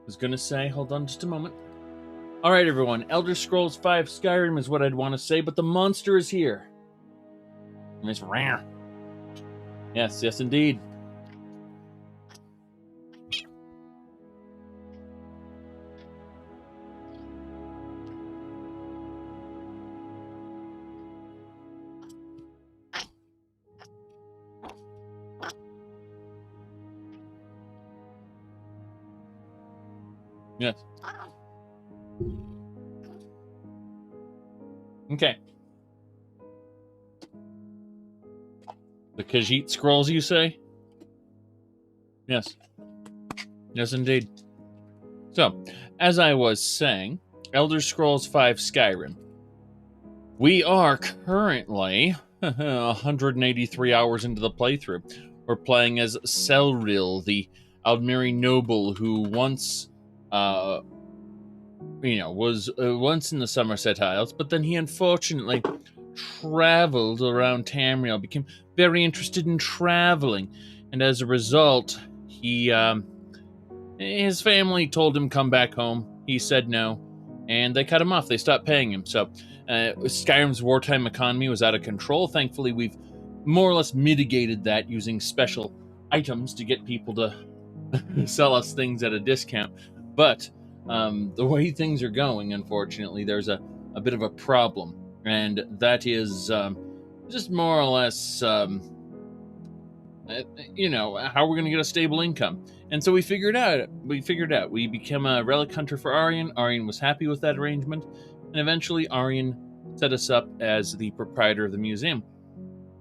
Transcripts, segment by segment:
was going to say, hold on just a moment. All right, everyone. Elder Scrolls 5 Skyrim is what I'd want to say, but the monster is here. And it's rare. Yes, yes, indeed. Yes. Okay. The Khajiit scrolls, you say? Yes. Yes, indeed. So, as I was saying, Elder Scrolls 5 Skyrim. We are currently 183 hours into the playthrough. We're playing as Celril, the Aldmeri Noble, who once, was once in the Summerset Isles, but then he unfortunately traveled around Tamriel, became very interested in traveling, and as a result, his family told him come back home. He said no, and they cut him off. They stopped paying him. So Skyrim's wartime economy was out of control. Thankfully, we've more or less mitigated that using special items to get people to sell us things at a discount. But the way things are going, unfortunately, there's a bit of a problem. And that is just more or less, how we're going to get a stable income. And so we figured out. We became a Relic Hunter for Auryen. Auryen was happy with that arrangement. And eventually Auryen set us up as the proprietor of the museum.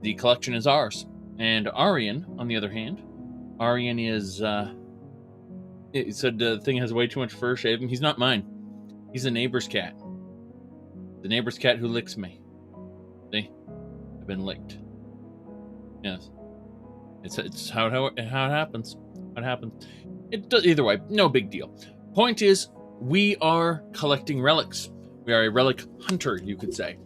The collection is ours. And Auryen, on the other hand, Auryen is... He said the thing has way too much fur shaving. He's not mine. He's a neighbor's cat. The neighbor's cat who licks me. See? I've been licked. Yes. It's how it happens. How it happens. Either way, no big deal. Point is, we are collecting relics. We are a relic hunter, you could say.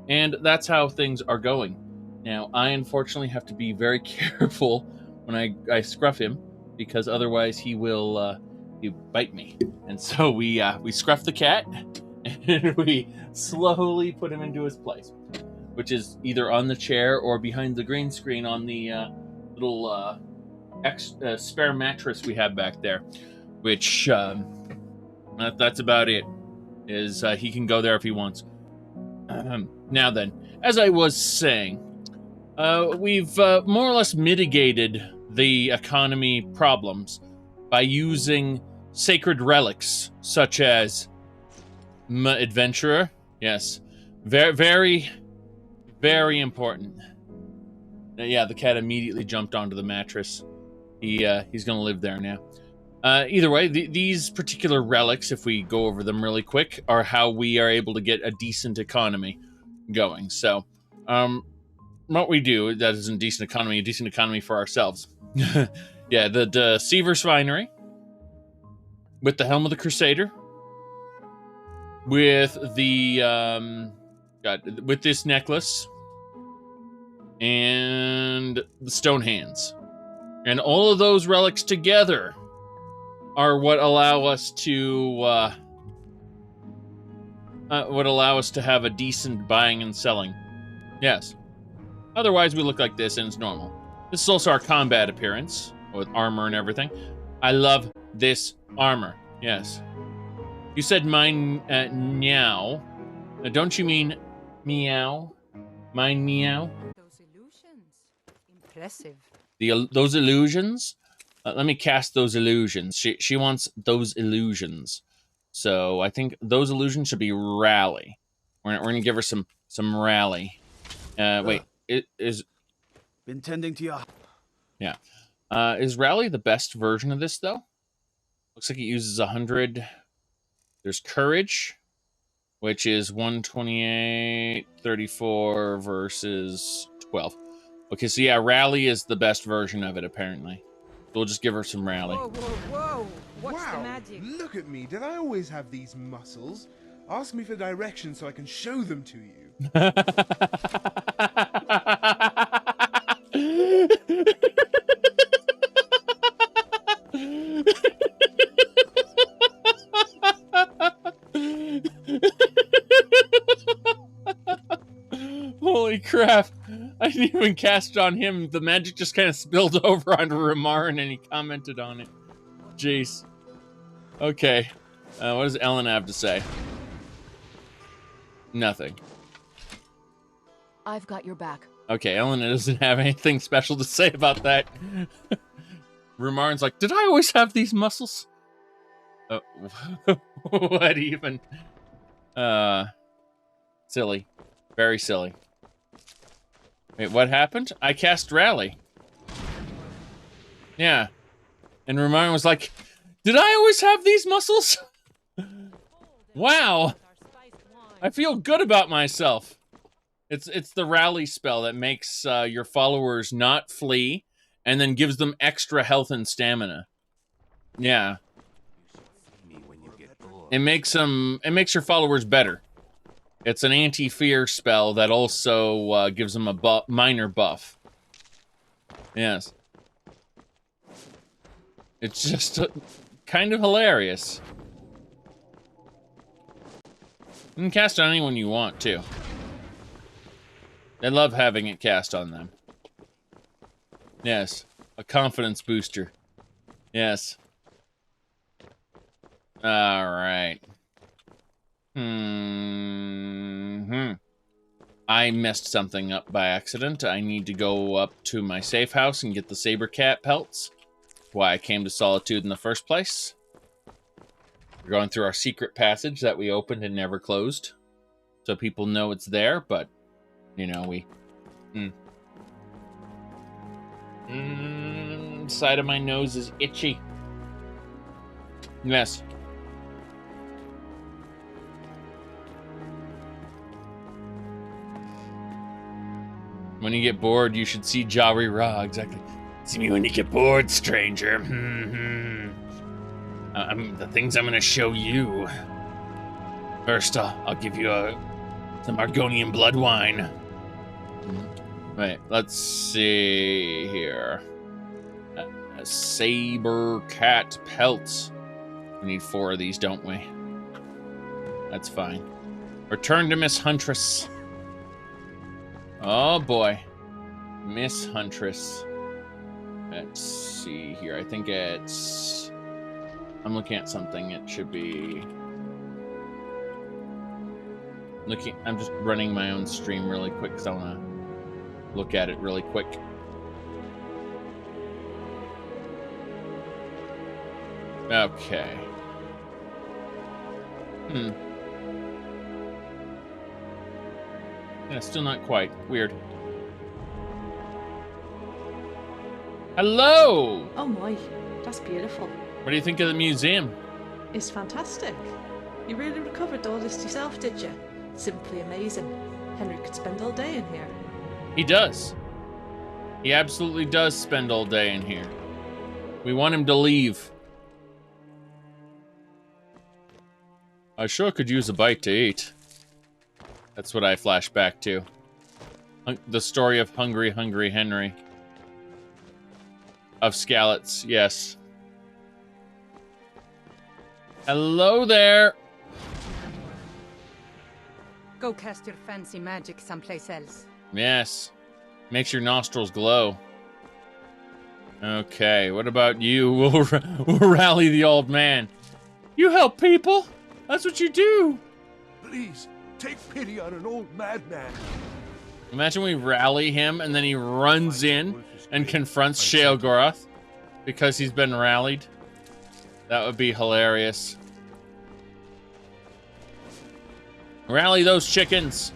And that's how things are going. Now, I unfortunately have to be very careful when I scruff him, because otherwise he will bite me. And so we scruff the cat, and we slowly put him into his place, which is either on the chair or behind the green screen on the little spare mattress we have back there, which that's about it. Is he can go there if he wants. Now then, as I was saying, we've more or less mitigated the economy problems by using sacred relics such as adventurer. Yes, very, very, very important. Yeah, the cat immediately jumped onto the mattress. He's going to live there now. Either way, these particular relics, if we go over them really quick, are how we are able to get a decent economy going. So, what we do, that isn't a decent economy for ourselves. Yeah, the Deceiver Svinery, with the Helm of the Crusader, with the, with this necklace, and the Stone Hands. And all of those relics together are what allow us to have a decent buying and selling. Yes. Otherwise, we look like this, and it's normal. This is also our combat appearance, with armor and everything. I love this armor. Yes. You said mine meow. Now, don't you mean meow? Mine meow? Those illusions. Impressive. Those illusions? Let me cast those illusions. She wants those illusions. So I think those illusions should be rally. We're gonna give her some rally. Wait, it is. Been tending to your. Yeah. Is rally the best version of this though? Looks like it uses 100. There's courage, which is 128, 34 versus 12. Okay, so yeah, rally is the best version of it apparently. We'll just give her some rally. Whoa, whoa, whoa! What's wow, the magic? Look at me. Did I always have these muscles? Ask me for directions so I can show them to you. crap. I didn't even cast on him. The magic just kind of spilled over onto Rumarin and he commented on it. Jeez. Okay. What does Ellen have to say? Nothing. I've got your back. Okay, Ellen doesn't have anything special to say about that. Rumarin's like, did I always have these muscles? What even? Silly. Very silly. Wait, what happened? I cast Rally. Yeah. And Rumarin was like, did I always have these muscles? Wow. I feel good about myself. It's the Rally spell that makes your followers not flee and then gives them extra health and stamina. Yeah. It makes your followers better. It's an anti-fear spell that also gives them a minor buff. Yes. It's just kind of hilarious. You can cast on anyone you want, too. They love having it cast on them. Yes. A confidence booster. Yes. Alright. I messed something up by accident. I need to go up to my safe house and get the saber cat pelts. Why I came to Solitude in the first place. We're going through our secret passage that we opened and never closed. So people know it's there, but, you know, we... Side of my nose is itchy. Yes. When you get bored, you should see Jari Ra, exactly. See me when you get bored, stranger. The things I'm gonna show you. First, I'll give you some Argonian blood wine. Wait, let's see here. Saber cat pelts. We need 4 of these, don't we? That's fine. Return to Miss Huntress. Oh boy. Miss Huntress. Let's see here. I think it's... I'm looking at something. It should be... I'm just running my own stream really quick because I want to look at it really quick. Okay. Yeah, still not quite. Weird. Hello! Oh my, that's beautiful. What do you think of the museum? It's fantastic. You really recovered all this yourself, did you? Simply amazing. Henry could spend all day in here. He does. He absolutely does spend all day in here. We want him to leave. I sure could use a bite to eat. That's what I flash back to. The story of Hungry Henry. Of Skallets, yes. Hello there! Go cast your fancy magic someplace else. Yes. Makes your nostrils glow. Okay, what about you? We'll rally the old man. You help people! That's what you do! Please, take pity on an old madman. Imagine we rally him and then he runs in and confronts Sheogorath because he's been rallied. That would be hilarious. Rally those chickens.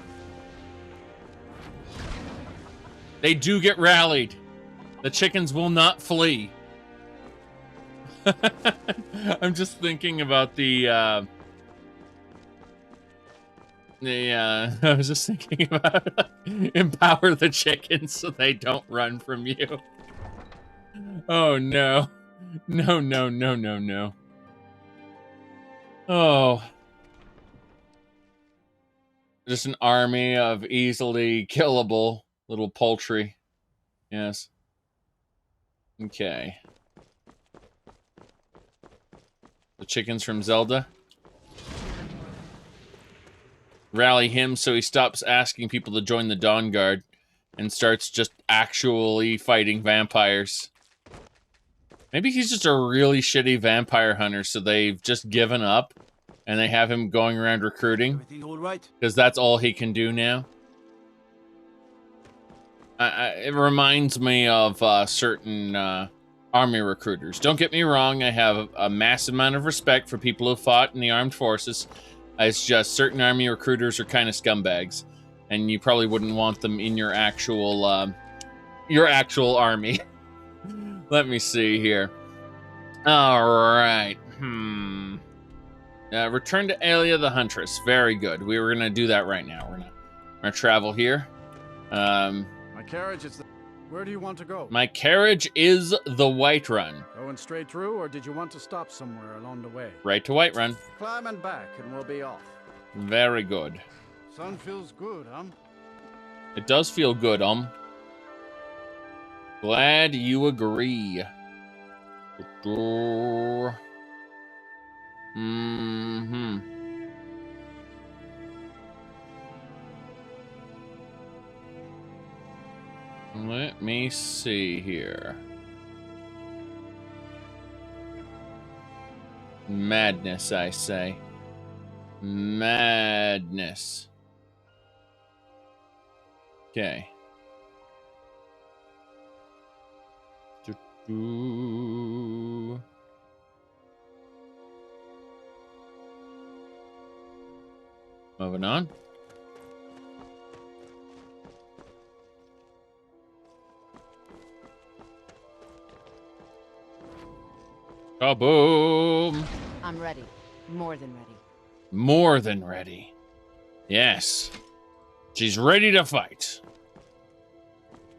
They do get rallied. The chickens will not flee. I'm just thinking about I was just thinking about empower the chickens so they don't run from you. Oh no. No. Oh. Just an army of easily killable little poultry. Yes. Okay. The chickens from Zelda. rally him so he stops asking people to join the Dawn Guard and starts just actually fighting vampires. Maybe he's just a really shitty vampire hunter, so they've just given up and they have him going around recruiting. Everything all right? Because that's all he can do now. It reminds me of certain army recruiters. Don't get me wrong, I have a massive amount of respect for people who fought in the armed forces. It's just certain army recruiters are kind of scumbags, and you probably wouldn't want them in your actual army. Let me see here. All right. Return to Aelia the Huntress. Very good. We were gonna do that right now. We're gonna travel here. My carriage is. Where do you want to go? My carriage is the Whiterun. Going straight through, or did you want to stop somewhere along the way? Right to Whiterun. Climb and back, and we'll be off. Very good. Sun feels good, huh? It does feel good, Glad you agree. Let me see here. Madness, I say. Madness. Okay. Moving on. Kaboom! I'm ready. More than ready. More than ready. Yes. She's ready to fight.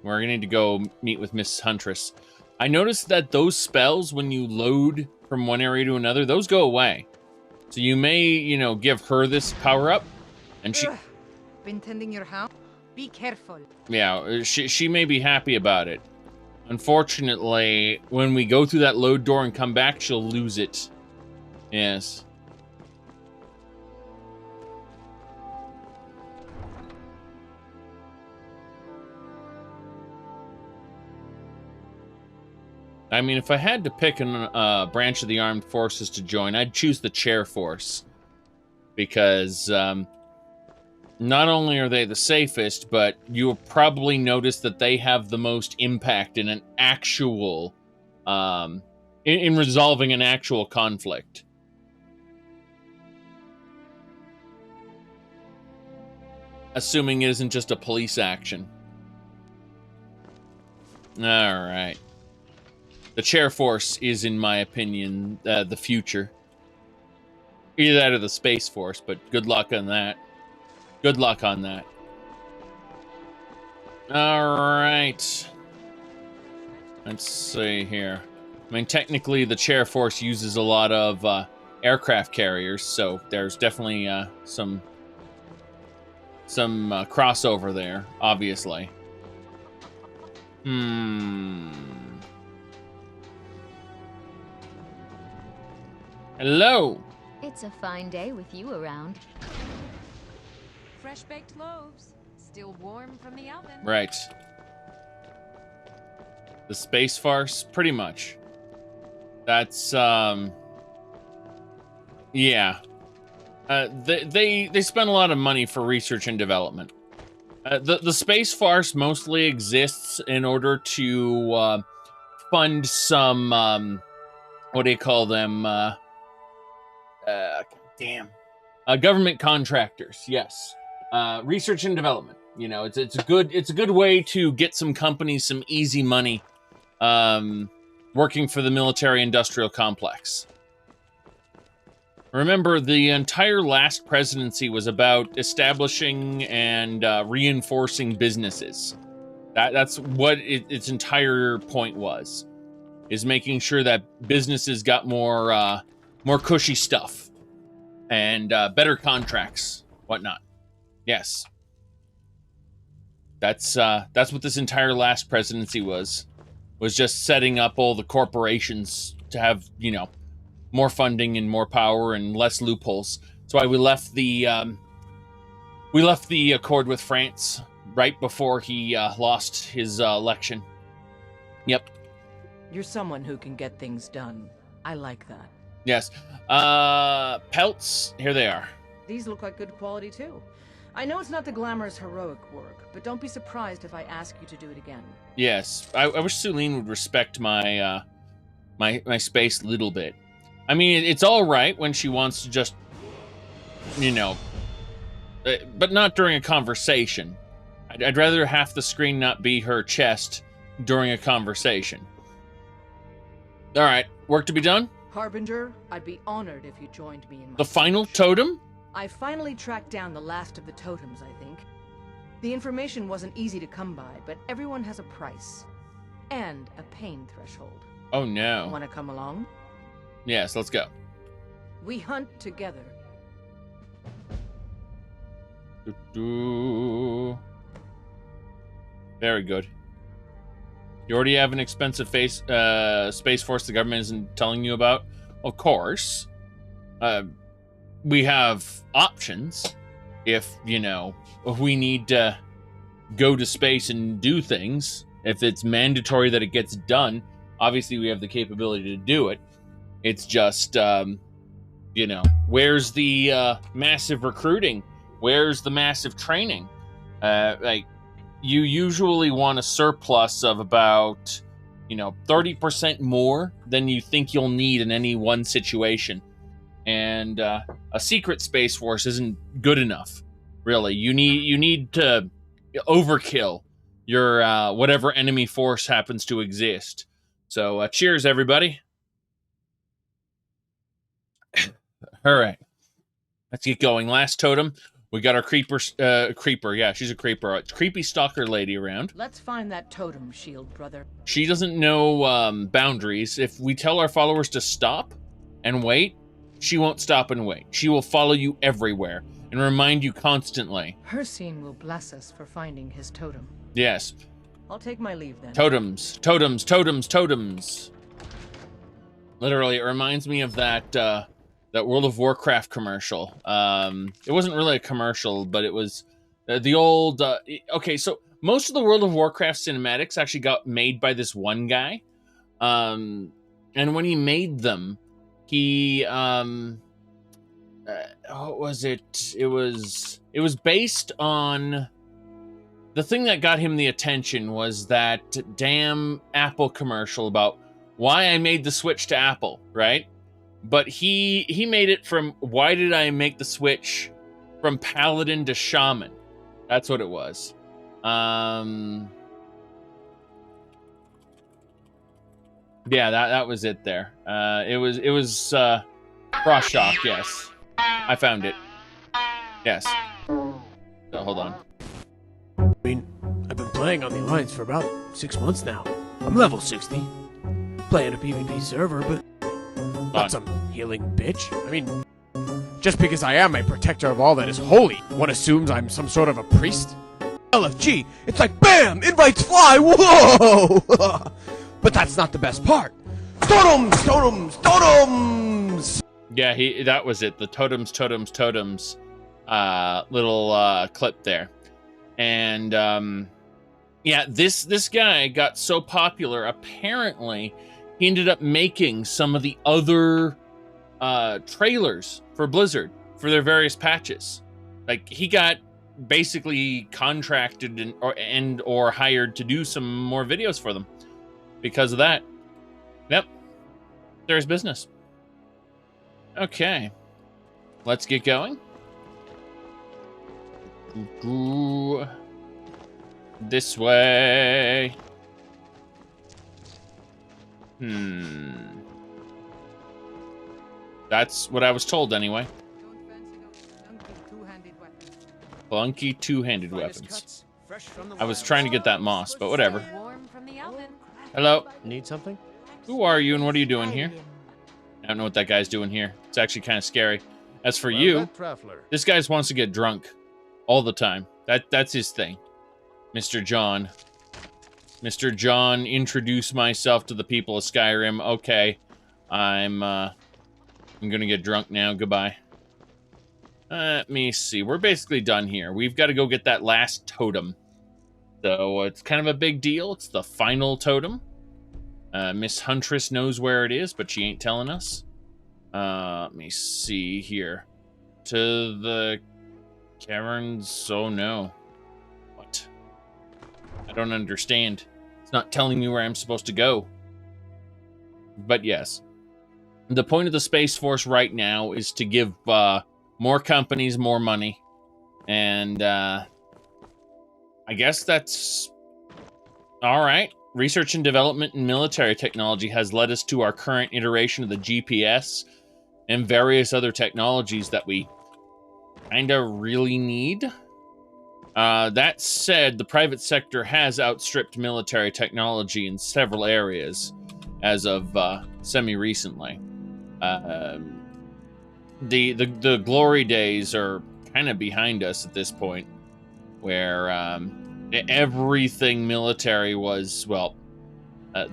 We're gonna need to go meet with Miss Huntress. I noticed that those spells, when you load from one area to another, those go away. So you may, you know, give her this power up, and she... Been tending your house? Be careful. Yeah, she may be happy about it. Unfortunately, when we go through that load door and come back, she'll lose it. Yes. I mean, if I had to pick a branch of the armed forces to join, I'd choose the chair force. Because not only are they the safest, but you'll probably notice that they have the most impact in an actual, in resolving an actual conflict. Assuming it isn't just a police action. Alright. The chair force is, in my opinion, the future. Either that or the space force, but good luck on that. Good luck on that. Alright. Let's see here. I mean, technically, the chair force uses a lot of aircraft carriers, so there's definitely some crossover there, obviously. Hello. It's a fine day with you around. Fresh baked loaves, still warm from the oven. Right. The space farce, pretty much. That's yeah. They spend a lot of money for research and development. The space farce mostly exists in order to fund some what do you call them? Government contractors. Yes. Research and development. You know, it's a good way to get some companies some easy money working for the military-industrial complex. Remember, the entire last presidency was about establishing and reinforcing businesses. That's what its entire point was, is making sure that businesses got more cushy stuff and better contracts, whatnot. Yes. That's what this entire last presidency was just setting up all the corporations to have, you know, more funding and more power and less loopholes. That's why we left the We left the accord with France right before he lost his election. Yep. You're someone who can get things done. I like that. Yes. Pelts, here they are. These look like good quality too. I know it's not the glamorous heroic work, but don't be surprised if I ask you to do it again. Yes. I wish Sulene would respect my my space a little bit. I mean, it's all right when she wants to just, you know, but not during a conversation. I'd rather half the screen not be her chest during a conversation. All right, work to be done? Harbinger, I'd be honored if you joined me in my The final search. totem? I finally tracked down the last of the totems, I think. The information wasn't easy to come by, but everyone has a price. And a pain threshold. Oh no. Want to come along? Yes, let's go. We hunt together. Very good. You already have an expensive space force the government isn't telling you about? Of course. We have options if, you know, if we need to go to space and do things. If it's mandatory that it gets done, obviously we have the capability to do it. It's just, you know, where's the massive recruiting? Where's the massive training? Like, you usually want a surplus of about, you know, 30% more than you think you'll need in any one situation. And a secret space force isn't good enough, really. You need to overkill your whatever enemy force happens to exist. So cheers, everybody. All right, let's get going. Last totem. We got our creeper. Yeah, she's a creeper. It's creepy stalker lady around. Let's find that totem, shield brother. She doesn't know boundaries. If we tell our followers to stop and wait, she won't stop and wait. She will follow you everywhere and remind you constantly. Hercene will bless us for finding his totem. Yes. I'll take my leave then. Totems, totems, totems, totems. Literally, it reminds me of that World of Warcraft commercial. It wasn't really a commercial, but it was the old... okay, so most of the World of Warcraft cinematics actually got made by this one guy. And when he made them, he... what was it? It was based on... The thing that got him the attention was that damn Apple commercial about why I made the switch to Apple, right? But he made it from why did I make the switch from Paladin to Shaman? That's what it was. Yeah, that was it there. It was Frost Shock, yes. I found it. Yes. So, hold on. I mean, I've been playing on the Alliance for about 6 months now. I'm level 60. Playing a PvP server, but not some healing bitch. I mean, just because I am a protector of all that is holy, one assumes I'm some sort of a priest? LFG, it's like BAM! Invites fly! Whoa! But that's not the best part. Totems! Totems! Totems! Yeah, that was it. The totems little clip there. And yeah, this guy got so popular, apparently he ended up making some of the other trailers for Blizzard for their various patches. Like, he got basically contracted or hired to do some more videos for them because of that. Yep, there's business. Okay, let's get going. This way. That's what I was told anyway. Clunky two-handed weapons. I was trying to get that moss, but whatever. Hello. Need something? Who are you and what are you doing here? I don't know what that guy's doing here. It's actually kind of scary. As for you, this guy wants to get drunk all the time. That's his thing. Mr. John. Mr. John, introduce myself to the people of Skyrim. Okay. I'm gonna get drunk now. Goodbye. Let me see. We're basically done here. We've got to go get that last totem. So it's kind of a big deal. It's the final totem. Miss Huntress knows where it is, but she ain't telling us. Let me see here. To the caverns. Oh no. What? I don't understand. It's not telling me where I'm supposed to go. But yes. The point of the Space Force right now is to give more companies more money. And I guess that's all right. Research and development in military technology has led us to our current iteration of the GPS and various other technologies that we kind of really need. That said, the private sector has outstripped military technology in several areas as of semi-recently. The glory days are kind of behind us at this point, where everything military was, well,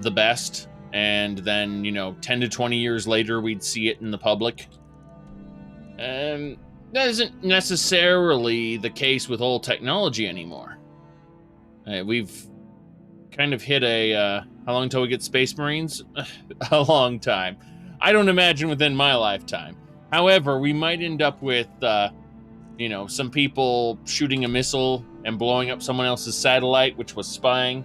the best, and then, 10 to 20 years later, we'd see it in the public. That isn't necessarily the case with old technology anymore. We've kind of hit a, how long until we get Space Marines? A long time. I don't imagine within my lifetime. However, we might end up with, some people shooting a missile and blowing up someone else's satellite, which was spying,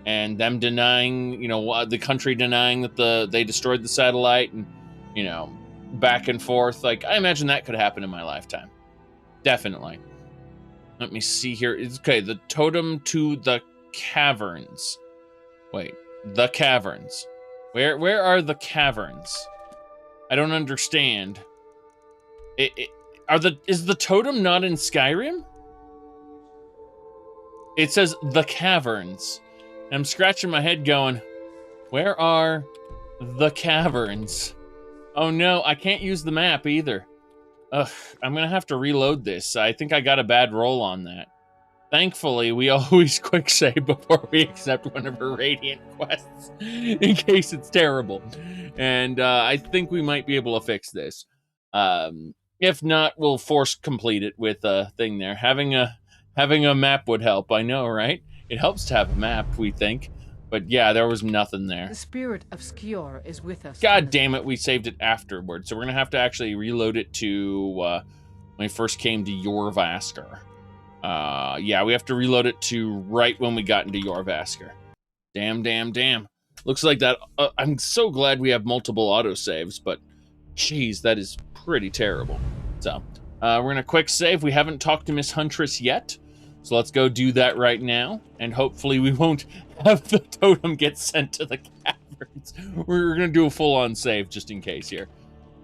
and them denying, the country denying that they destroyed the satellite, and, back and forth. Like, I imagine that could happen in my lifetime. Definitely. Let me see here. Okay, the totem to the caverns. Wait, the caverns. Where are the caverns? I don't understand. Is the totem not in Skyrim? It says the caverns. I'm scratching my head going, where are the caverns? Oh no, I can't use the map either. Ugh, I'm gonna have to reload this. I think I got a bad roll on that. Thankfully, we always quick save before we accept one of her Radiant quests, in case it's terrible. And I think we might be able to fix this. If not, we'll force complete it with a thing there. Having a map would help, I know, right? It helps to have a map, we think. But yeah, there was nothing there. The spirit of Skior is with us. God damn it, we saved it afterwards. So we're going to have to actually reload it to when we first came to Jorvaskr. Yeah, we have to reload it to right when we got into Jorvaskr. Damn. Looks like that. I'm so glad we have multiple autosaves, but geez, that is pretty terrible. So we're going to quick save. We haven't talked to Miss Huntress yet. So let's go do that right now, and hopefully we won't have the totem get sent to the caverns. We're going to do a full-on save just in case here.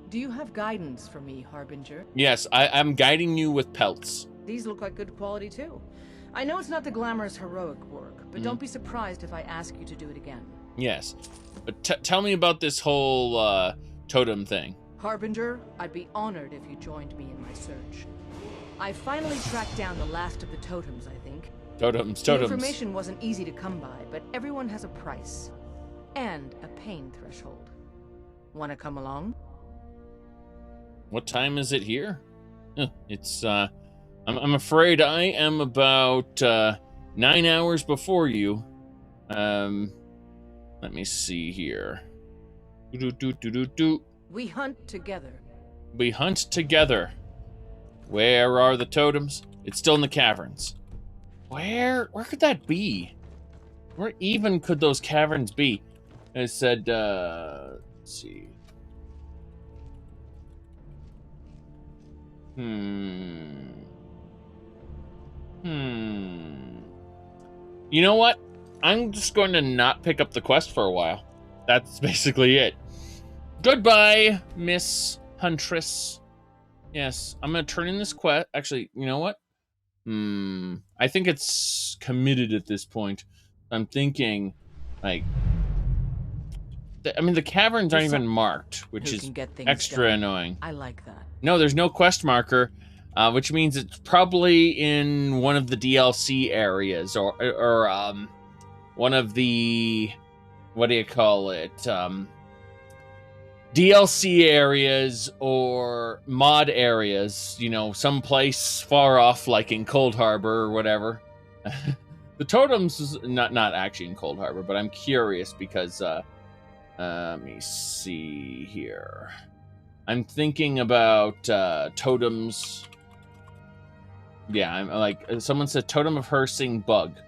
Do you have guidance for me, Harbinger? Yes, I'm guiding you with pelts. These look like good quality, too. I know it's not the glamorous heroic work, but don't be surprised if I ask you to do it again. Yes, but tell me about this whole totem thing. Harbinger, I'd be honored if you joined me in my search. I finally tracked down the last of the totems, I think. Totems. The information wasn't easy to come by, but everyone has a price. And a pain threshold. Wanna come along? What time is it here? It's, I'm afraid I am about 9 hours before you. Let me see here. We hunt together. We hunt together. Where are the totems? It's still in the caverns. Where could that be? Where even could those caverns be? I said, let's see. You know what? I'm just going to not pick up the quest for a while. That's basically it. Goodbye, Miss Huntress. Yes, I'm going to turn in this quest. Actually, you know what? I think it's committed at this point. I'm thinking, like... the caverns aren't even marked, which is extra annoying. I like that. No, there's no quest marker, which means it's probably in one of the DLC areas, or one of the... what do you call it? DLC areas or mod areas, you know, someplace far off, like in Cold Harbor or whatever. The totems is not actually in Cold Harbor, but I'm curious because let me see here. I'm thinking about totems. Yeah, I'm like, someone said Totem of Hersing bug.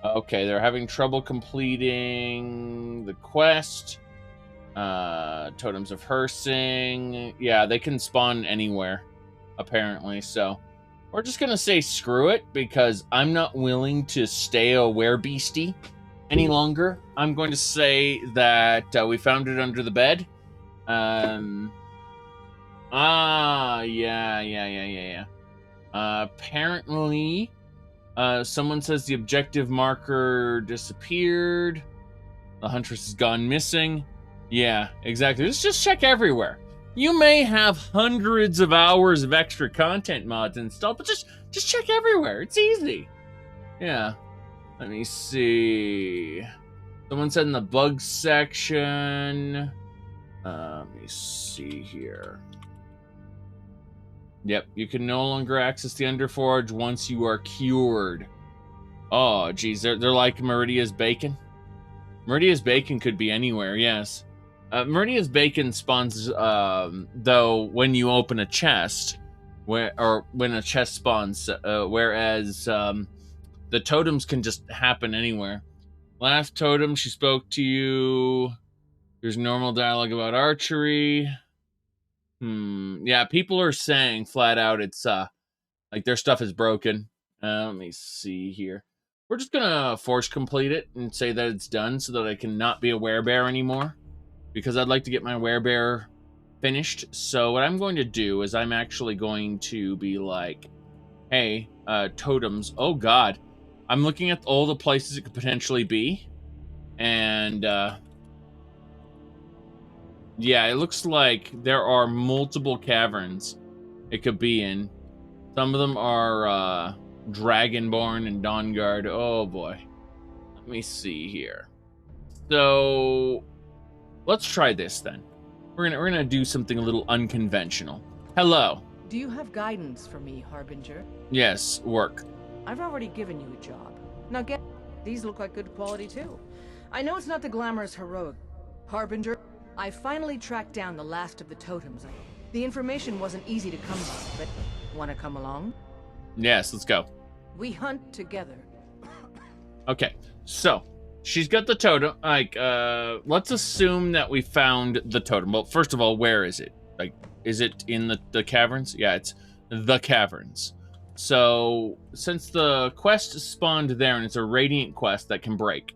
Okay, they're having trouble completing the quest. Totems of Hersing. Yeah, they can spawn anywhere, apparently. So we're just gonna say screw it, because I'm not willing to stay a werebeastie any longer. I'm going to say that we found it under the bed. Yeah. Apparently, someone says the objective marker disappeared. The Huntress has gone missing. Yeah, exactly. Let's just check everywhere. You may have hundreds of hours of extra content mods installed, but just check everywhere. It's easy. Yeah. Let me see. Someone said in the bugs section. Let me see here. Yep, you can no longer access the Underforge once you are cured. Oh, geez, they're like Meridia's Bacon. Meridia's Bacon could be anywhere, yes. Meridia's Bacon spawns, though, when you open a chest, when a chest spawns, whereas the totems can just happen anywhere. Last totem, she spoke to you. There's normal dialogue about archery. Yeah, people are saying flat out it's like their stuff is broken. Let me see here. We're just gonna force complete it and say that it's done so that I can not be a werebear anymore, because I'd like to get my werebear finished. So what I'm going to do is I'm actually going to be like, hey, totems. Oh God, I'm looking at all the places it could potentially be, and yeah, it looks like there are multiple caverns it could be in. Some of them are Dragonborn and Dawnguard. Oh boy. Let me see here. So let's try this then. We're gonna do something a little unconventional. Hello. Do you have guidance for me, Harbinger? Yes, work. I've already given you a job. Now get... These look like good quality too. I know it's not the glamorous heroic. Harbinger, I finally tracked down the last of the totems. The information wasn't easy to come by, but want to come along? Yes, let's go. We hunt together. Okay, so she's got the totem. Like, let's assume that we found the totem. Well, first of all, where is it? Like, is it in the caverns? Yeah, it's the caverns. So, since the quest spawned there and it's a radiant quest that can break,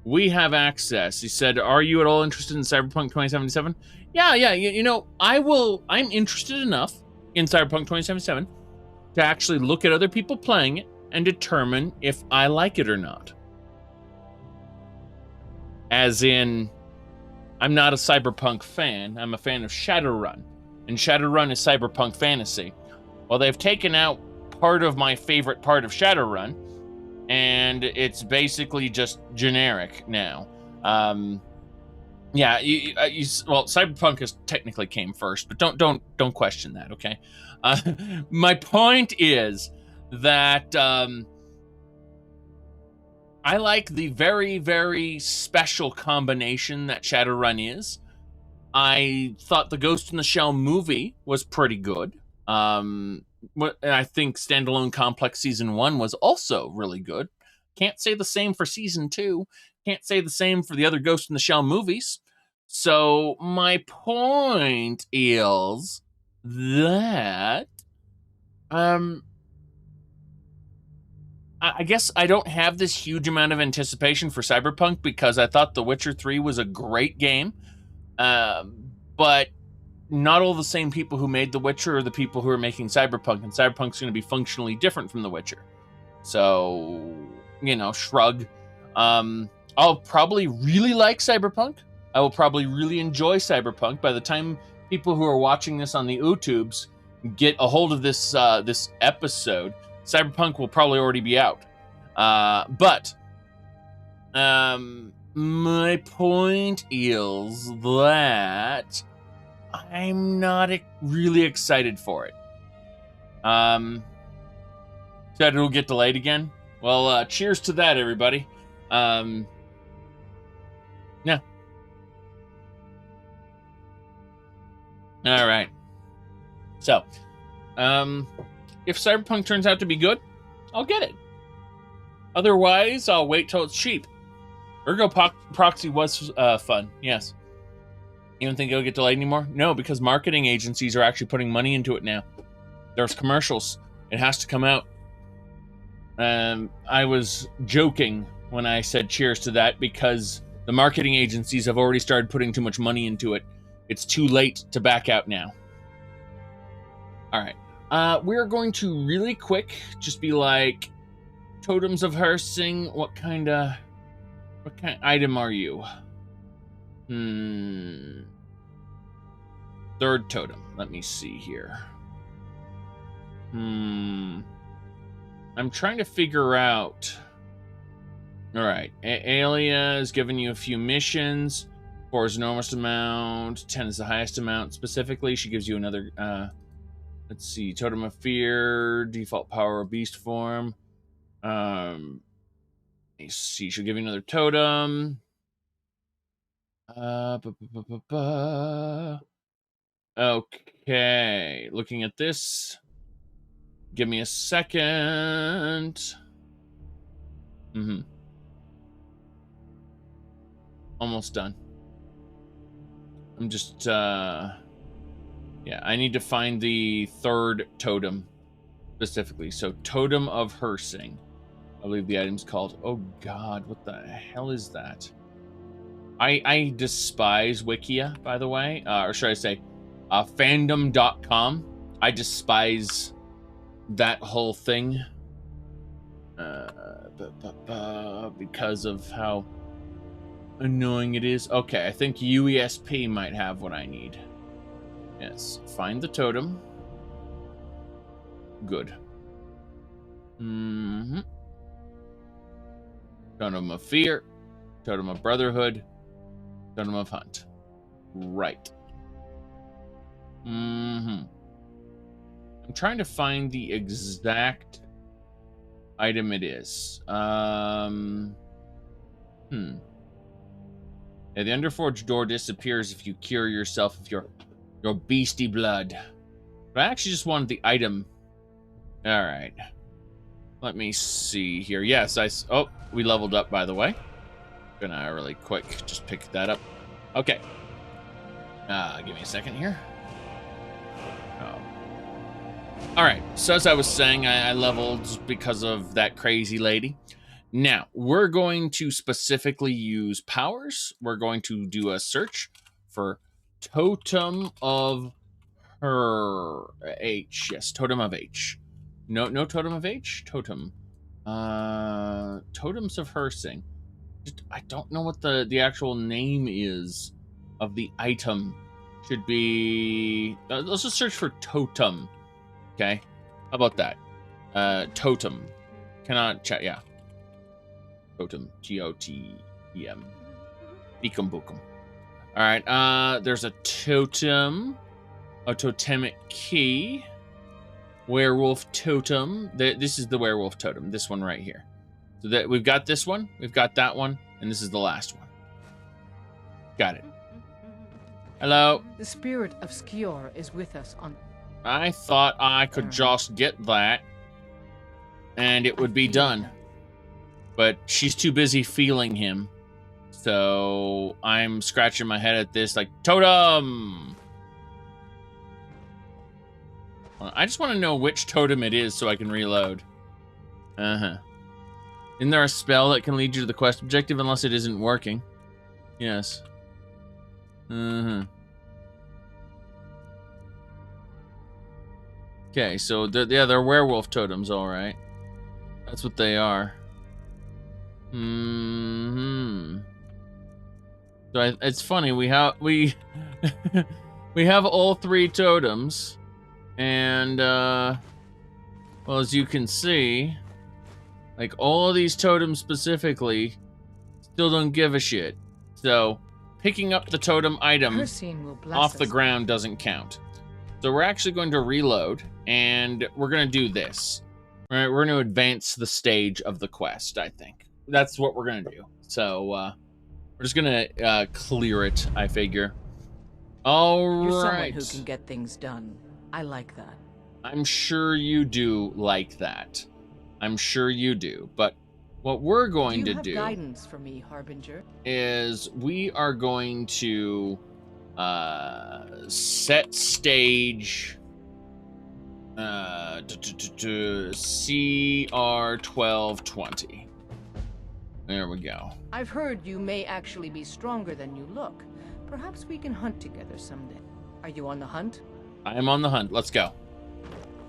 we have access. He said, are you at all interested in Cyberpunk 2077? Yeah, you know, I'm interested enough in Cyberpunk 2077 to actually look at other people playing it and determine if I like it or not. As in, I'm not a Cyberpunk fan, I'm a fan of Shadowrun. And Shadowrun is Cyberpunk fantasy. Well, they've taken out part of my favorite part of Shadowrun, and it's basically just generic now. Yeah, well, Cyberpunk has technically came first, but don't question that, okay? My point is that I like the very, very special combination that Shadowrun is. I thought the Ghost in the Shell movie was pretty good. I think Standalone Complex Season 1 was also really good. Can't say the same for Season 2. Can't say the same for the other Ghost in the Shell movies. So my point is that I guess I don't have this huge amount of anticipation for Cyberpunk because I thought The Witcher 3 was a great game. But not all the same people who made The Witcher are the people who are making Cyberpunk, and Cyberpunk's going to be functionally different from The Witcher. So, you know, shrug. I'll probably really like Cyberpunk. I will probably really enjoy Cyberpunk. By the time people who are watching this on the YouTubes get a hold of this this episode, Cyberpunk will probably already be out. But My point is that I'm not really excited for it. Said it'll get delayed again. Well, cheers to that, everybody. Yeah. All right. So, if Cyberpunk turns out to be good, I'll get it. Otherwise, I'll wait till it's cheap. Ergo Proxy was fun, yes. You don't think it'll get delayed anymore? No, because marketing agencies are actually putting money into it now. There's commercials. It has to come out. I was joking when I said cheers to that because the marketing agencies have already started putting too much money into it. It's too late to back out now. All right. We're going to really quick just be like, Totems of Hersing, what kind of item are you? Third totem. Let me see here. I'm trying to figure out. All right. Aelia is giving you a few missions. 4 is the enormous amount. 10 is the highest amount. Specifically, she gives you another. Let's see. Totem of Fear. Default power of beast form. Let me see. She'll give you another totem. Okay. Looking at this. Give me a second. Almost done. I'm just, yeah, I need to find the third totem specifically. So, Totem of Hersing. I believe the item's called. Oh, God, what the hell is that? I despise Wikia, by the way. Or should I say, fandom.com. I despise that whole thing. Because of how annoying it is. Okay, I think UESP might have what I need. Yes, find the totem. Good. Totem of Fear. Totem of Brotherhood. Totem of Hunt. Right. I'm trying to find the exact item it is. Yeah, the Underforged door disappears if you cure yourself of your beastie blood. But I actually just wanted the item. All right. Let me see here. Yes, oh, we leveled up, by the way. Gonna really quick just pick that up. Okay. Give me a second here. All right. So as I was saying, I leveled because of that crazy lady. Now, we're going to specifically use powers. We're going to do a search for Totem of H. Yes, Totem of H. No Totem of H? Totem. Totems of Hersing. I don't know what the actual name is of the item. Should be... let's just search for Totem. Okay? How about that? Totem. Cannot chat, yeah. Totem. T-O-T-E-M. Beacom Bookum. Alright, there's a totem. A totemic key. Werewolf Totem. This is the Werewolf Totem. This one right here. So that we've got this one, we've got that one, and this is the last one. Got it. Hello. The spirit of Skior is with us on... I thought I could just get that, and it would be done. But she's too busy feeling him. So I'm scratching my head at this like, Totem! I just want to know which totem it is so I can reload. Isn't there a spell that can lead you to the quest objective unless it isn't working? Yes. Okay, so they're werewolf totems, all right. That's what they are. So it's funny, we have we have all 3 totems, and well, as you can see, like all of these totems specifically still don't give a shit. So, picking up the totem item Will bless off the us. ground doesn't count. So we're actually going to reload, and we're going to do this. We're going to advance the stage of the quest, I think. That's what we're going to do. So, we're just going to clear it, I figure. All You're someone right. who can get things done. I like that. I'm sure you do like that. I'm sure you do. But what we're going to Do do you have guidance for me, Harbinger? is we are going to set stage CR1220. There we go. I've heard you may actually be stronger than you look. Perhaps we can hunt together someday. Are you on the hunt? I am on the hunt. Let's go.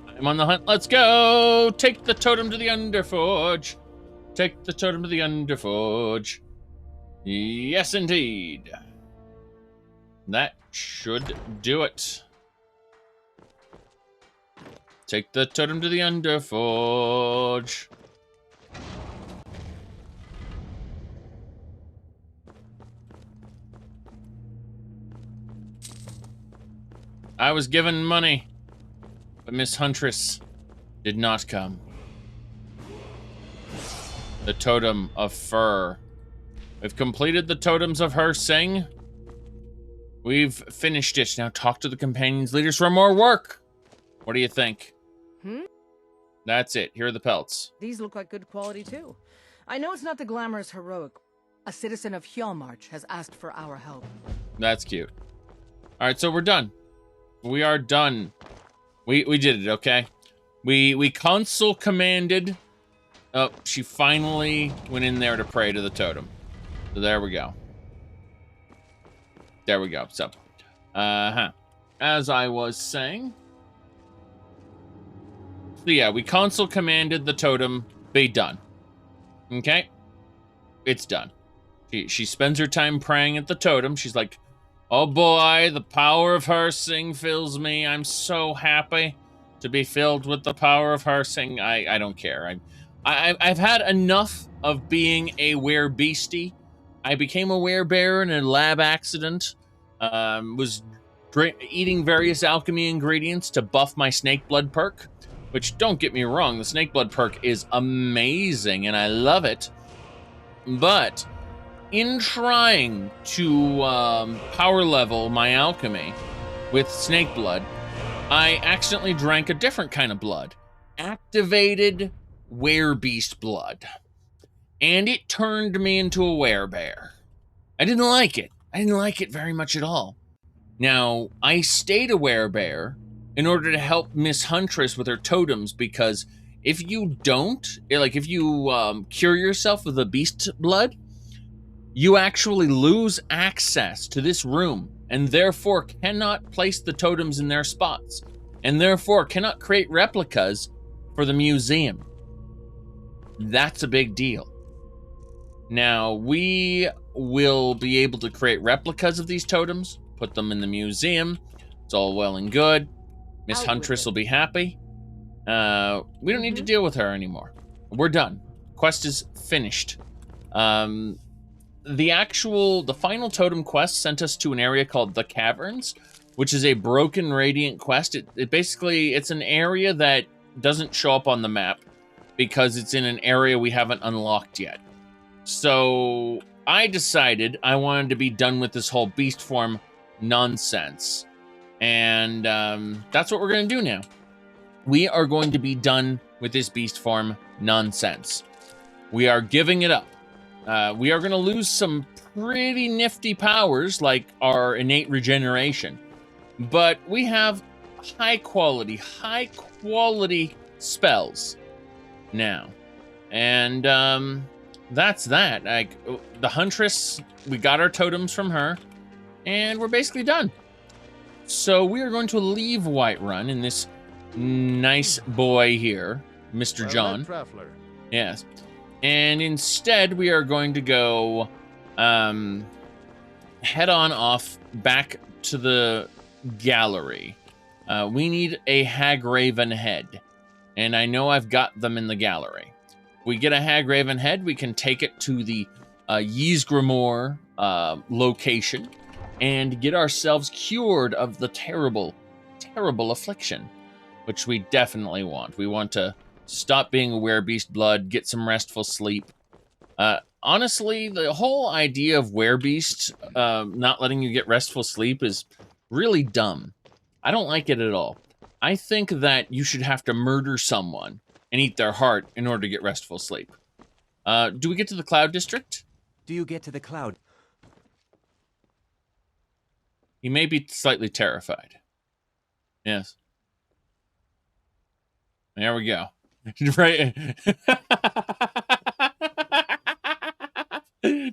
I'm on the hunt. Let's go. Take the totem to the Underforge. Take the totem to the Underforge. Yes, indeed. That should do it. Take the totem to the Underforge. I was given money, but Miss Huntress did not come. The totem of fur. We've completed the totems of her sing. We've finished it. Now talk to the companions leaders for more work. What do you think? That's it. Here are the pelts. These look like good quality too. I know it's not the glamorous heroic. A citizen of Hjalmarch has asked for our help. That's cute. All right, so we're done. We are done. We did it, okay? We console commanded. Oh, she finally went in there to pray to the totem. So there we go. There we go. So, as I was saying. So yeah, we console commanded the totem be done. Okay? It's done. She spends her time praying at the totem. She's like, oh boy, the power of her sing fills me. I'm so happy to be filled with the power of her sing. I don't care. I've had enough of being a werebeastie. I became a werebear in a lab accident. Was eating various alchemy ingredients to buff my snake blood perk. Which, don't get me wrong, the snake blood perk is amazing and I love it. But in trying to power level my alchemy with snake blood, I accidentally drank a different kind of blood. Activated werebeast blood. And it turned me into a werebear. I didn't like it. I didn't like it very much at all. Now, I stayed a werebear in order to help Miss Huntress with her totems, because if you don't, like if you cure yourself with the beast blood, you actually lose access to this room and therefore cannot place the totems in their spots and therefore cannot create replicas for the museum. That's a big deal. Now, we will be able to create replicas of these totems, put them in the museum. It's all well and good. Miss Huntress will be happy. We don't need to deal with her anymore. We're done. Quest is finished. The final totem quest sent us to an area called the Caverns, which is a broken radiant quest. It basically, it's an area that doesn't show up on the map because it's in an area we haven't unlocked yet. So I decided I wanted to be done with this whole beast form nonsense. And that's what we're going to do now. We are going to be done with this beast form nonsense. We are giving it up. We are going to lose some pretty nifty powers, like our innate regeneration. But we have high quality spells now. And that's that. Like, the Huntress, we got our totems from her, and we're basically done. So we are going to leave Whiterun in this nice boy here, Mr. John. Yes. And instead, we are going to go head on off back to the gallery. We need a Hagraven head. And I know I've got them in the gallery. We get a Hagraven head, we can take it to the Ysgramor location and get ourselves cured of the terrible, terrible affliction, which we definitely want. We want to stop being a werebeast blood, get some restful sleep. Honestly, the whole idea of werebeast not letting you get restful sleep is really dumb. I don't like it at all. I think that you should have to murder someone and eat their heart in order to get restful sleep. Do we get to the Cloud District? Do you get to the Cloud? He may be slightly terrified. Yes. There we go. Right.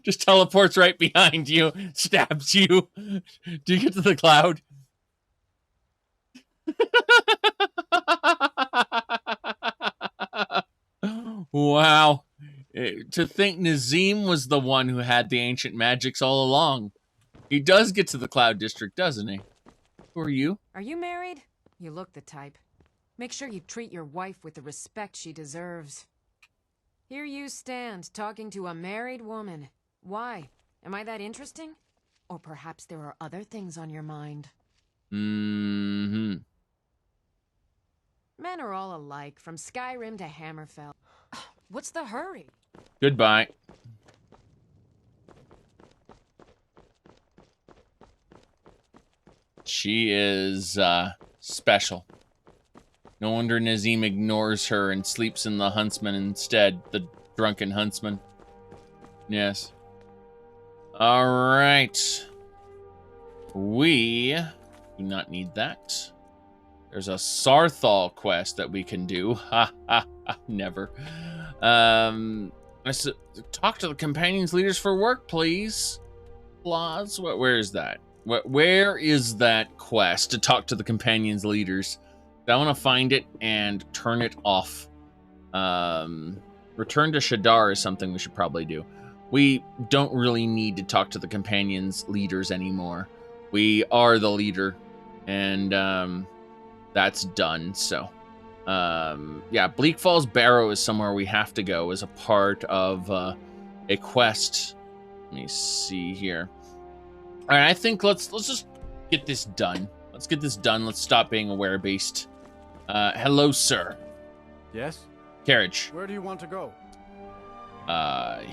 Just teleports right behind you, stabs you. Do you get to the Cloud? Wow. To think Nazim was the one who had the ancient magics all along. He does get to the Cloud District, doesn't he? Who are you? Are you married? You look the type. Make sure you treat your wife with the respect she deserves. Here you stand, talking to a married woman. Why? Am I that interesting? Or perhaps there are other things on your mind? Mm-hmm. Men are all alike, from Skyrim to Hammerfell. What's the hurry? Goodbye. She is, special. No wonder Nazim ignores her and sleeps in the huntsman instead, the drunken huntsman. Yes. Alright. We do not need that. There's a Sarthal quest that we can do. Ha ha ha, never. Talk to the companions leaders for work, please. Laws? Where is that? Where is that quest to talk to the companions leaders? I want to find it and turn it off. Return to Shadar is something we should probably do. We don't really need to talk to the companions leaders anymore. We are the leader, and that's done. So, yeah, Bleak Falls Barrow is somewhere we have to go as a part of a quest. Let me see here. All right, I think let's just get this done. Let's get this done. Let's stop being a werebeast. Hello, sir. Yes? Carriage. Where do you want to go? Hafengar.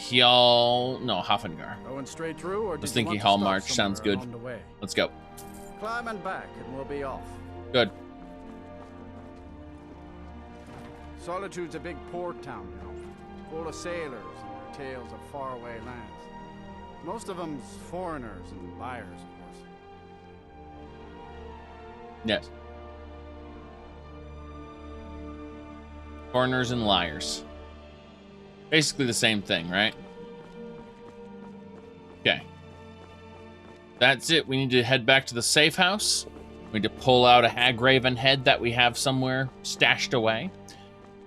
Going straight through, or I was thinking Hallmarch sounds good. Let's go. Climb and back, and we'll be off. Good. Solitude's a big port town, you know, full of sailors and their tales of faraway lands. Most of them's foreigners and liars, of course. Yes. Foreigners and liars. Basically the same thing, right? Okay. That's it. We need to head back to the safe house. We need to pull out a Hagraven head that we have somewhere stashed away.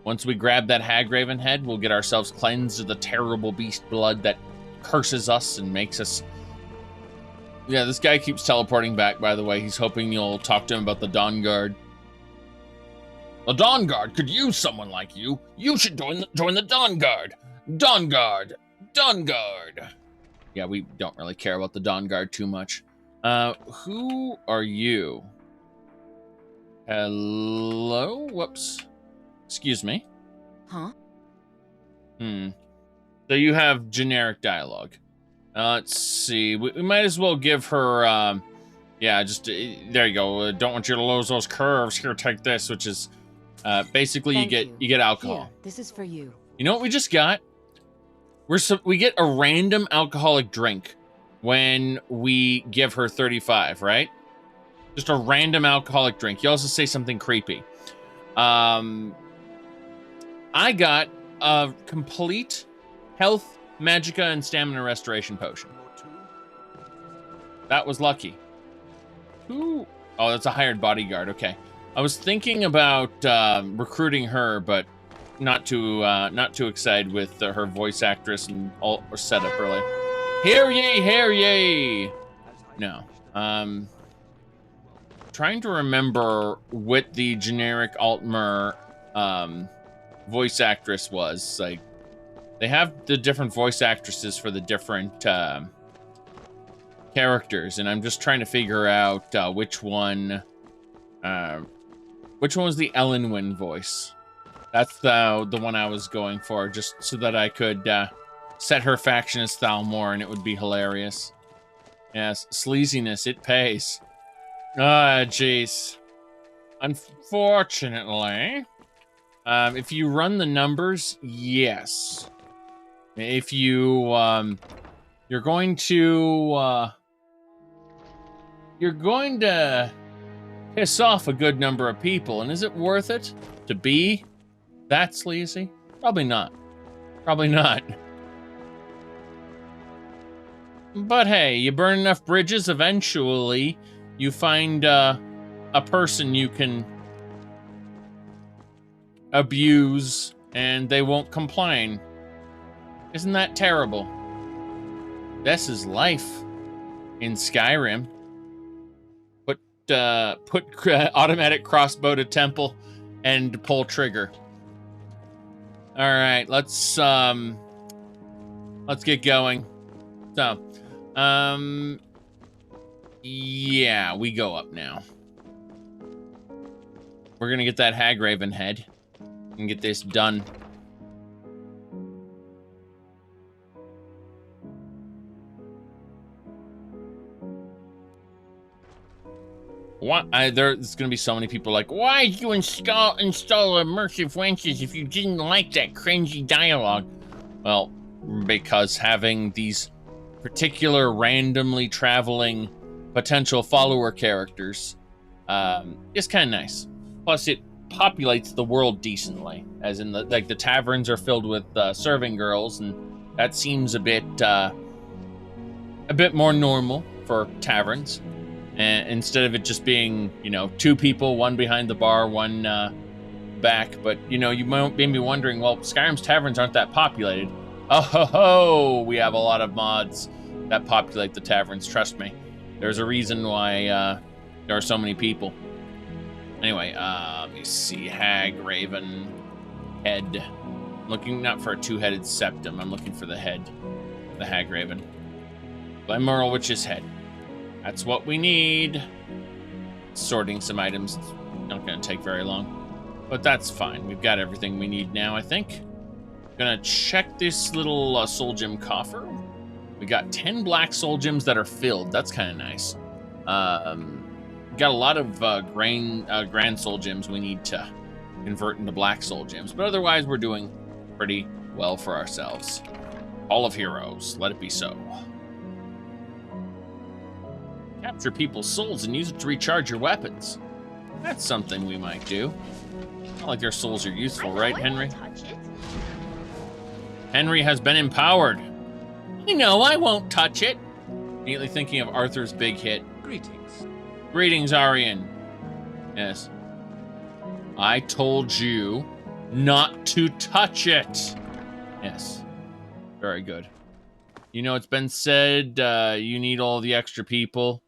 Once we grab that Hagraven head, we'll get ourselves cleansed of the terrible beast blood that curses us and makes us... Yeah, this guy keeps teleporting back, by the way. He's hoping you'll talk to him about the Dawn Guard. The Dawn Guard could use someone like you. You should join the Dawn Guard. Dawn Guard. Dawn Guard. Yeah, we don't really care about the Dawn Guard too much. Who are you? Hello? Whoops. Excuse me. Huh? So you have generic dialogue. Let's see. We might as well give her, yeah, just, there you go. Don't want you to lose those curves. Here, take this, which is, basically you get alcohol. Here, this is for you. You know what we just got? We get a random alcoholic drink when we give her 35, right? Just a random alcoholic drink. You also say something creepy. I got a complete health, magicka, and stamina restoration potion. That was lucky. Ooh. Oh, that's a hired bodyguard. Okay. I was thinking about recruiting her, but not too excited with her voice actress and all setup early. Hear ye, hear ye! No. Trying to remember what the generic Altmer voice actress was. Like, they have the different voice actresses for the different characters, and I'm just trying to figure out which one was the Ellenwyn voice. That's the one I was going for, just so that I could set her faction as Thalmor, and it would be hilarious. Yes, sleaziness, it pays. Ah, jeez. Unfortunately, if you run the numbers, yes. If you, you're going to piss off a good number of people, and is it worth it to be that sleazy? Probably not. Probably not. But hey, you burn enough bridges, eventually you find a person you can abuse, and they won't complain. Isn't that terrible? This is life in Skyrim. Put automatic crossbow to temple and pull trigger. All right, let's get going. So, yeah, we go up now. We're gonna get that Hagraven head and get this done. What? There's gonna be so many people like, why did you install immersive wenches if you didn't like that cringy dialogue? Well, because having these particular randomly traveling potential follower characters is kind of nice. Plus, it populates the world decently, as in the taverns are filled with serving girls, and that seems a bit more normal for taverns. And instead of it just being, you know, 2 people, one behind the bar, one back. But, you know, you might be wondering, well, Skyrim's taverns aren't that populated. Oh, ho, ho, we have a lot of mods that populate the taverns, trust me. There's a reason why there are so many people. Anyway, let me see. Hagraven head. I'm looking not for a 2-headed septum. I'm looking for the head. The Hagraven. Glenmoral Witch's head. That's what we need. Sorting some items. Not going to take very long. But that's fine. We've got everything we need now, I think. Gonna check this little soul gem coffer. We got 10 black soul gems that are filled. That's kind of nice. Got a lot of grand soul gems we need to convert into black soul gems. But otherwise, we're doing pretty well for ourselves. Hall of Heroes. Let it be so. Capture people's souls and use it to recharge your weapons. That's something we might do. Not like their souls are useful, right, Henry? Henry has been empowered. I know, I won't touch it. Immediately thinking of Arthur's big hit. Greetings. Greetings, Auryen. Yes. I told you not to touch it. Yes. Very good. You know, it's been said you need all the extra people.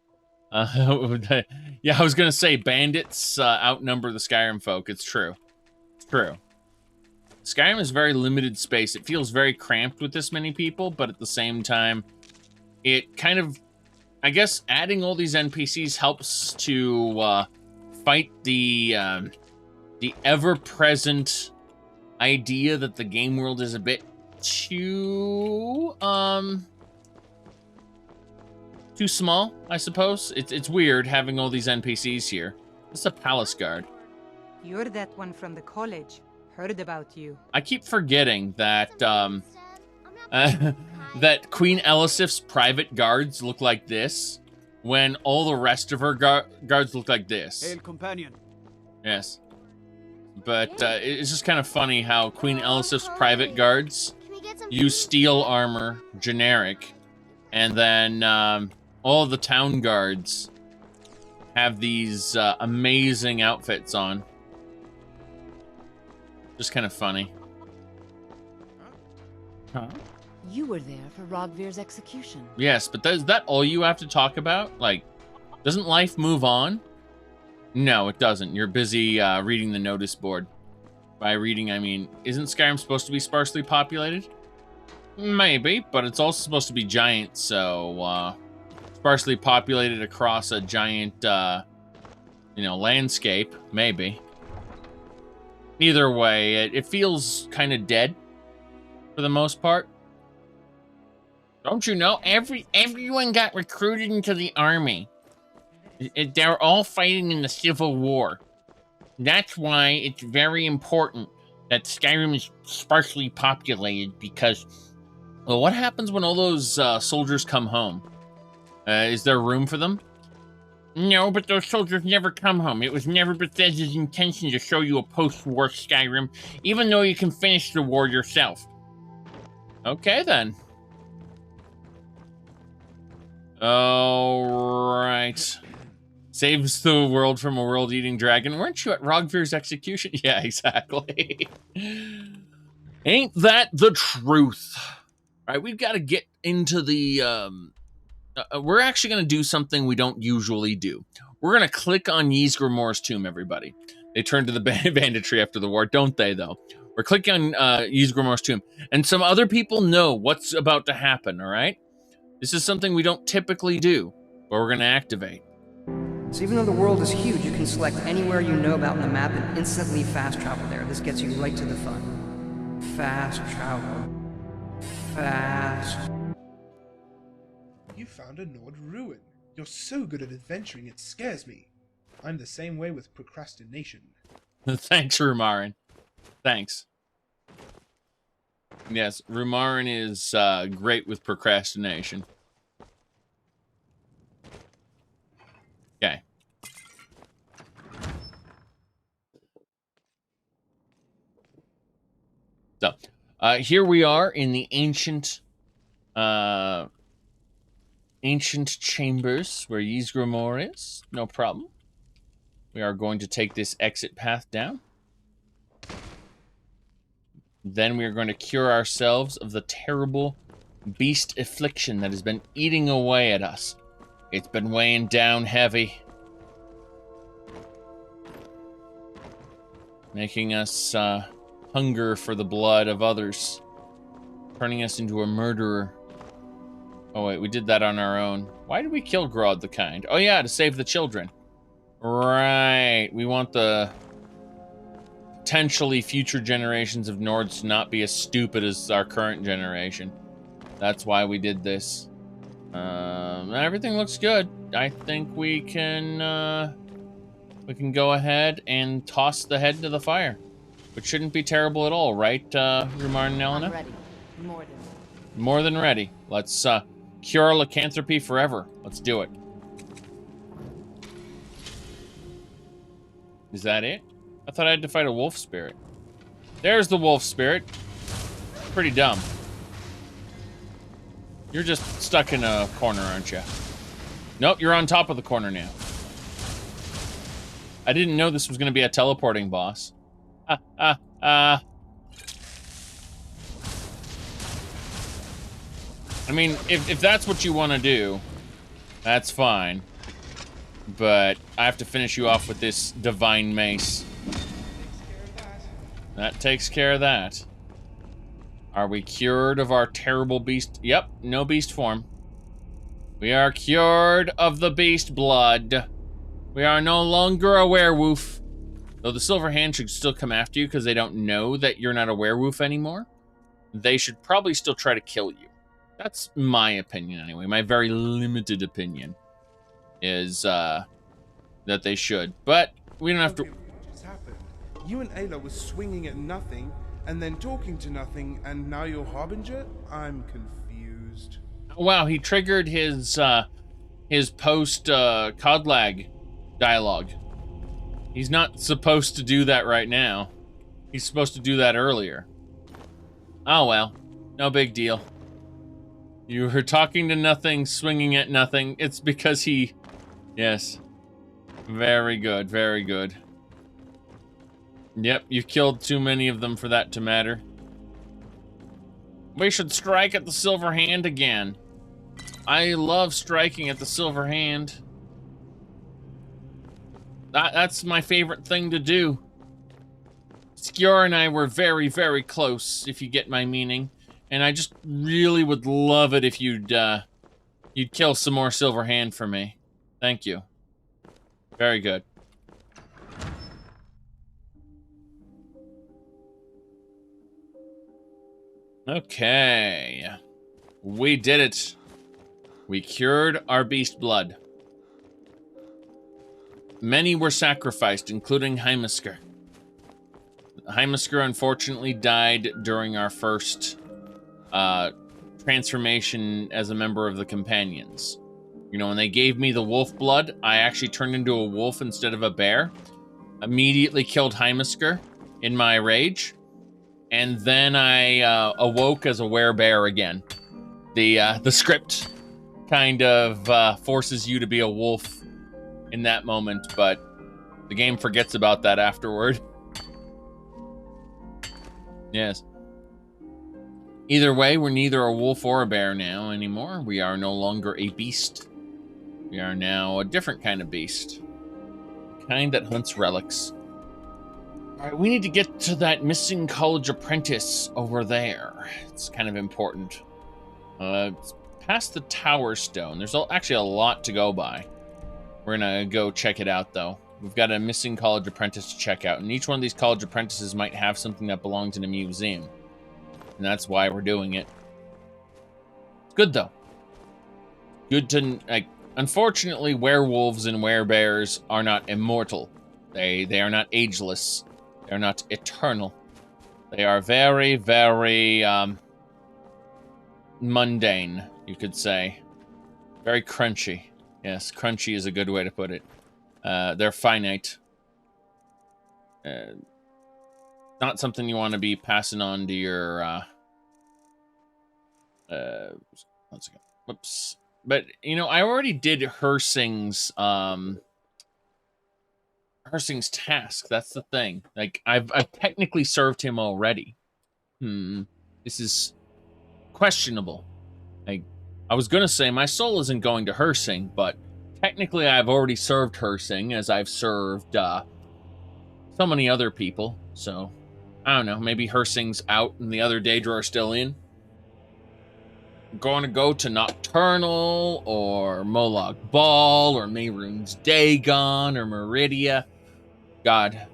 Yeah, I was going to say bandits outnumber the Skyrim folk. It's true. It's true. Skyrim is very limited space. It feels very cramped with this many people, but at the same time, it kind of, I guess, adding all these NPCs helps to fight the ever-present idea that the game world is a bit too small, I suppose. It's weird having all these NPCs here. It's a palace guard. You're that one from the college. Heard about you. I keep forgetting that that Queen Elisif's private guards look like this, when all the rest of her guards look like this. Hail, companion. Yes. But it's just kind of funny how Queen Elisif's private guards use steel armor, generic, and then all the town guards have these amazing outfits on. Just kind of funny. Huh? You were there for Rogvir's execution. Yes, but is that all you have to talk about? Like, doesn't life move on? No, it doesn't. You're busy reading the notice board. By reading, I mean, isn't Skyrim supposed to be sparsely populated? Maybe, but it's also supposed to be giant, so sparsely populated across a giant, landscape. Maybe. Either way, it feels kind of dead for the most part. Don't you know? Everyone got recruited into the army. They're all fighting in the Civil War. That's why it's very important that Skyrim is sparsely populated, because, well, what happens when all those soldiers come home? Is there room for them? No, but those soldiers never come home. It was never Bethesda's intention to show you a post-war Skyrim, even though you can finish the war yourself. Okay, then. All right. Saves the world from a world-eating dragon. Weren't you at Rogvir's execution? Yeah, exactly. Ain't that the truth? All right, we've got to get into the... we're actually going to do something we don't usually do. We're going to click on Ysgramor's tomb, everybody. They turned to the banditry after the war, don't they, though? We're clicking on Ysgramor's tomb. And some other people know what's about to happen, all right? This is something we don't typically do, but we're going to activate. So even though the world is huge, you can select anywhere you know about on the map and instantly fast travel there. This gets you right to the fun. Fast travel. Fast. You found a Nord ruin. You're so good at adventuring, it scares me. I'm the same way with procrastination. Thanks, Rumarin. Thanks. Yes, Rumarin is great with procrastination. Okay. So, here we are in the ancient chambers where Ysgramor is. No problem. We are going to take this exit path down. Then we are going to cure ourselves of the terrible beast affliction that has been eating away at us. It's been weighing down heavy. Making us hunger for the blood of others. Turning us into a murderer. Oh wait, we did that on our own. Why did we kill Grod the Kind? Oh yeah, to save the children. Right, we want the potentially future generations of Nords to not be as stupid as our current generation. That's why we did this. Everything looks good. I think we can go ahead and toss the head into the fire, which shouldn't be terrible at all, right, Rumarin and Elena? I'm ready. More than ready. Let's cure lycanthropy forever. Let's do it. Is that it? I thought I had to fight a wolf spirit. There's the wolf spirit. Pretty dumb. You're just stuck in a corner, aren't you? Nope, you're on top of the corner now. I didn't know this was going to be a teleporting boss. I mean, if that's what you want to do, that's fine. But I have to finish you off with this divine mace. That takes care of that. Are we cured of our terrible beast? Yep, no beast form. We are cured of the beast blood. We are no longer a werewolf. Though the Silver Hand should still come after you because they don't know that you're not a werewolf anymore. They should probably still try to kill you. That's my opinion anyway. My very limited opinion is that they should. But we don't have to... What just happened? You and Ayla were swinging at nothing, and then talking to nothing, and now you're Harbinger? I'm confused. Wow, he triggered his post Codlag dialogue. He's not supposed to do that right now. He's supposed to do that earlier. Oh well, no big deal. You were talking to nothing, swinging at nothing. It's because he... Yes. Very good, very good. Yep, you killed too many of them for that to matter. We should strike at the Silver Hand again. I love striking at the Silver Hand. That's my favorite thing to do. Skjor and I were very, very close, if you get my meaning. And I just really would love it if you'd kill some more silver hand for me. Thank you. Very good. Okay. We did it. We cured our beast blood. Many were sacrificed, including Heimesker. Heimesker unfortunately died during our first transformation as a member of the Companions. You know, when they gave me the wolf blood, I actually turned into a wolf instead of a bear. Immediately killed Heimesker in my rage. And then I awoke as a werebear again. The script kind of forces you to be a wolf in that moment, but the game forgets about that afterward. Yes. Either way, we're neither a wolf or a bear now anymore. We are no longer a beast. We are now a different kind of beast. The kind that hunts relics. Alright, we need to get to that missing college apprentice over there. It's kind of important. It's past the Tower Stone. There's actually a lot to go by. We're gonna go check it out, though. We've got a missing college apprentice to check out, and each one of these college apprentices might have something that belongs in a museum. And that's why we're doing it. It's good, though. Good to, like, unfortunately, werewolves and werebears are not immortal. They are not ageless. They're not eternal. They are very, very, mundane, you could say. Very crunchy. Yes, crunchy is a good way to put it. They're finite. Not something you want to be passing on to your, one second. Whoops. But, you know, I already did Hersing's task. That's the thing. Like, I've technically served him already. This is questionable. Like, I was gonna say my soul isn't going to Hersing, but technically I've already served Hersing, as I've served so many other people. So I don't know. Maybe Hersing's out and the other Daedra are still in. I'm going to go to Nocturnal or Molag Bal or Mehrunes Dagon or Meridia. God,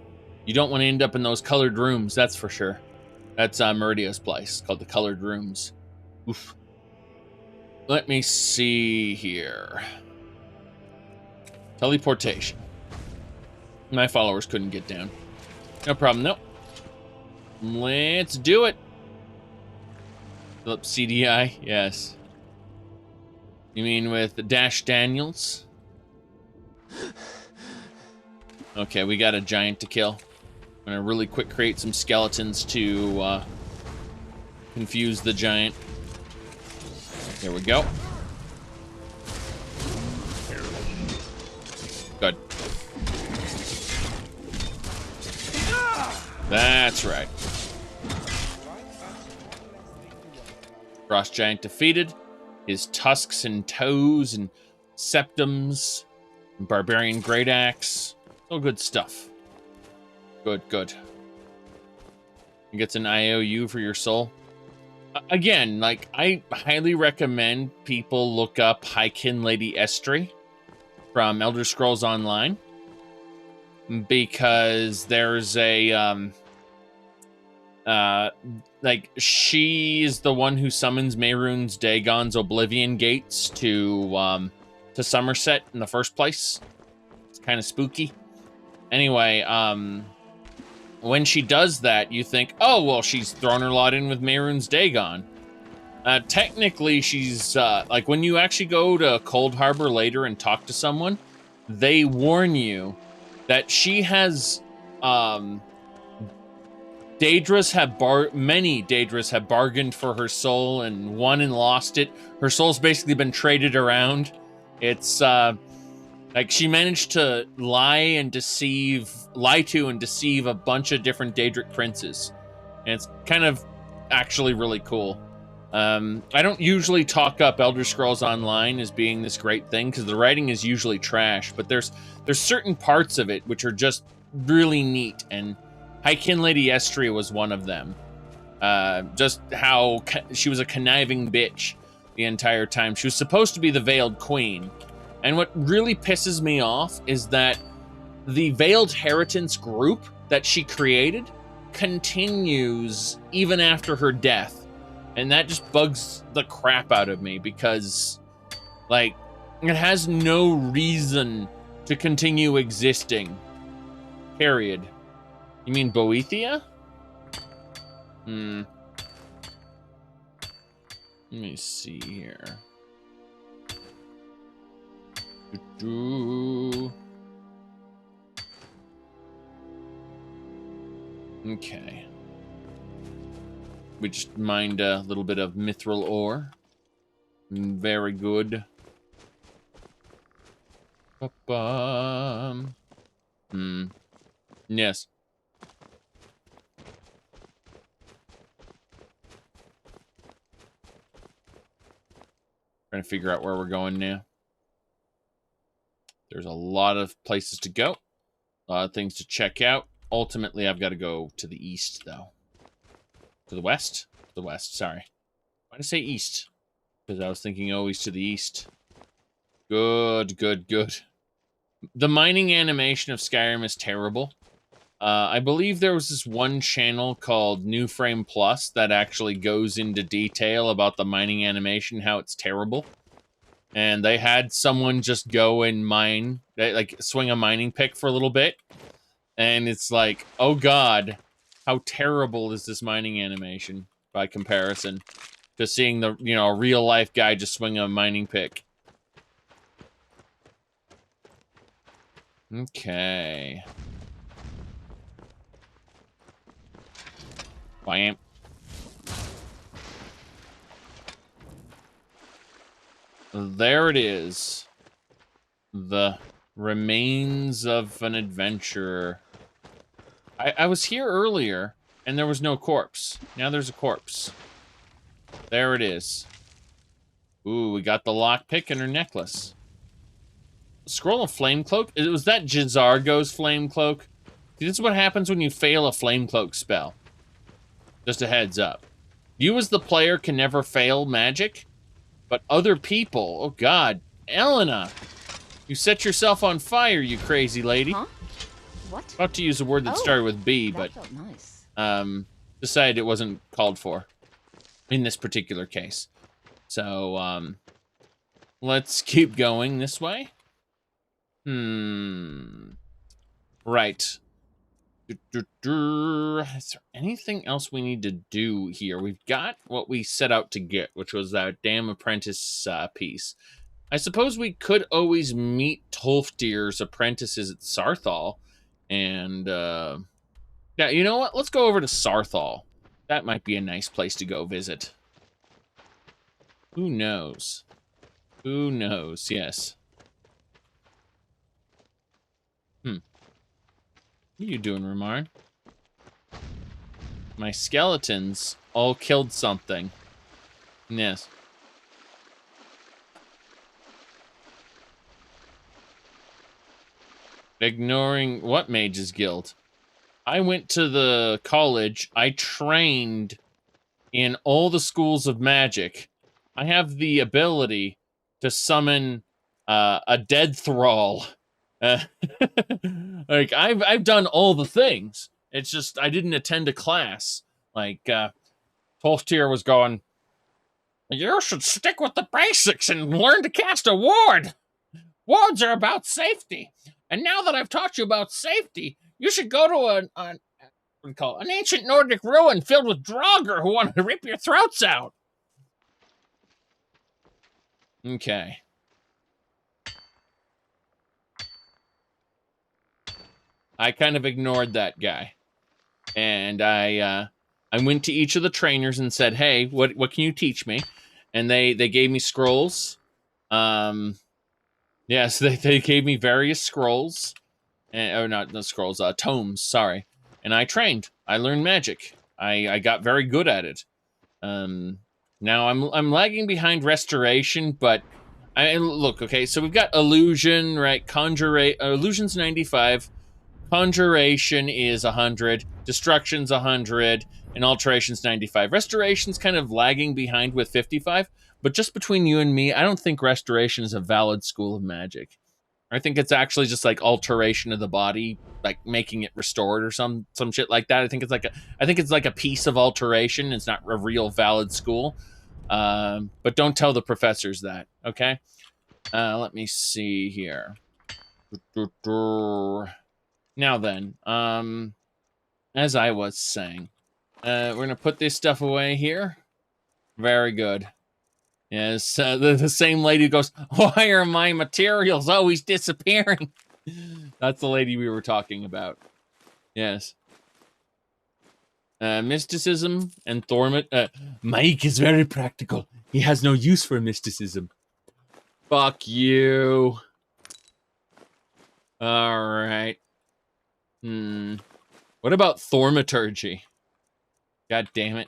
you don't want to end up in those colored rooms, that's for sure. That's Meridia's place, called the Colored Rooms. Oof. Let me see here. Teleportation. My followers couldn't get down. No problem, nope. Let's do it. Philip CDI, yes. You mean with Dash Daniels? Okay, we got a giant to kill. I'm gonna really quick create some skeletons to confuse the giant. There we go. Good. That's right. Frost Giant defeated. His tusks and toes and septums and Barbarian Great Axe. All good stuff. Good, good. He gets an IOU for your soul. Again, like, I highly recommend people look up Hykin Lady Estri from Elder Scrolls Online, because there's a, like, she is the one who summons Mehrunes Dagon's Oblivion Gates to Summerset in the first place. It's kind of spooky. Anyway, when she does that, you think, oh, well, she's thrown her lot in with Mehrunes Dagon. Technically, she's, like, when you actually go to Cold Harbor later and talk to someone, they warn you that she has, many Daedras have bargained for her soul and won and lost it. Her soul's basically been traded around. It's, like, she managed to lie to and deceive a bunch of different Daedric princes. And it's kind of actually really cool. I don't usually talk up Elder Scrolls Online as being this great thing, because the writing is usually trash, but there's certain parts of it which are just really neat, and Hykin Lady Estri was one of them. Just how she was a conniving bitch the entire time. She was supposed to be the Veiled Queen. And what really pisses me off is that the Veiled Heritance group that she created continues even after her death. And that just bugs the crap out of me because, like, it has no reason to continue existing. Period. You mean Boethia? Let me see here. Okay. We just mined a little bit of mithril ore. Very good. Yes. Trying to figure out where we're going now. There's a lot of places to go. A lot of things to check out. Ultimately, I've got to go to the east, though. To the west? The west, sorry. Why did I say east? Because I was thinking always to the east. Good, good, good. The mining animation of Skyrim is terrible. I believe there was this one channel called New Frame Plus that actually goes into detail about the mining animation, how it's terrible. And they had someone just go and mine, like swing a mining pick for a little bit. And it's like, oh god, how terrible is this mining animation by comparison to seeing the, you know, a real life guy just swing a mining pick. Okay. Bam. There it is. The remains of an adventurer. I was here earlier, and there was no corpse. Now there's a corpse. There it is. Ooh, we got the lockpick and her necklace. Scroll of Flame Cloak? Was that Jizargo's Flame Cloak? See, this is what happens when you fail a Flame Cloak spell. Just a heads up. You as the player can never fail magic, but other people, oh god, Elena, you set yourself on fire, you crazy lady. Huh? What? About to use a word that started with B, but felt nice. decided it wasn't called for in this particular case. So, let's keep going this way. Right. Is there anything else we need to do here? We've got what we set out to get, which was that damn apprentice piece. I suppose we could always meet Tolfdir's apprentices at Sarthal. And, yeah, you know what? Let's go over to Sarthal. That might be a nice place to go visit. Who knows? Who knows? Yes. What are you doing, Rumarin? My skeletons all killed something. Yes. Ignoring what Mage's Guild? I went to the college. I trained in all the schools of magic. I have the ability to summon a dead thrall. Like I've done all the things. It's just I didn't attend a class. Like Tolfdir was going, you should stick with the basics and learn to cast a ward. Wards are about safety. And now that I've taught you about safety, you should go to an ancient Nordic ruin filled with Draugr who want to rip your throats out. Okay. I kind of ignored that guy. And I went to each of the trainers and said, hey, what can you teach me? And they gave me scrolls. Yes, they gave me various scrolls. Or not scrolls, tomes, sorry. And I trained. I learned magic. I got very good at it. Now I'm lagging behind restoration, but look, okay, so we've got illusion, right? Illusion's 95. Conjuration is 100. Destruction's 100, and Alteration's 95. Restoration's kind of lagging behind with 55, but just between you and me, I don't think Restoration is a valid school of magic. I think it's actually just like alteration of the body, like making it restored or some shit like that. I think it's like a piece of alteration. It's not a real valid school. But don't tell the professors that, okay? Let me see here. Now then, as I was saying, we're gonna put this stuff away here. Very good. Yes, the same lady goes, why are my materials always disappearing? That's the lady we were talking about. Yes. Mysticism and Thormit. Mike is very practical. He has no use for mysticism. Fuck you. Alright. What about Thaumaturgy? God damn it.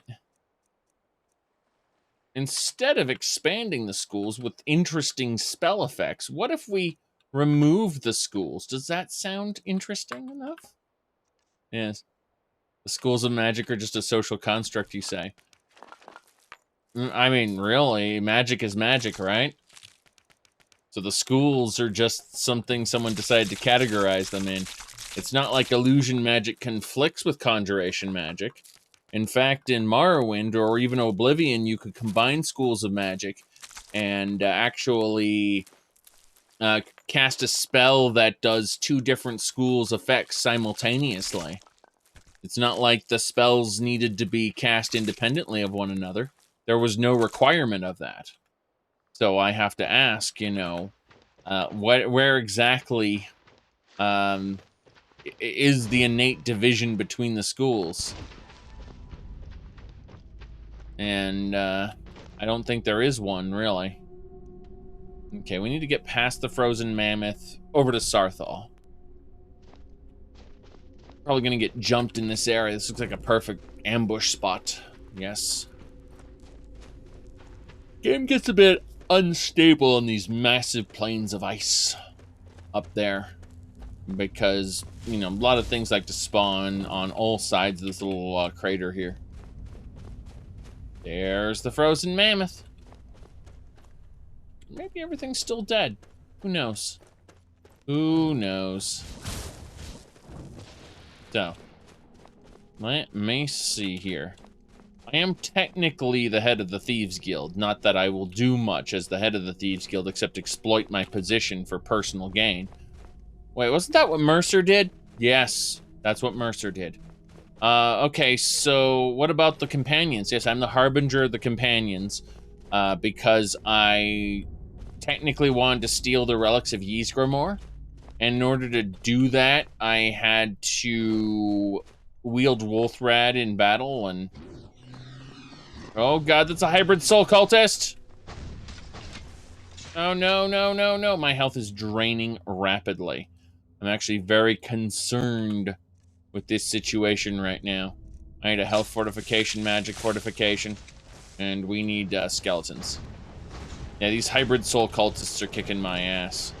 Instead of expanding the schools with interesting spell effects, what if we remove the schools? Does that sound interesting enough? Yes. The schools of magic are just a social construct, you say. I mean, really, magic is magic, right? So the schools are just something someone decided to categorize them in. It's not like illusion magic conflicts with conjuration magic. In fact, in Morrowind or even Oblivion, you could combine schools of magic and actually cast a spell that does 2 different schools' effects simultaneously. It's not like the spells needed to be cast independently of one another. There was no requirement of that. So I have to ask, you know, where exactly is the innate division between the schools? And I don't think there is one, really. Okay, we need to get past the frozen mammoth over to Sarthal. Probably gonna get jumped in this area. This looks like a perfect ambush spot. Yes. Game gets a bit unstable on these massive plains of ice up there. Because, you know, a lot of things like to spawn on all sides of this little crater here. There's the frozen mammoth. Maybe everything's still dead. Who knows? Who knows? So, let me see here. I am technically the head of the Thieves Guild. Not that I will do much as the head of the Thieves Guild except exploit my position for personal gain. Wait, wasn't that what Mercer did? Yes, that's what Mercer did. Okay, so what about the companions? Yes, I'm the harbinger of the companions because I technically wanted to steal the relics of Ysgramor. And in order to do that, I had to wield Wolfrad in battle and... Oh god, that's a hybrid soul cultist! Oh no, no, no, no. My health is draining rapidly. I'm actually very concerned with this situation right now. I need a health fortification, magic fortification, and we need skeletons. Yeah, these hybrid soul cultists are kicking my ass.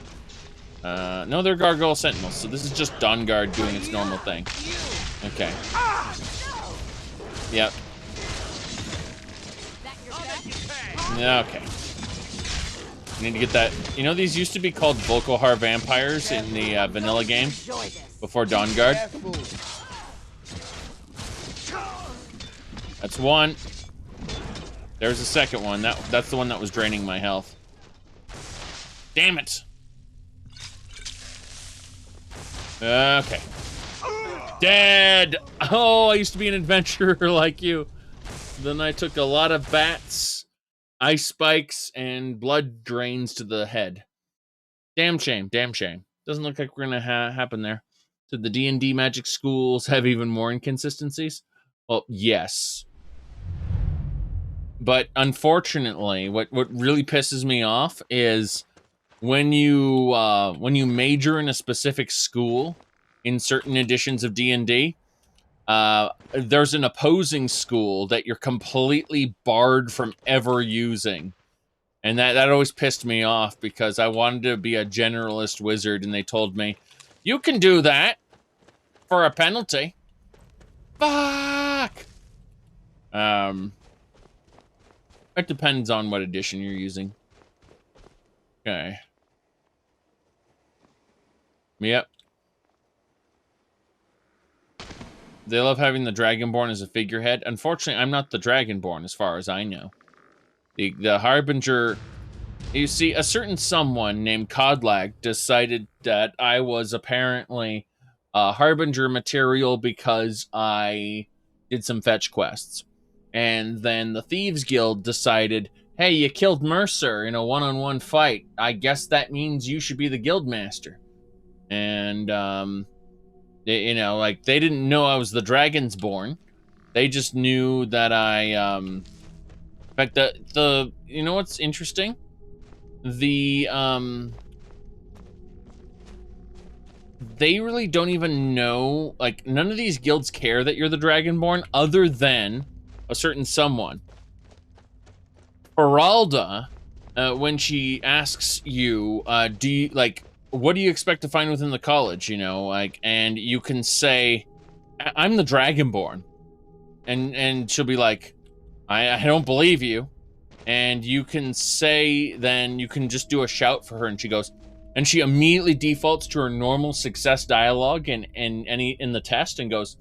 No, they're gargoyle sentinels, so this is just Dawnguard doing its normal thing. Okay. Yep. Okay. I need to get that. You know, these used to be called Volkohar vampires in the vanilla game before Dawnguard. That's one. There's the second one. That's the one that was draining my health. Damn it. Okay. Dead! Oh, I used to be an adventurer like you. Then I took a lot of bats, ice spikes, and blood drains to the head. Damn shame, damn shame. Doesn't look like we're gonna happen there. Did the D&D magic schools have even more inconsistencies? Well, yes. But unfortunately, what really pisses me off is when you major in a specific school in certain editions of D&D, there's an opposing school that you're completely barred from ever using. And that always pissed me off because I wanted to be a generalist wizard and they told me, you can do that for a penalty. Fuck! It depends on what edition you're using. Okay. Yep. They love having the Dragonborn as a figurehead. Unfortunately, I'm not the Dragonborn, as far as I know. The Harbinger... You see, a certain someone named Codlag decided that I was apparently Harbinger material because I did some fetch quests. And then the Thieves Guild decided, hey, you killed Mercer in a one-on-one fight. I guess that means you should be the Guildmaster. And, you know, like, they didn't know I was the Dragonsborn. They just knew that I, in fact, you know what's interesting? They really don't even know, like, none of these guilds care that you're the Dragonborn, other than a certain someone. Feralda, when she asks you, do you, like, what do you expect to find within the college, you know, like, and you can say, I'm the Dragonborn. And she'll be like, I don't believe you. And you can say, then you can just do a shout for her, and she goes, and she immediately defaults to her normal success dialogue in the test and goes,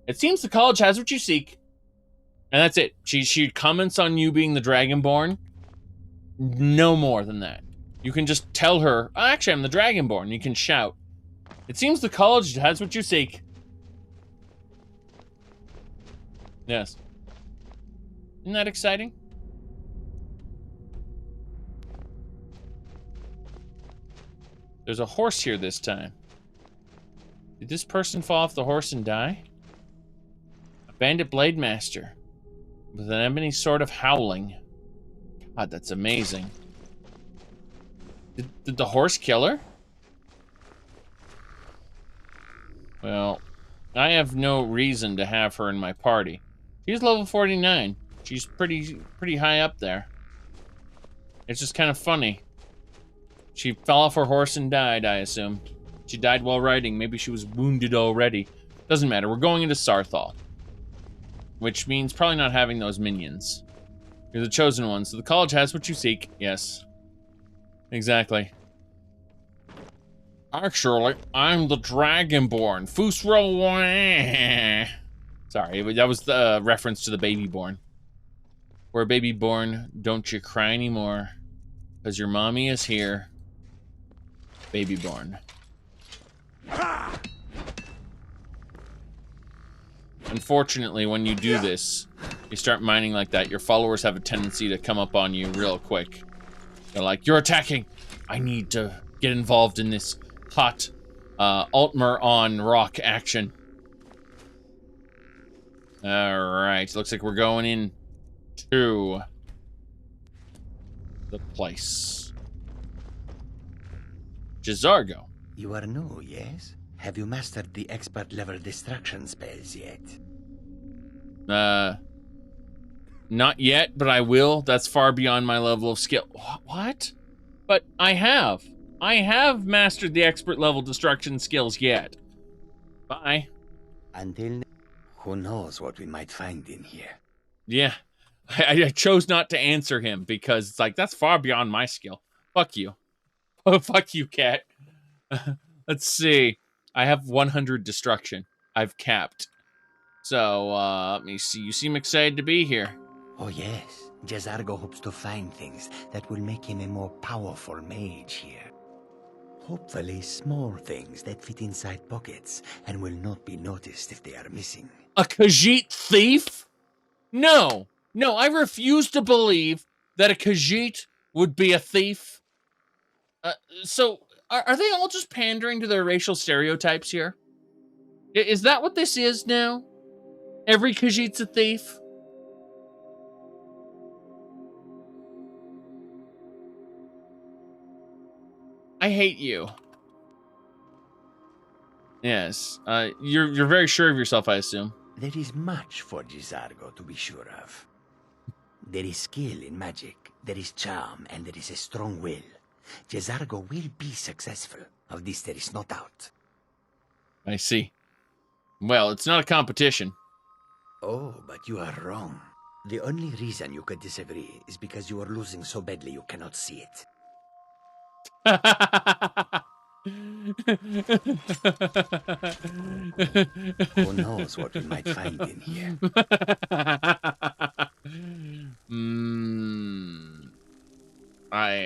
it seems the college has what you seek. And that's it. She comments on you being the Dragonborn. No more than that. You can just tell her, oh, actually, I'm the Dragonborn. You can shout, it seems the college has what you seek. Yes. Isn't that exciting? There's a horse here this time. Did this person fall off the horse and die? A bandit blade master with an ebony sword of howling. God, that's amazing. Did the horse kill her? Well, I have no reason to have her in my party. She's level 49. She's pretty high up there. It's just kind of funny. She fell off her horse and died, I assume. She died while riding. Maybe she was wounded already. Doesn't matter. We're going into Sarthal. Which means probably not having those minions. You're the chosen one, so the college has what you seek. Yes. Exactly. Actually, I'm the Dragonborn. Fusro. Sorry, that was the reference to the baby born. For a baby born, don't you cry anymore. Because your mommy is here. Baby born. Unfortunately, when you do this, you start mining like that, your followers have a tendency to come up on you real quick. They're like, you're attacking. I need to get involved in this hot Altmer on rock action. Alright, looks like we're going in to the place. Jazargo. You are new, yes? Have you mastered the expert level distraction spells yet? Not yet, but I will. That's far beyond my level of skill. What? But I have. I have mastered the expert level destruction skills yet. Bye. Until who knows what we might find in here. Yeah. I chose not to answer him because it's like, that's far beyond my skill. Fuck you. Oh, fuck you, cat. Let's see. I have 100 destruction. I've capped. So, let me see. You seem excited to be here. Oh, yes. Jazargo hopes to find things that will make him a more powerful mage here. Hopefully small things that fit inside pockets and will not be noticed if they are missing. A Khajiit thief? No. No, I refuse to believe that a Khajiit would be a thief. So, are they all just pandering to their racial stereotypes here? Is that what this is now? Every Khajiit's a thief? I hate you. Yes. You're very sure of yourself, I assume. There is much for Jazargo to be sure of. There is skill in magic, there is charm, and there is a strong will. Jazargo will be successful. Of this there is no doubt. I see. Well, it's not a competition. Oh, but you are wrong. The only reason you could disagree is because you are losing so badly you cannot see it. Who knows what we might find in here?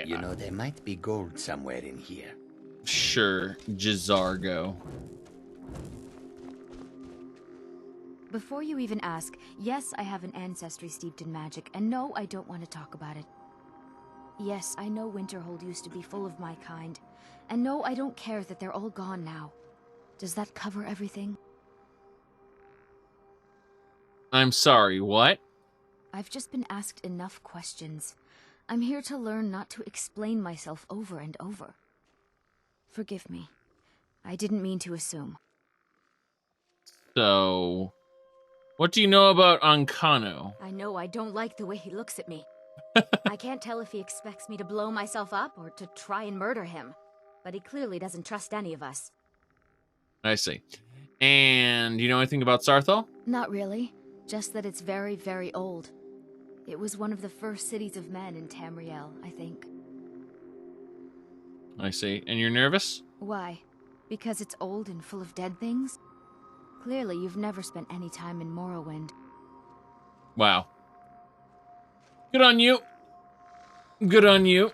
You know, there might be gold somewhere in here. Sure, Jizargo. Before you even ask, yes, I have an ancestry steeped in magic, and no, I don't want to talk about it. Yes, I know Winterhold used to be full of my kind, and no, I don't care that they're all gone now. Does that cover everything? I'm sorry, what? I've just been asked enough questions. I'm here to learn not to explain myself over and over. Forgive me. I didn't mean to assume. So, what do you know about Ancano? I know I don't like the way he looks at me. I can't tell if he expects me to blow myself up or to try and murder him. But he clearly doesn't trust any of us. I see. And you know anything about Sarthal? Not really. Just that it's very, very old. It was one of the first cities of men in Tamriel, I think. I see. And you're nervous? Why? Because it's old and full of dead things? Clearly, you've never spent any time in Morrowind. Wow. Good on you. Good on you.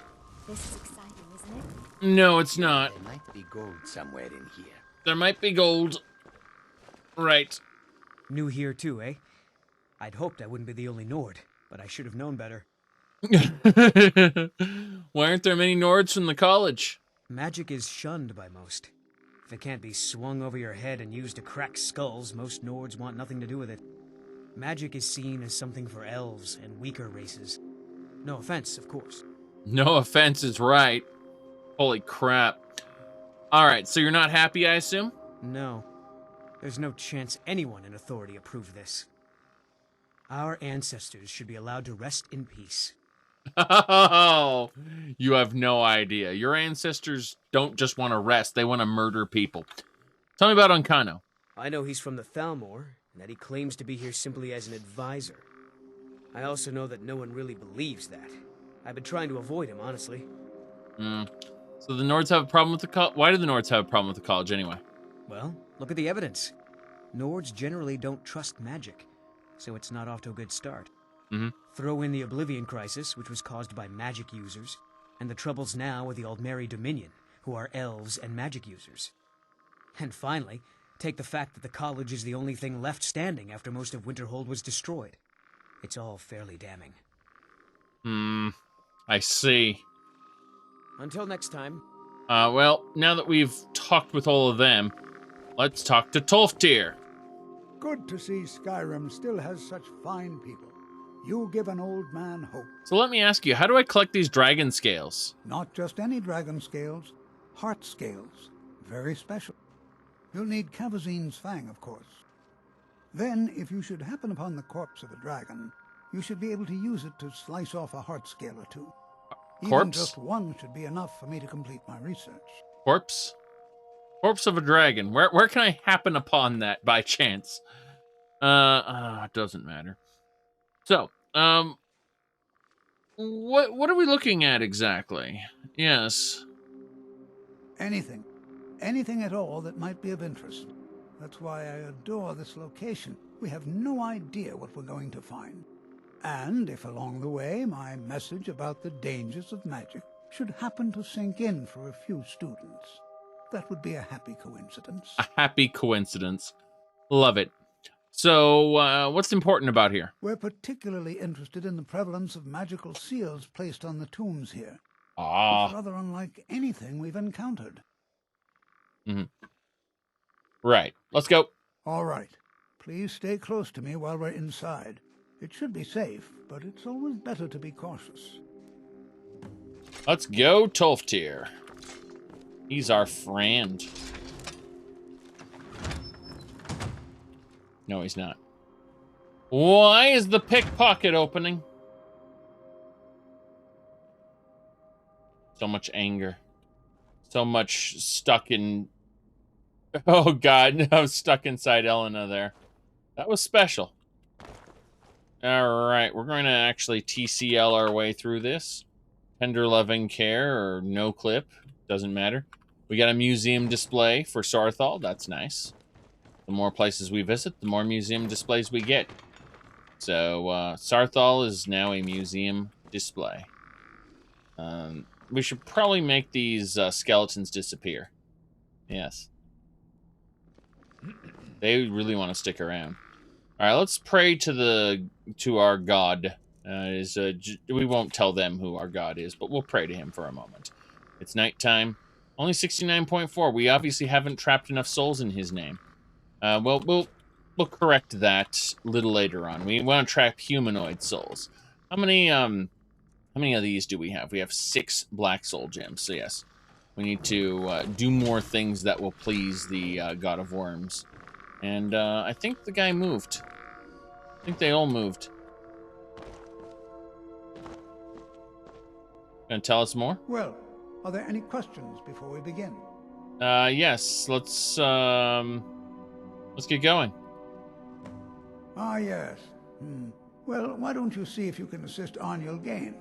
This is exciting, isn't it? No, it's not. There might be gold somewhere in here. There might be gold. Right. New here too, eh? I'd hoped I wouldn't be the only Nord, but I should have known better. Why aren't there many Nords from the college? Magic is shunned by most. If it can't be swung over your head and used to crack skulls, most Nords want nothing to do with it. Magic is seen as something for elves and weaker races. No offense, of course. No offense is right. Holy crap. Alright, so you're not happy, I assume? No. There's no chance anyone in authority approved this. Our ancestors should be allowed to rest in peace. Oh, you have no idea. Your ancestors don't just want to rest, they want to murder people. Tell me about Ancano. I know he's from the Thalmor, and that he claims to be here simply as an advisor. I also know that no one really believes that. I've been trying to avoid him, honestly. So the Nords have a problem with the college? Why do the Nords have a problem with the college anyway? Well, look at the evidence. Nords generally don't trust magic, so it's not off to a good start. Throw in the Oblivion Crisis, which was caused by magic users, and the troubles now with the Aldmeri Dominion, who are elves and magic users. And finally, take the fact that the college is the only thing left standing after most of Winterhold was destroyed. It's all fairly damning. I see. Until next time. Well, now that we've talked with all of them, let's talk to Tolfdir. Good to see Skyrim still has such fine people. You give an old man hope. So let me ask you, how do I collect these dragon scales? Not just any dragon scales, heart scales. Very special. You'll need Kavazin's fang, of course. Then, if you should happen upon the corpse of a dragon, you should be able to use it to slice off a heart scale or two. Even Corpse? just one should be enough for me to complete my research. Corpse? Corpse of a dragon. Where can I happen upon that by chance? It doesn't matter. So, what are we looking at exactly? Yes. Anything. Anything at all that might be of interest. That's why I adore this location. We have no idea what we're going to find. And if along the way my message about the dangers of magic should happen to sink in for a few students, that would be a happy coincidence. A happy coincidence. Love it. So, what's important about here? We're particularly interested in the prevalence of magical seals placed on the tombs here. It's rather unlike anything we've encountered. Right. Let's go. All right. Please stay close to me while we're inside. It should be safe, but it's always better to be cautious. Let's go, Tolfdir. He's our friend. No, he's not. Why is the pickpocket opening? So much anger. So much stuck in... Oh, God. I'm stuck inside Elena there. That was special. Alright, we're going to actually TCL our way through this. Tender loving care or no clip, doesn't matter. We got a museum display for Sarthal, that's nice. The more places we visit, the more museum displays we get. So, Sarthal is now a museum display. We should probably make these skeletons disappear. Yes. They really want to stick around. Alright, let's pray to our god. We won't tell them who our god is, but we'll pray to him for a moment. It's nighttime. Only 69.4. We obviously haven't trapped enough souls in his name. We'll correct that a little later on. We want to trap humanoid souls. How many of these do we have? We have 6 black soul gems. So yes, we need to do more things that will please the god of worms. And I think the guy moved. I think they all moved. Gonna tell us more? Well, are there any questions before we begin? Yes. Let's get going. Ah, yes. Well, why don't you see if you can assist Arnyel Gain?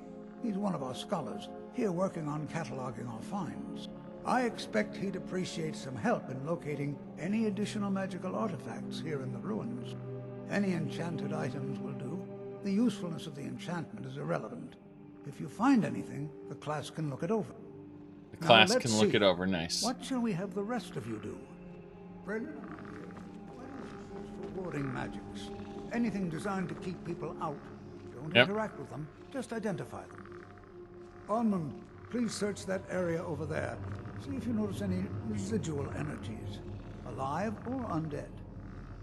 He's one of our scholars, here working on cataloging our finds. I expect he'd appreciate some help in locating any additional magical artifacts here in the ruins. Any enchanted items will do. The usefulness of the enchantment is irrelevant. If you find anything, the class can look it over. The class can look it over, nice. What shall we have the rest of you do? Brendan, why don't you search for warding magics? Anything designed to keep people out. Don't interact with them, just identify them. Almond, please search that area over there. See if you notice any residual energies. Alive or undead.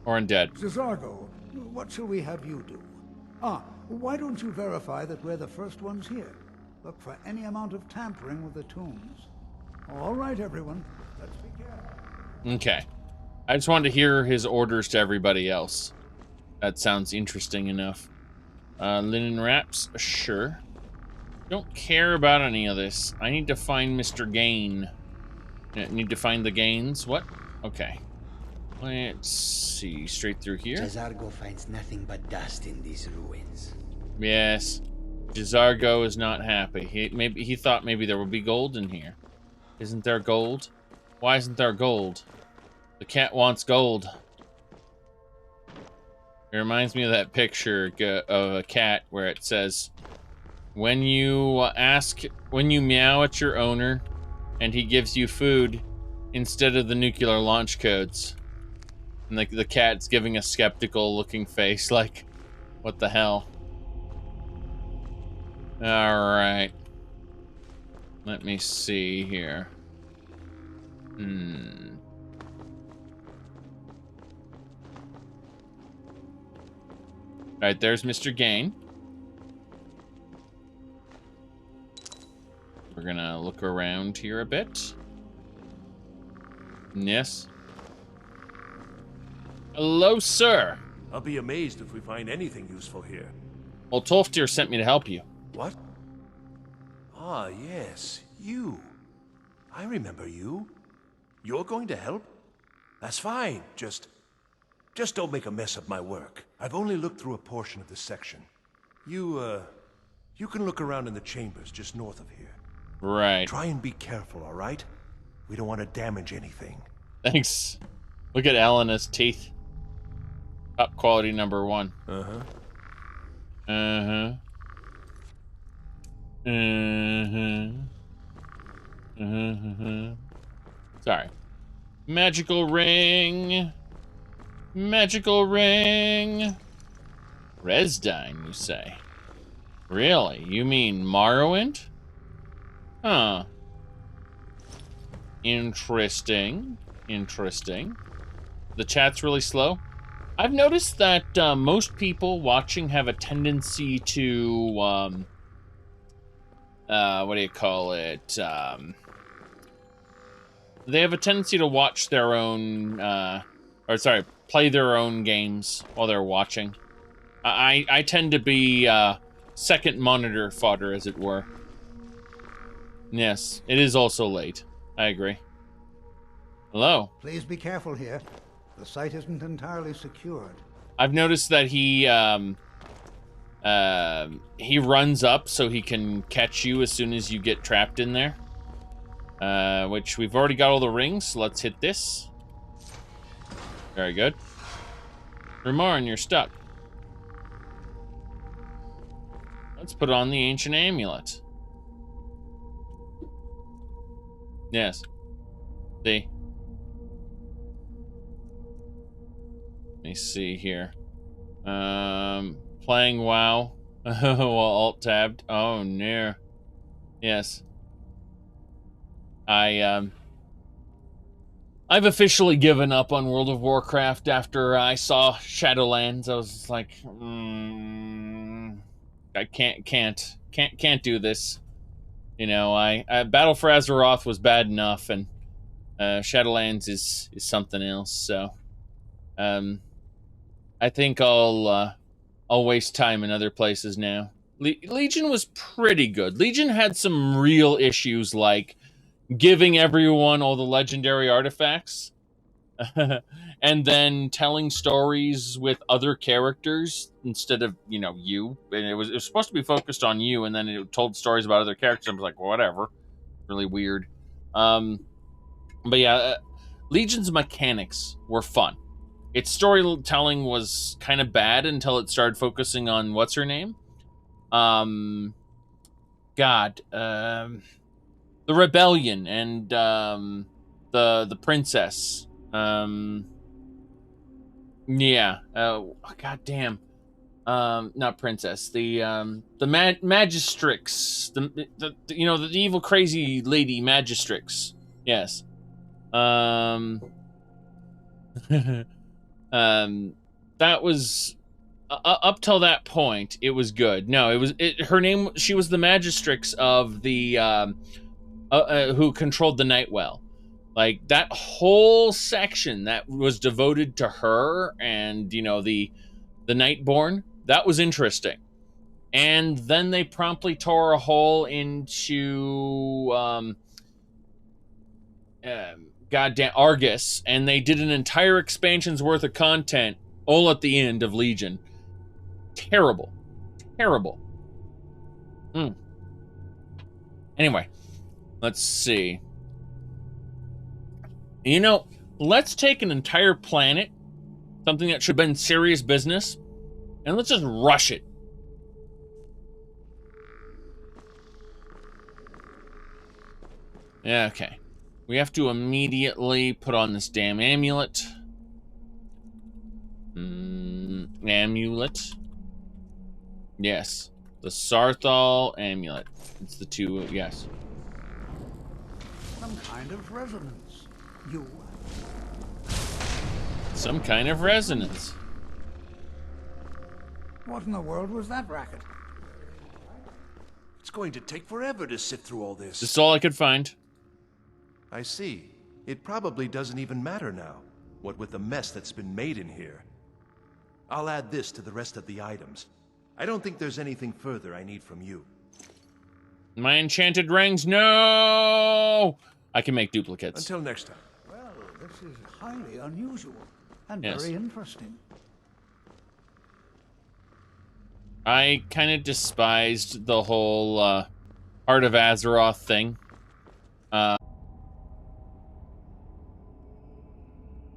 Or undead. Zazargo, what shall we have you do? Why don't you verify that we're the first ones here? Look for any amount of tampering with the tombs. All right, everyone. Let's be careful. Okay. I just wanted to hear his orders to everybody else. That sounds interesting enough. Linen wraps? Sure. Don't care about any of this. I need to find Mr. Gain. I need to find the Gains? What? Okay. Let's see. Straight through here. Jazargo finds nothing but dust in these ruins. Yes. Jazargo is not happy. He thought maybe there would be gold in here. Isn't there gold? Why isn't there gold? The cat wants gold. It reminds me of that picture of a cat where it says, when you meow at your owner and he gives you food instead of the nuclear launch codes. And the cat's giving a skeptical looking face like, what the hell? Alright. Let me see here. Alright, there's Mr. Gain. We're gonna look around here a bit. Yes. Hello, sir. I'll be amazed if we find anything useful here. Well, Tolfdir sent me to help you. What? Ah, yes, you. I remember you. You're going to help? That's fine. Just don't make a mess of my work. I've only looked through a portion of this section. You can look around in the chambers just north of here. Right. Try and be careful, all right? We don't want to damage anything. Thanks. Look at Elena's teeth. Top quality #1. Uh-huh. Uh-huh. Sorry. Magical ring. Magical ring. Resdine, you say? Really? You mean Morrowind? Huh. Interesting. Interesting. The chat's really slow. I've noticed that most people watching have a tendency to, what do you call it? They have a tendency to watch their own, play their own games while they're watching. I tend to be second monitor fodder, as it were. Yes, it is also late. I agree. Hello. Please be careful here. The site isn't entirely secured. I've noticed that he he runs up so he can catch you as soon as you get trapped in there. Which we've already got all the rings, so let's hit this. Very good. Rumarin, you're stuck. Let's put on the ancient amulet. Yes. See. Let me see here. Playing WoW while alt-tabbed. Oh, no. Yes. I've officially given up on World of Warcraft after I saw Shadowlands. I was just like, I can't do this. You know, I Battle for Azeroth was bad enough, and Shadowlands is something else. So, I think I'll waste time in other places now. Legion was pretty good. Legion had some real issues, like giving everyone all the legendary artifacts and then telling stories with other characters instead of, you know, you. And it was supposed to be focused on you, and then it told stories about other characters. I was like, whatever. Really weird. But yeah, Legion's mechanics were fun. Its storytelling was kind of bad until it started focusing on what's her name? The rebellion and the princess. Yeah. God damn. Not princess. The magistrix. The you know, the evil crazy lady magistrix. Yes. That was up till that point. It was good. No, it was her name. She was the magistrix of the who controlled the Nightwell. Like, that whole section that was devoted to her and, you know, the Nightborn, that was interesting. And then they promptly tore a hole into goddamn Argus, and they did an entire expansion's worth of content all at the end of Legion. Terrible. Terrible. Anyway, let's see. You know, let's take an entire planet, something that should have been serious business, and let's just rush it. Yeah, okay. We have to immediately put on this damn amulet. Amulet. Yes. The Sarthal amulet. It's the two, yes. Some kind of resonance. Some kind of resonance. What in the world was that racket? It's going to take forever to sift through all this. This is all I could find. I see. It probably doesn't even matter now, what with the mess that's been made in here. I'll add this to the rest of the items. I don't think there's anything further I need from you. My enchanted rings, no! I can make duplicates. Until next time. Well, this is highly unusual and Yes. very interesting. I kind of despised the whole Heart of Azeroth thing.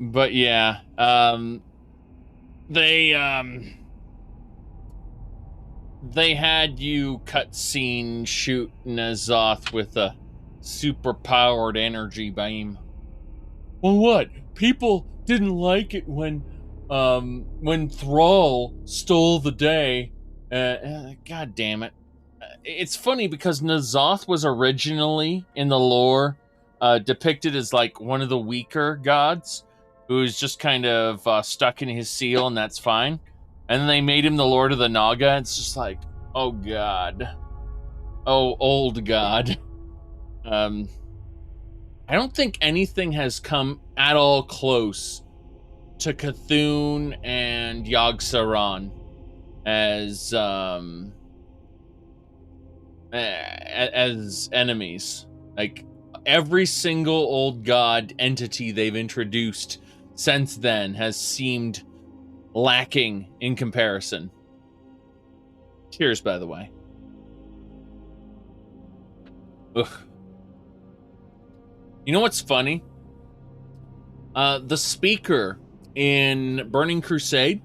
But yeah, they had you cutscene shoot N'Zoth with a super-powered energy beam. Well, what? People didn't like it when Thrall stole the day. God damn it. It's funny because N'Zoth was originally, in the lore, depicted as like one of the weaker gods, who's just kind of stuck in his seal, and that's fine. And then they made him the Lord of the Naga. It's just like, oh god. Oh, old god. I don't think anything has come at all close to Cthulhu and Yogg-Saron as enemies. Like, every single old god entity they've introduced since then has seemed lacking in comparison. Cheers, by the way. Ugh. You know what's funny? The speaker in Burning Crusade,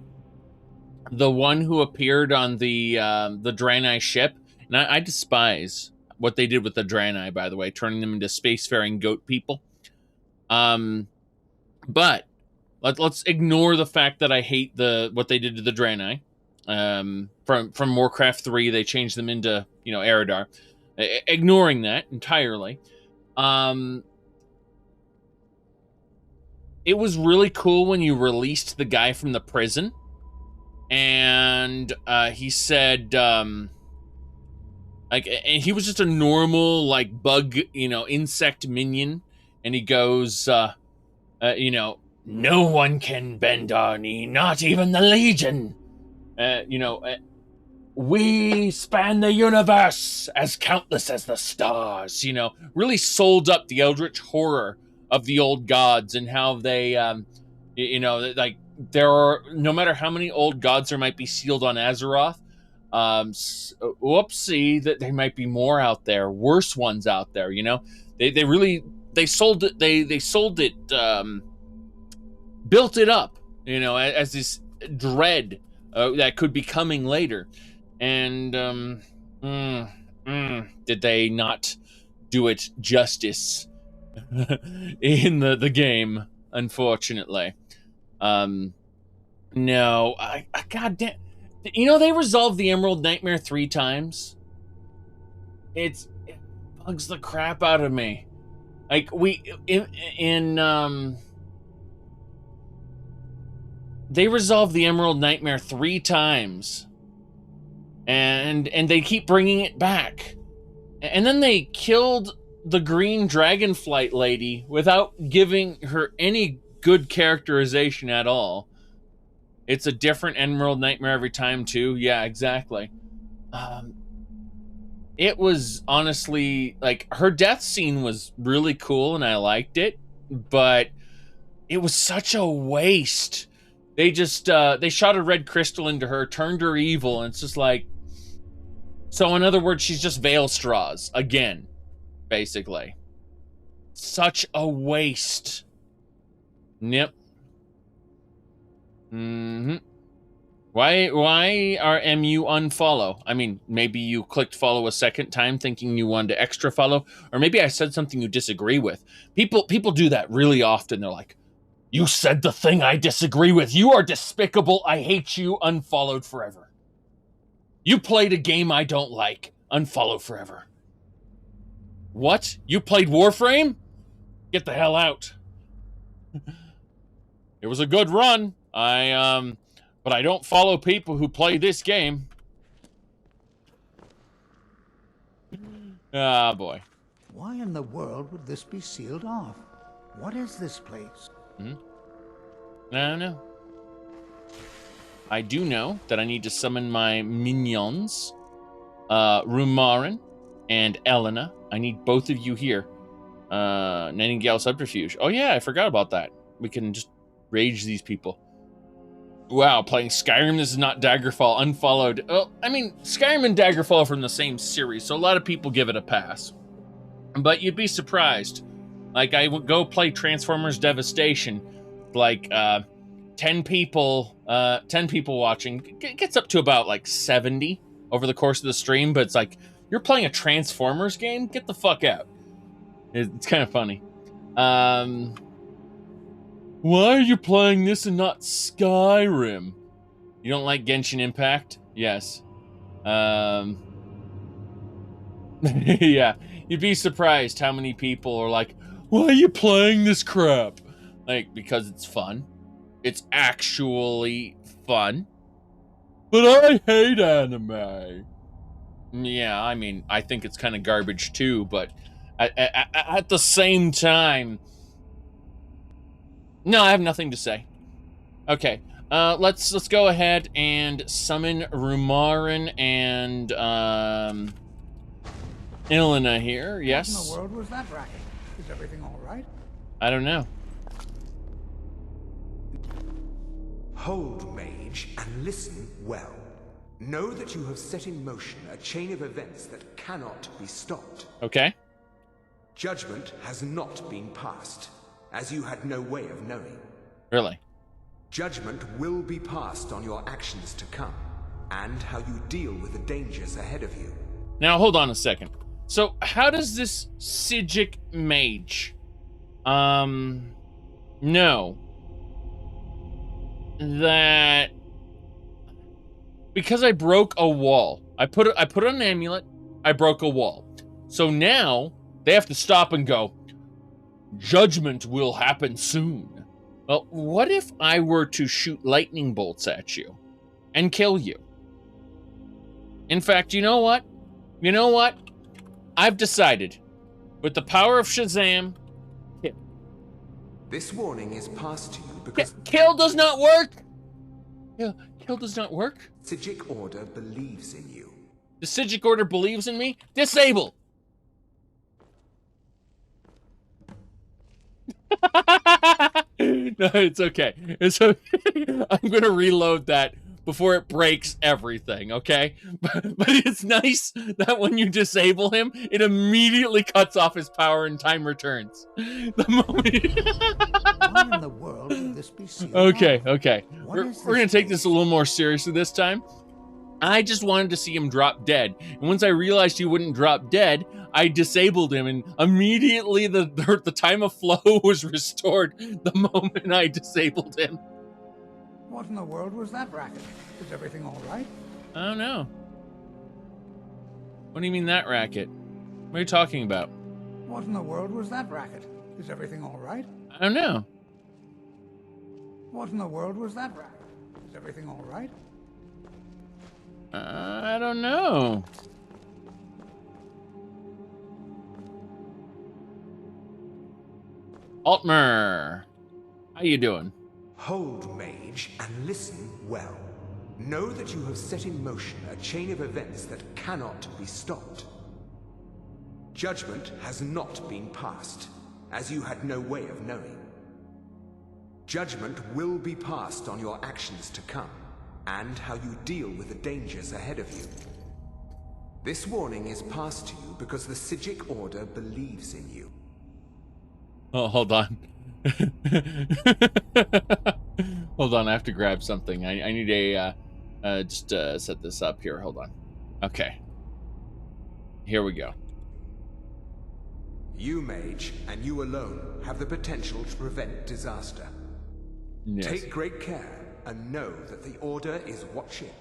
the one who appeared on the Draenei ship, and I despise what they did with the Draenei, by the way, turning them into spacefaring goat people. But let's ignore the fact that I hate what they did to the Draenei. From Warcraft 3, they changed them into, Eridar. Ignoring that entirely. It was really cool when you released the guy from the prison, and he said, and he was just a normal, bug, insect minion, and he goes, no one can bend our knee, not even the Legion. We span the universe as countless as the stars, really sold up the eldritch horror of the old gods and how they, there are, no matter how many old gods there might be sealed on Azeroth, whoopsie, that there might be more out there, worse ones out there, they sold it, they sold it, built it up, as this dread that could be coming later. And did they not do it justice in the game, unfortunately. No, I goddamn, they resolved the Emerald Nightmare 3 times. It bugs the crap out of me. They resolved the Emerald Nightmare 3 times, and they keep bringing it back. And then they killed the green dragonflight lady without giving her any good characterization at all. It's a different Emerald Nightmare every time, too. Yeah, exactly. It was honestly, her death scene was really cool, and I liked it, but it was such a waste. They just, they shot a red crystal into her, turned her evil, and it's just so in other words, she's just Veil Straws, again, basically. Such a waste. Yep. Why are MU unfollow? I mean, maybe you clicked follow a second time thinking you wanted to extra follow, or maybe I said something you disagree with. People do that really often. They're like, you said the thing I disagree with. You are despicable. I hate you. Unfollowed forever. You played a game I don't like. Unfollow forever. What? You played Warframe? Get the hell out. It was a good run. But I don't follow people who play this game. Ah, boy. Why in the world would this be sealed off? What is this place? I don't know. I do know that I need to summon my minions, Rumarin and Elena. I need both of you here. Nightingale Subterfuge. Oh yeah, I forgot about that. We can just rage these people. Wow, playing Skyrim, this is not Daggerfall, unfollowed. Oh, I mean, Skyrim and Daggerfall are from the same series, so a lot of people give it a pass. But you'd be surprised. I would go play Transformers Devastation, 10 people watching. It gets up to about 70 over the course of the stream, but it's you're playing a Transformers game? Get the fuck out. It's kind of funny. Why are you playing this and not Skyrim? You don't like Genshin Impact? Yes. Yeah, you'd be surprised how many people are like, why are you playing this crap? Because it's fun. It's actually fun. But I hate anime. Yeah, I mean, I think it's kind of garbage too, but at the same time... No, I have nothing to say. Okay, let's go ahead and summon Rumarin and Elena here. Yes. What in the world was that racket? Is everything all right? I don't know. Hold, mage, and listen well. Know that you have set in motion a chain of events that cannot be stopped. Okay. Judgment has not been passed, as you had no way of knowing. Really? Judgment will be passed on your actions to come, and how you deal with the dangers ahead of you. Now, hold on a second. So, how does this Zaric mage, know that because I broke a wall, I put on an amulet, I broke a wall. So now they have to stop and go, judgment will happen soon. Well, what if I were to shoot lightning bolts at you and kill you? In fact, you know what? You know what? I've decided. With the power of Shazam, kill. This warning is passed to you because... Kill does not work! Kill does not work? Zaric Order believes in you. The Zaric Order believes in me? Disable! No, it's okay. It's okay. I'm gonna reload that before it breaks everything, okay? But it's nice that when you disable him, it immediately cuts off his power and time returns. The moment... Why in the world would this be sealed Okay, off? okay. We're gonna take this a little more seriously this time. I just wanted to see him drop dead. And once I realized he wouldn't drop dead, I disabled him, and immediately the time of flow was restored the moment I disabled him. What in the world was that racket? Is everything all right? I don't know. What do you mean that racket? What are you talking about? What in the world was that racket? Is everything all right? I don't know. What in the world was that racket? Is everything all right? I don't know. Altmer, how you doing? Hold, mage, and listen well. Know that you have set in motion a chain of events that cannot be stopped. Judgment has not been passed, as you had no way of knowing. Judgment will be passed on your actions to come, and how you deal with the dangers ahead of you. This warning is passed to you because the Zaric Order believes in you. Oh, hold on. Hold on, I have to grab something. I need a, just set this up here. Hold on. Okay. Here we go. You, mage, and you alone have the potential to prevent disaster. Yes. Take great care and know that the Order is watching.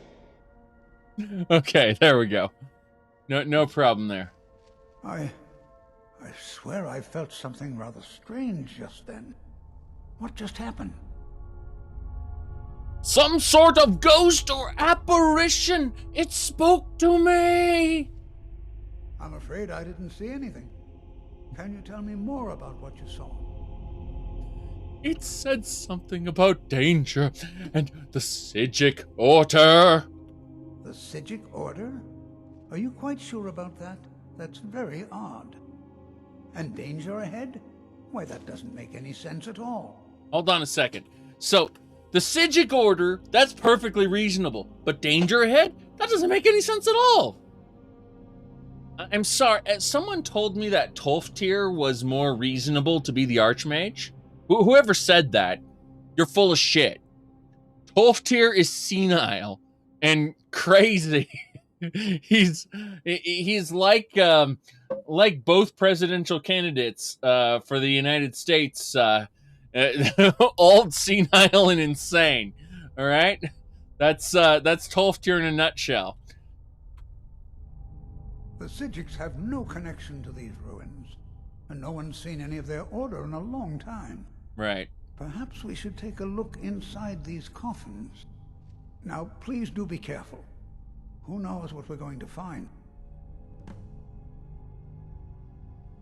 Okay, there we go. No problem there. I swear I felt something rather strange just then. What just happened? Some sort of ghost or apparition! It spoke to me! I'm afraid I didn't see anything. Can you tell me more about what you saw? It said something about danger and the Zaric Order. The Zaric Order? Are you quite sure about that? That's very odd. And danger ahead? Why, that doesn't make any sense at all. Hold on a second. So, the Zaric Order, that's perfectly reasonable. But danger ahead? That doesn't make any sense at all. I'm sorry, someone told me that Tolfdir was more reasonable to be the Archmage. Whoever said that, you're full of shit. Tolfdir is senile and crazy. He's like both presidential candidates for the United States, old, senile, and insane. All right, that's Tolfdir in a nutshell. The Zarics have no connection to these ruins, and no one's seen any of their order in a long time. Right. Perhaps we should take a look inside these coffins. Now, please do be careful. Who knows what we're going to find?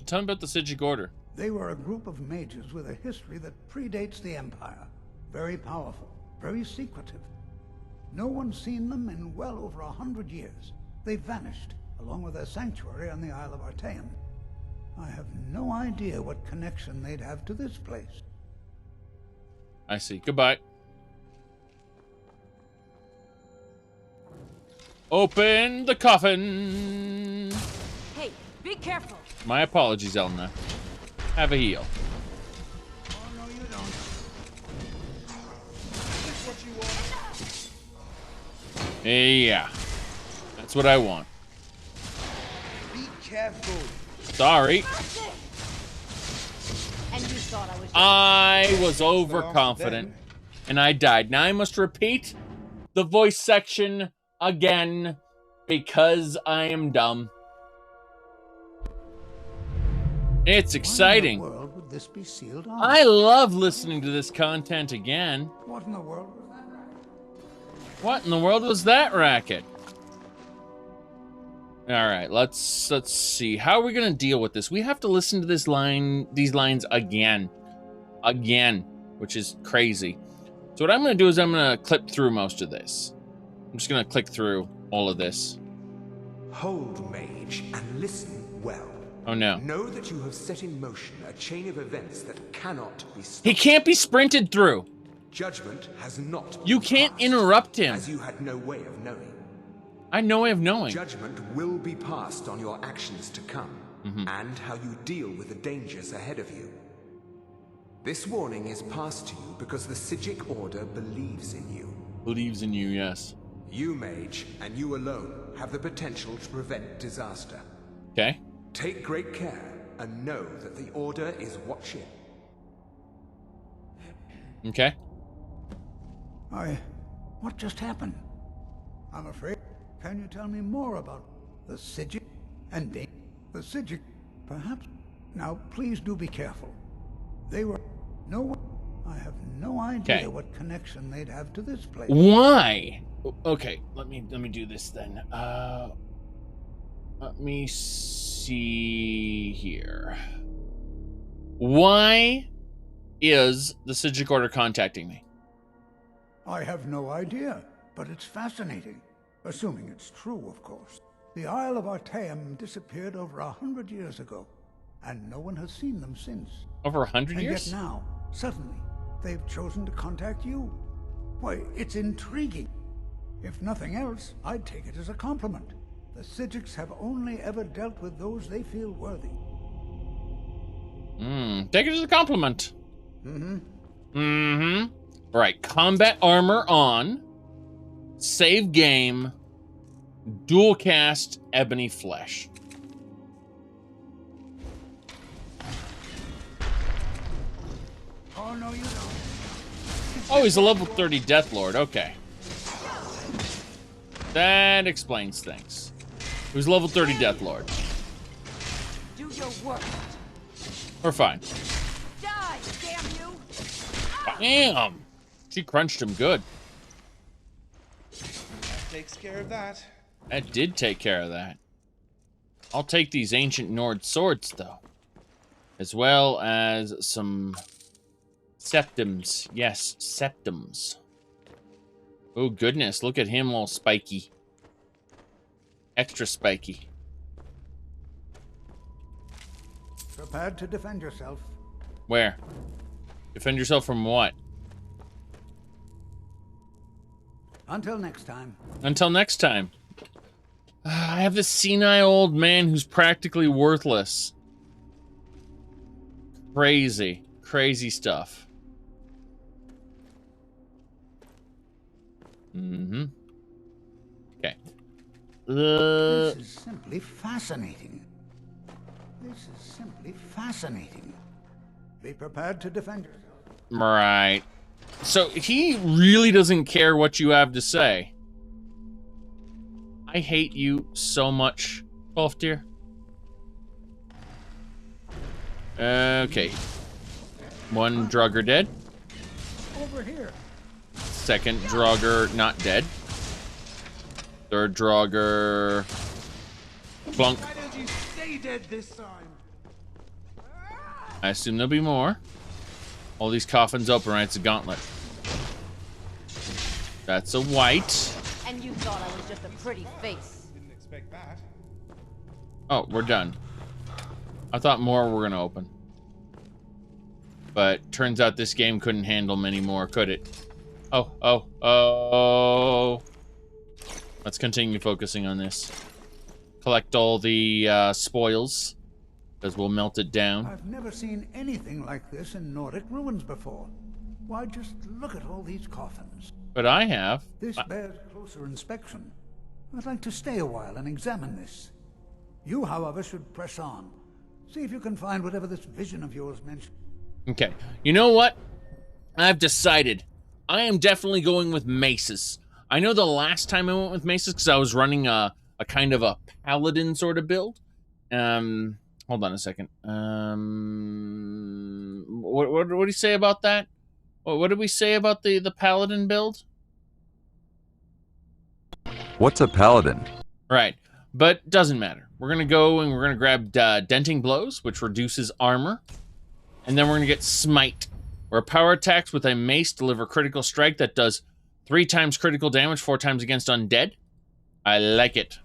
Tell me about the Zaric Order. They were a group of mages with a history that predates the Empire. Very powerful, very secretive. No one's seen them in well over 100 years. They vanished, along with their sanctuary on the Isle of Archmages. I have no idea what connection they'd have to this place. I see. Goodbye. Open the coffin. Hey, be careful. My apologies, Elna. Have a heal. Oh, no, you don't. That's what you want. Yeah. That's what I want. Be careful. Sorry. And you thought I was just... I was overconfident. And I died. Now I must repeat the voice section again because I am dumb. It's exciting. Why in the world would this be sealed off? I love listening to this content again. What in the world was that? What in the world was that racket? All right, let's see. How are we gonna deal with this? We have to listen to these lines again, which is crazy. So what I'm gonna do is I'm gonna clip through most of this. I'm just gonna click through all of this. Hold, mage, and listen well. Oh no. Know that you have set in motion a chain of events that cannot be stopped. He can't be sprinted through. Judgment has not been You can't passed, interrupt him. as you had no way of knowing. I have no way of knowing. Judgment will be passed on your actions to come, and how you deal with the dangers ahead of you. This warning is passed to you because the Psijic Order believes in you. Believes in you, yes. You, mage, and you alone have the potential to prevent disaster. Okay. Take great care and know that the Order is watching. Okay. What just happened? I'm afraid. Can you tell me more about the Psijic and the Psijic? Perhaps. Now, please do be careful. They were I have no idea what connection they'd have to this place. Why? Okay, let me do this then. Let me see here. Why is the Psijic Order contacting me? I have no idea, but it's fascinating. Assuming it's true, of course. The Isle of Artaeum disappeared over 100 years ago, and no one has seen them since. Over 100 years? And yet now, suddenly, they've chosen to contact you. Why, it's intriguing. If nothing else, I'd take it as a compliment. The Psijics have only ever dealt with those they feel worthy. Take it as a compliment. Right, combat armor on. Save game. Dual cast ebony flesh. Oh, no, you don't. Oh, he's a level 30 Death Lord. Okay. That explains things. He was level 30 Death Lord. Do your work. We're fine. Die, damn you! Damn! She crunched him good. That takes care of that. That did take care of that. I'll take these ancient Nord swords, though. As well as some septums. Yes, septums. Oh, goodness. Look at him all spiky. Extra spiky. Prepared to defend yourself. Where? Defend yourself from what? Until next time. Until next time. I have this senile old man who's practically worthless. Crazy. Crazy stuff. Okay. This is simply fascinating. This is simply fascinating. Be prepared to defend yourself. Right. So he really doesn't care what you have to say. I hate you so much, Tolfdir. Okay. One Draugr dead. Over here. Second Draugr not dead. Third Draugr plunk. Why don't you stay dead this time? I assume there'll be more. All these coffins open, right? It's a gauntlet. That's a white. And you thought I was just a pretty face. Didn't expect that. Oh, we're done. I thought more were gonna open. But turns out this game couldn't handle many more, could it? Oh. Let's continue focusing on this. Collect all the spoils, because we'll melt it down. I've never seen anything like this in Nordic ruins before. Why, just look at all these coffins. But I have. This bears closer inspection. I'd like to stay a while and examine this. You, however, should press on. See if you can find whatever this vision of yours mentioned. Okay. You know what? I've decided. I am definitely going with maces. I know the last time I went with maces because I was running a kind of a paladin sort of build. Hold on a second. What do you say about that? What did we say about the paladin build? What's a paladin? Right, but doesn't matter. We're gonna go and we're gonna grab denting blows, which reduces armor, and then we're gonna get smite, where power attacks with a mace deliver critical strike that does 3 times critical damage, 4 times against undead. I like it.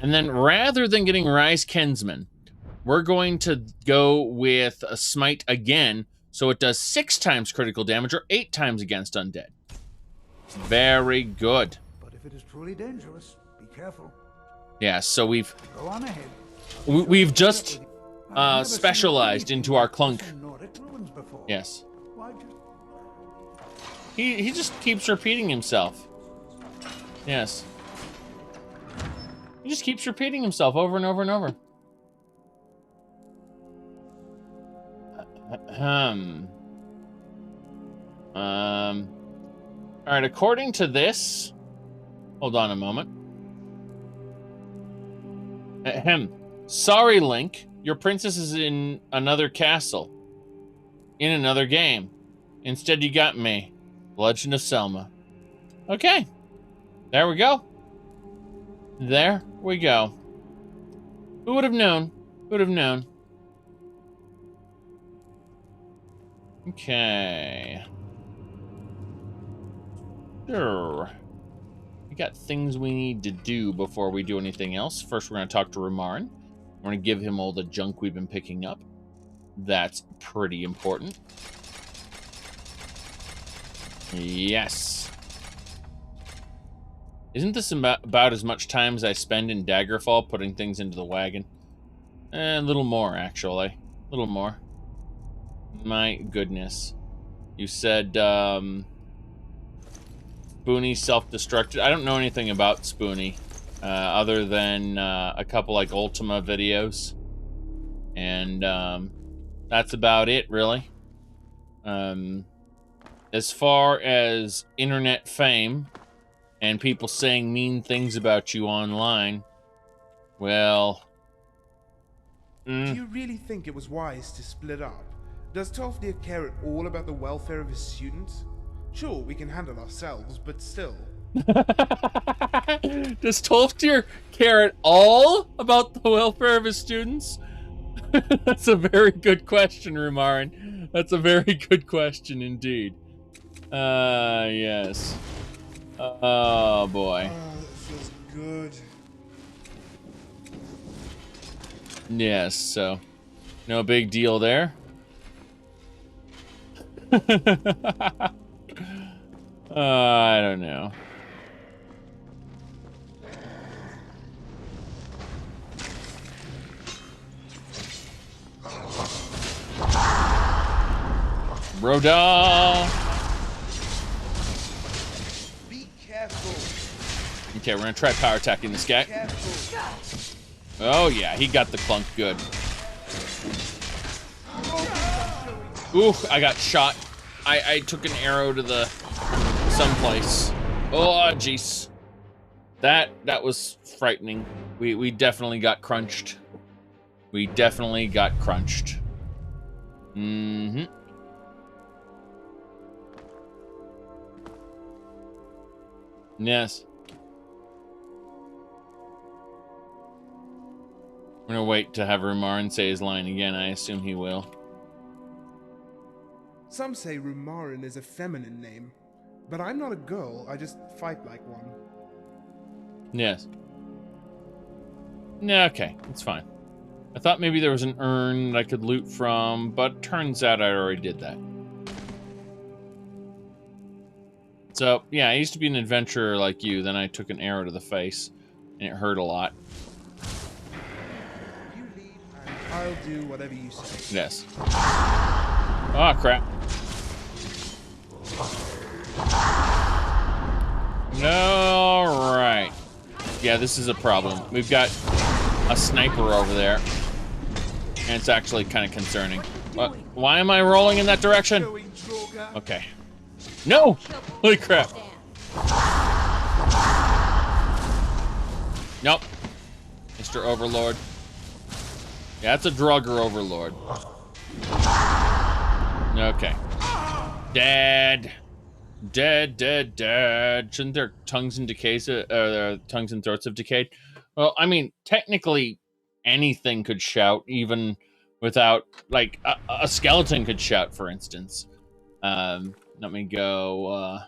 And then rather than getting Rise Kinsman, we're going to go with a smite again, so it does 6 times critical damage or 8 times against undead. Very good. But if it is truly dangerous, be careful. Yeah, so we've Go on ahead. we've just specialized into our clunk. Yes. He just keeps repeating himself. Yes. He just keeps repeating himself over and over and over. Alright, according to this... Hold on a moment. Sorry, Link. Your princess is in another castle. In another game. Instead, you got me. Legend of Selma. Okay. There we go. There we go. Who would have known? Who would have known? Okay. Sure. We got things we need to do before we do anything else. First, we're going to talk to Rumarin. We're going to give him all the junk we've been picking up. That's pretty important. Yes. Isn't this about as much time as I spend in Daggerfall putting things into the wagon? A little more, actually. A little more. My goodness. You said, Spoony self-destructed. I don't know anything about Spoony, other than a couple, like, Ultima videos. And, that's about it, really. As far as internet fame and people saying mean things about you online, well... Do you really think it was wise to split up? Does Tolfdir care at all about the welfare of his students? Sure, we can handle ourselves, but still. Does Tolfdir care at all about the welfare of his students? That's a very good question, Rumarin. That's a very good question indeed. Yes. Oh, boy. Oh, that feels good. Yes, so no big deal there. I don't know. Rodal. Be careful. Okay, we're gonna try power attacking this guy. Oh yeah, he got the clunk good. Ooh, I got shot. I took an arrow to the someplace. Oh jeez, that was frightening. We definitely got crunched. We definitely got crunched. Mm-hmm. Yes. I'm gonna wait to have Rumarin say his line again. I assume he will. Some say Rumarin is a feminine name, but I'm not a girl, I just fight like one. Yes. Yeah, okay, it's fine. I thought maybe there was an urn that I could loot from, but turns out I already did that. So, yeah, I used to be an adventurer like you, then I took an arrow to the face, and it hurt a lot. You lead, and I'll do whatever you say. Yes. Oh, crap. All right. Yeah, this is a problem. We've got a sniper over there, and it's actually kind of concerning. Why am I rolling in that direction? Okay. No! Holy crap. Nope. Mr. Overlord. Yeah, that's a Draugr Overlord. Okay. Dead. Dead. Shouldn't their tongues and tongues and throats have decayed? Well, I mean, technically, anything could shout, even without, like, a skeleton could shout, for instance. Let me go,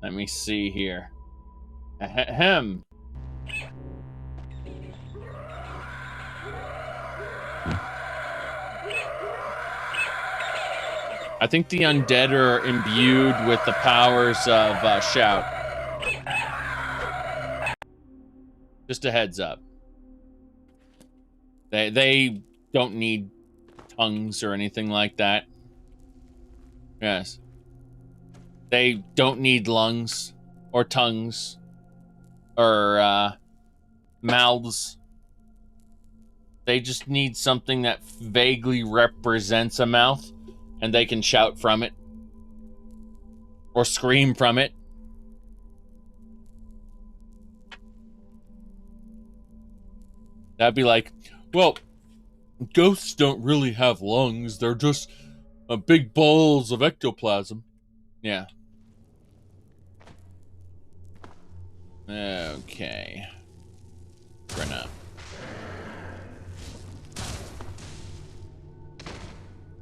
let me see here. Ahem. I think the undead are imbued with the powers of shout. Just a heads up. They don't need tongues or anything like that. Yes. They don't need lungs or tongues or mouths. They just need something that vaguely represents a mouth, and they can shout from it or scream from it. That'd be like, well, ghosts don't really have lungs. They're just big balls of ectoplasm. Yeah. Okay. Brenna.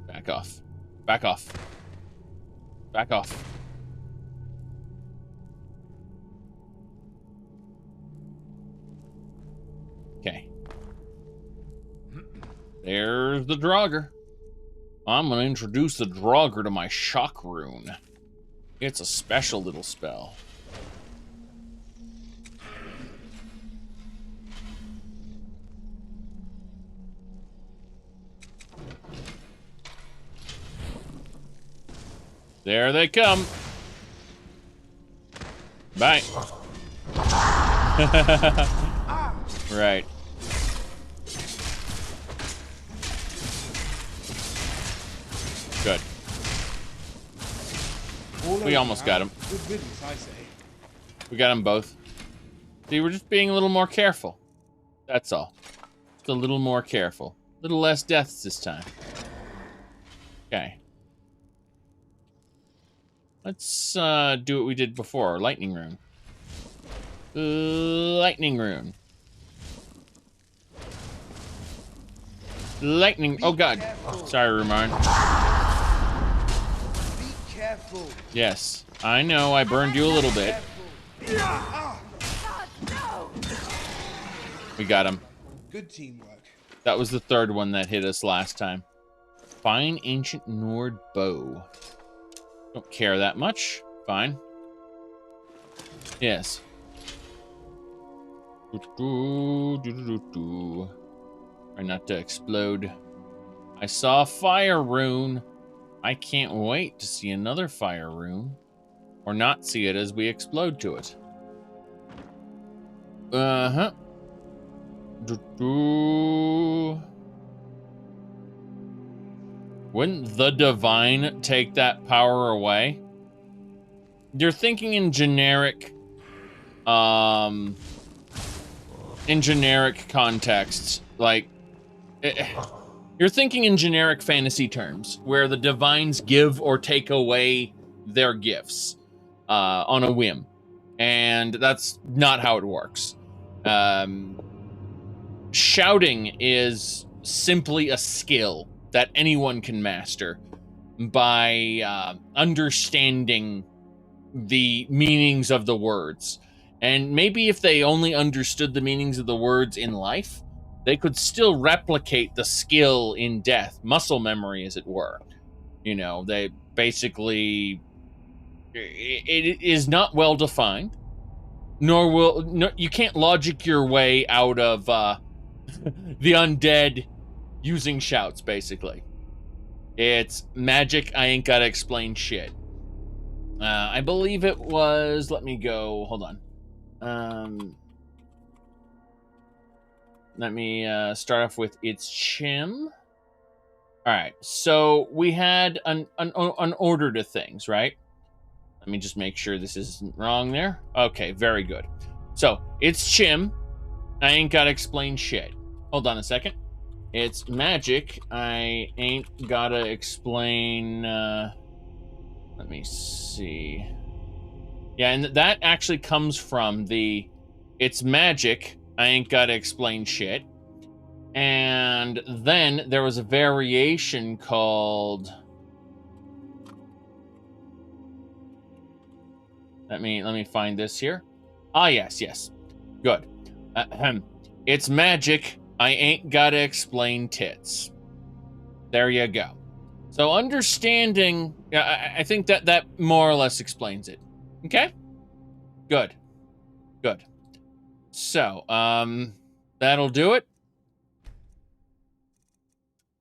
Back off. Back off. Back off. Okay. There's the Draugr. I'm going to introduce the Draugr to my shock rune. It's a special little spell. There they come. Bye. Right. Good. We almost got him. Good riddance, I say. We got them both. See, we're just being a little more careful. That's all. Just a little more careful. A little less deaths this time. Okay. Let's do what we did before. Lightning rune. Lightning rune. Lightning. Oh god. Sorry, Rumarin. Be careful. Yes, I know. I burned you a little bit. We got him. Good teamwork. That was the third one that hit us last time. Fine ancient Nord bow. Don't care that much. Fine. Yes. Try not to explode. I saw a fire rune. I can't wait to see another fire rune. Or not see it as we explode to it. Uh-huh. Wouldn't the divine take that power away? You're thinking in generic contexts, like you're thinking in generic fantasy terms, where the divines give or take away their gifts on a whim, and that's not how it works. Shouting is simply a skill that anyone can master by understanding the meanings of the words. And maybe if they only understood the meanings of the words in life, they could still replicate the skill in death, muscle memory, as it were. You know, they basically, it is not well defined, you can't logic your way out of the undead using shouts, basically. It's magic, I ain't gotta explain shit. I believe it was, let me go, hold on. Let me start off with it's Chim. All right, so we had an order to things, right? Let me just make sure this isn't wrong there. Okay, very good. So, it's Chim. I ain't gotta explain shit. Hold on a second. It's magic. I ain't gotta explain... let me see. Yeah, and that actually comes from the... It's magic. I ain't gotta explain shit. And then there was a variation called... Let me find this here. Ah, yes. Good. It's magic. I ain't gotta explain tits. There you go. So understanding, I think that more or less explains it. Okay? Good. So, that'll do it.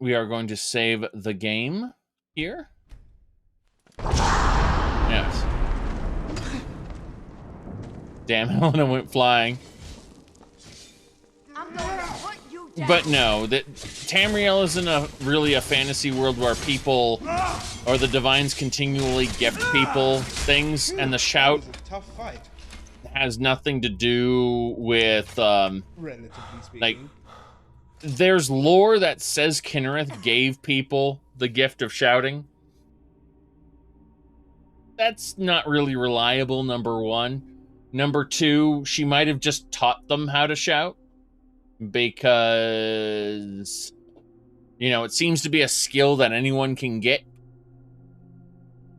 We are going to save the game here. Yes. Damn, Helena went flying. But no, Tamriel isn't really a fantasy world where people or the divines continually gift people things, and the shout has nothing to do with, like, there's lore that says Kinnereth gave people the gift of shouting. That's not really reliable, number one. Number two, she might have just taught them how to shout. Because, you know, it seems to be a skill that anyone can get.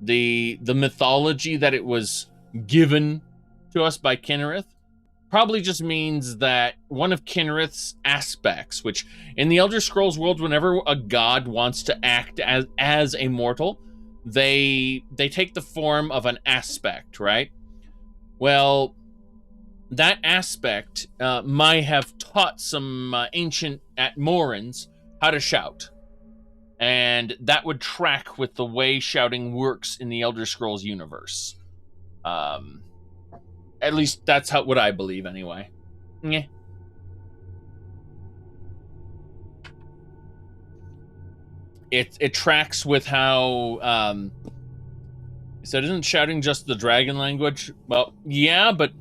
The mythology that it was given to us by Kinnereth probably just means that one of Kinnereth's aspects, which in the Elder Scrolls world, whenever a god wants to act as a mortal, they take the form of an aspect, right? Well, that aspect might have taught some ancient Atmorans how to shout. And that would track with the way shouting works in the Elder Scrolls universe. At least that's what I believe, anyway. Yeah. It tracks with how... so isn't shouting just the dragon language? Well, yeah, but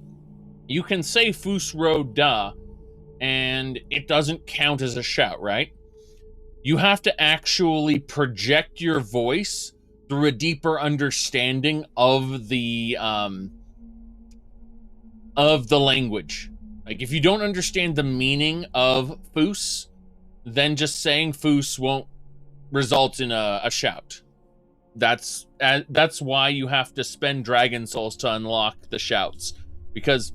you can say Fus Ro Da, and it doesn't count as a shout, right? You have to actually project your voice through a deeper understanding of the language. Like, if you don't understand the meaning of Fus, then just saying Fus won't result in a shout. That's why you have to spend dragon souls to unlock the shouts, because,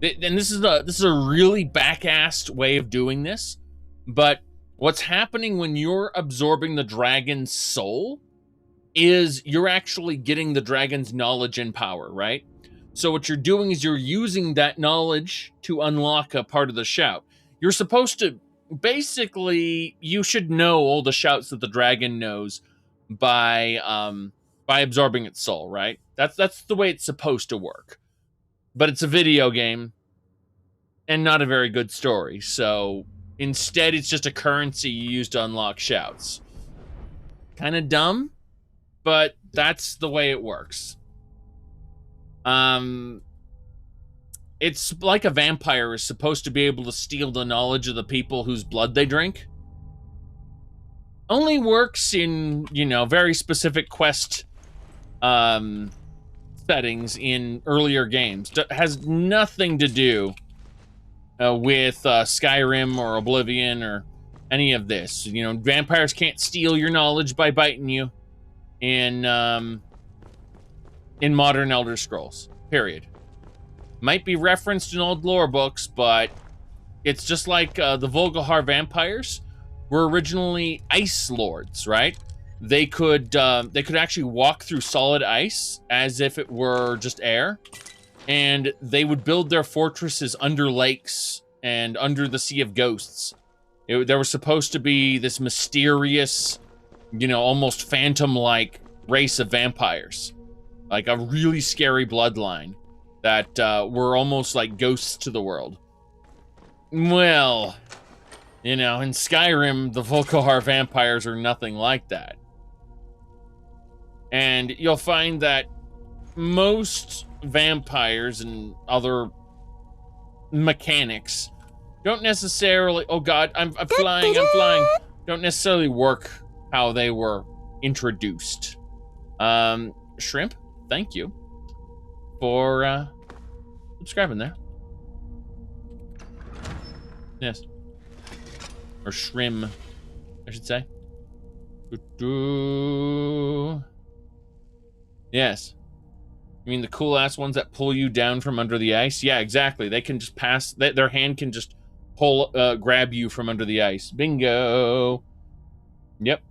and this is a really back-assed way of doing this, but what's happening when you're absorbing the dragon's soul is you're actually getting the dragon's knowledge and power, right? So what you're doing is you're using that knowledge to unlock a part of the shout. You're supposed to, basically, you should know all the shouts that the dragon knows by absorbing its soul, right? That's the way it's supposed to work. But it's a video game and not a very good story, so instead it's just a currency you use to unlock shouts. Kind of dumb, but that's the way it works. It's like a vampire is supposed to be able to steal the knowledge of the people whose blood they drink. Only works in, you know, very specific quest settings in earlier games. Has nothing to do with Skyrim or Oblivion or any of this. You know, vampires can't steal your knowledge by biting you in modern Elder Scrolls, period. Might be referenced in old lore books, but it's just like the Volgahar vampires were originally ice lords, right? They could actually walk through solid ice as if it were just air, and they would build their fortresses under lakes and under the Sea of Ghosts. There was supposed to be this mysterious, almost phantom-like race of vampires, like a really scary bloodline that were almost like ghosts to the world. Well, in Skyrim, the Volkihar vampires are nothing like that. And you'll find that most vampires and other mechanics don't necessarily, oh god, I'm flying, don't necessarily work how they were introduced. Shrimp, thank you for subscribing there. Yes. Or Shrim, I should say. Yes. You mean the cool-ass ones that pull you down from under the ice? Yeah, exactly. They can just pass, their hand can just pull, grab you from under the ice. Bingo! Yep.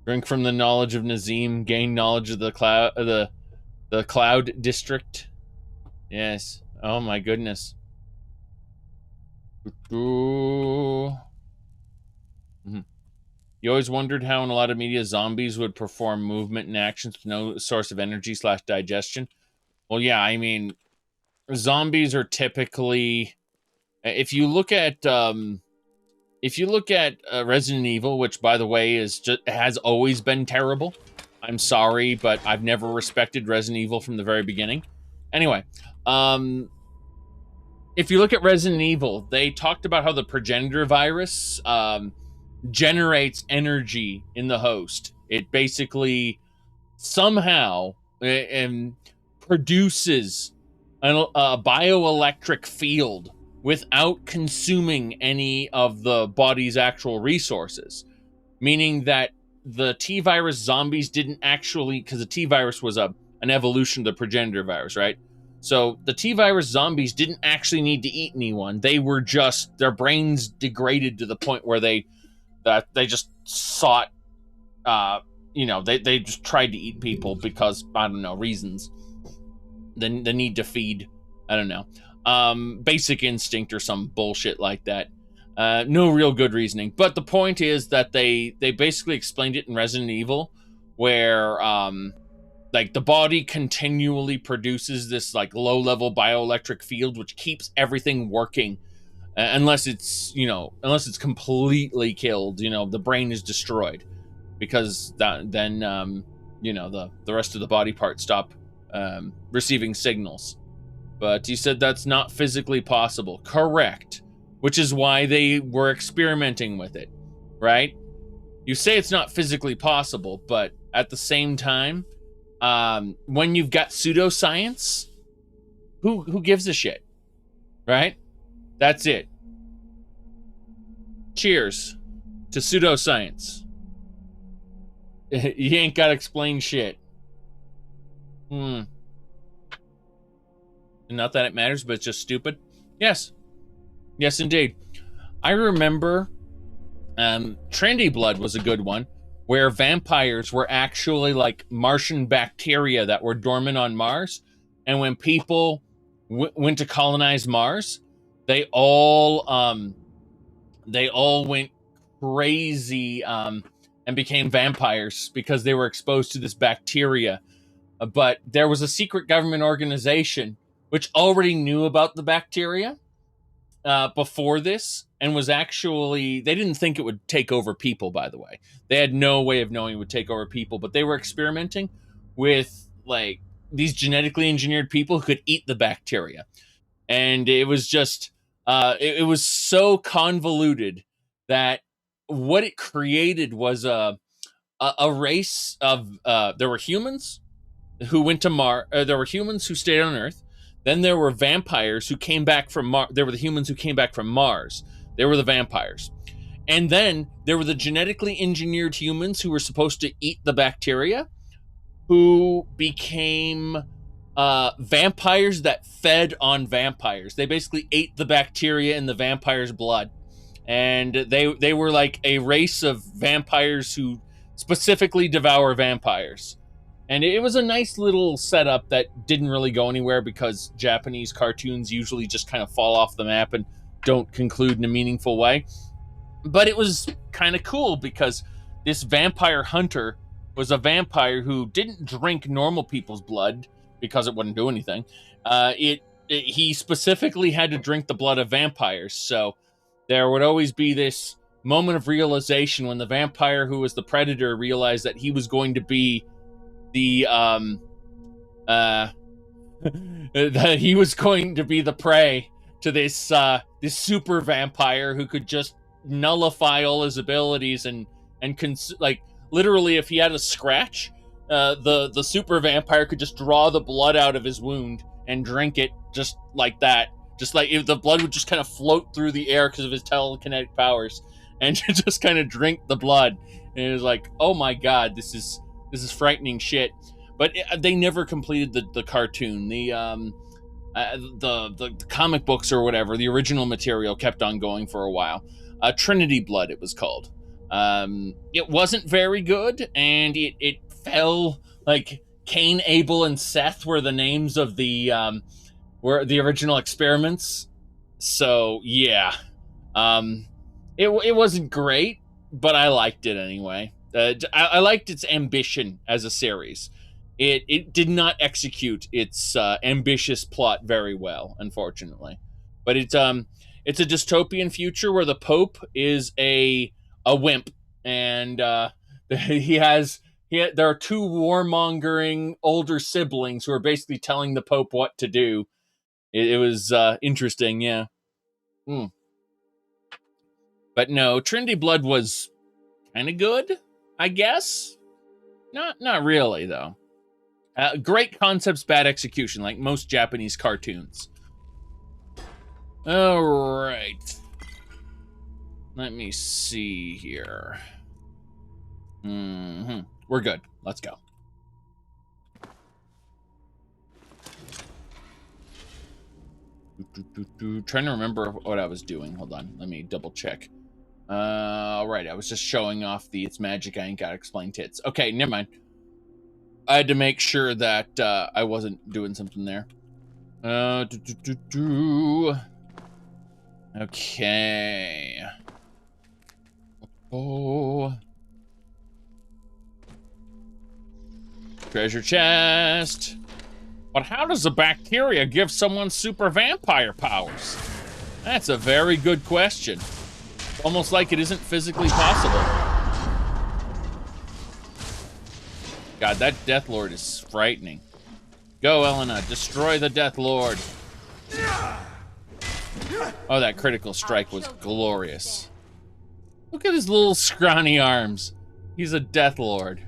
Drink from the knowledge of Nazim, gain knowledge of the Cloud District. Yes. Oh my goodness. Mm-hmm. You always wondered how in a lot of media zombies would perform movement and actions with no source of energy / digestion. Well, yeah, I mean, zombies are typically, if you look at Resident Evil, which by the way has always been terrible. I'm sorry, but I've never respected Resident Evil from the very beginning. Anyway, if you look at Resident Evil, they talked about how the progenitor virus generates energy in the host. It basically somehow produces a bioelectric field without consuming any of the body's actual resources. Meaning that the T-virus zombies didn't actually, because the T-virus was an evolution of the progenitor virus, right? So the T-virus zombies didn't actually need to eat anyone. They were just, their brains degraded to the point where they just sought, they just tried to eat people because, I don't know, reasons. The need to feed, I don't know. Basic instinct or some bullshit like that. No real good reasoning. But the point is that they basically explained it in Resident Evil, where like the body continually produces this like low-level bioelectric field which keeps everything working, unless it's completely killed. The brain is destroyed, because then the rest of the body parts stop receiving signals. But you said that's not physically possible. Correct. Which is why they were experimenting with it, right? You say it's not physically possible, but at the same time, when you've got pseudoscience, who gives a shit, right? That's it. Cheers to pseudoscience. You ain't gotta explain shit. Not that it matters, but it's just stupid. Yes. Yes, indeed. I remember Trendy Blood was a good one, where vampires were actually like Martian bacteria that were dormant on Mars. And when people went to colonize Mars, they all went crazy and became vampires because they were exposed to this bacteria. But there was a secret government organization which already knew about the bacteria before this, and was actually, they didn't think it would take over people, by the way. They had no way of knowing it would take over people, but they were experimenting with like these genetically engineered people who could eat the bacteria. And it was just, it was so convoluted that what it created was a race of, there were humans who went to Mars, there were humans who stayed on Earth. Then there were vampires who came back from Mars. There were the humans who came back from Mars. They were the vampires. And then there were the genetically engineered humans who were supposed to eat the bacteria, who became vampires that fed on vampires. They basically ate the bacteria in the vampire's blood. And they were like a race of vampires who specifically devour vampires. And it was a nice little setup that didn't really go anywhere because Japanese cartoons usually just kind of fall off the map and don't conclude in a meaningful way. But it was kind of cool because this vampire hunter was a vampire who didn't drink normal people's blood because it wouldn't do anything. He specifically had to drink the blood of vampires. So there would always be this moment of realization when the vampire who was the predator realized that he was going to be that he was going to be the prey to this super vampire who could just nullify all his abilities and like literally if he had a scratch, the super vampire could just draw the blood out of his wound and drink it just like that. Just like if the blood would just kind of float through the air because of his telekinetic powers, and just kind of drink the blood. And it was like, oh my god, this is frightening shit. But they never completed the cartoon. The comic books or whatever, the original material kept on going for a while. Trinity Blood, it was called. It wasn't very good, and it fell like Cain, Abel, and Seth were the names of the were the original experiments. So yeah, it wasn't great, but I liked it anyway. I liked its ambition as a series. It did not execute its ambitious plot very well, unfortunately. But it's a dystopian future where the Pope is a wimp, and there are two warmongering older siblings who are basically telling the Pope what to do. It was interesting, yeah. But no, Trinity Blood was kind of good, I guess. Not really, though. Great concepts, bad execution, like most Japanese cartoons. All right. Let me see here. We're good. Let's go. Trying to remember what I was doing. Hold on. Let me double check. All right. I was just showing off the It's Magic, I Ain't Gotta Explain Tits. Okay, never mind. I had to make sure that I wasn't doing something there. Okay. Oh. Treasure chest. But how does the bacteria give someone super vampire powers? That's a very good question. Almost like it isn't physically possible. God, that Death Lord is frightening. Go, Elena, destroy the Death Lord. Oh, that critical strike was glorious. Look at his little scrawny arms. He's a Death Lord.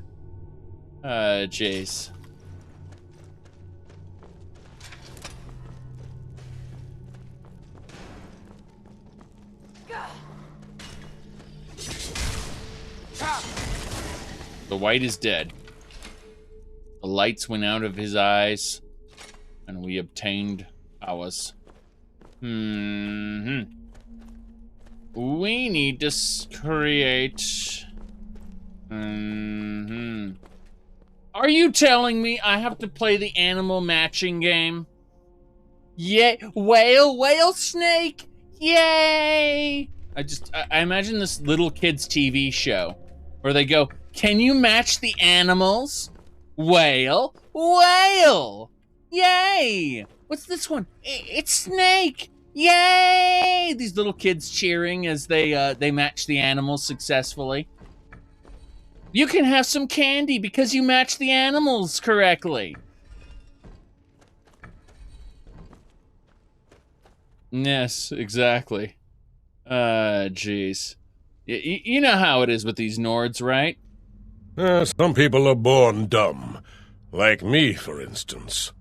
Jeez. The white is dead. The lights went out of his eyes, and we obtained ours. We need to create... Are you telling me I have to play the animal matching game? Yeah, whale, snake! Yay! I imagine this little kid's TV show where they go, can you match the animals? Whale! Yay! What's this one? It's snake! Yay! These little kids cheering as they match the animals successfully. You can have some candy because you match the animals correctly. Yes, exactly. Jeez. You know how it is with these Nords, right? Some people are born dumb. Like me, for instance.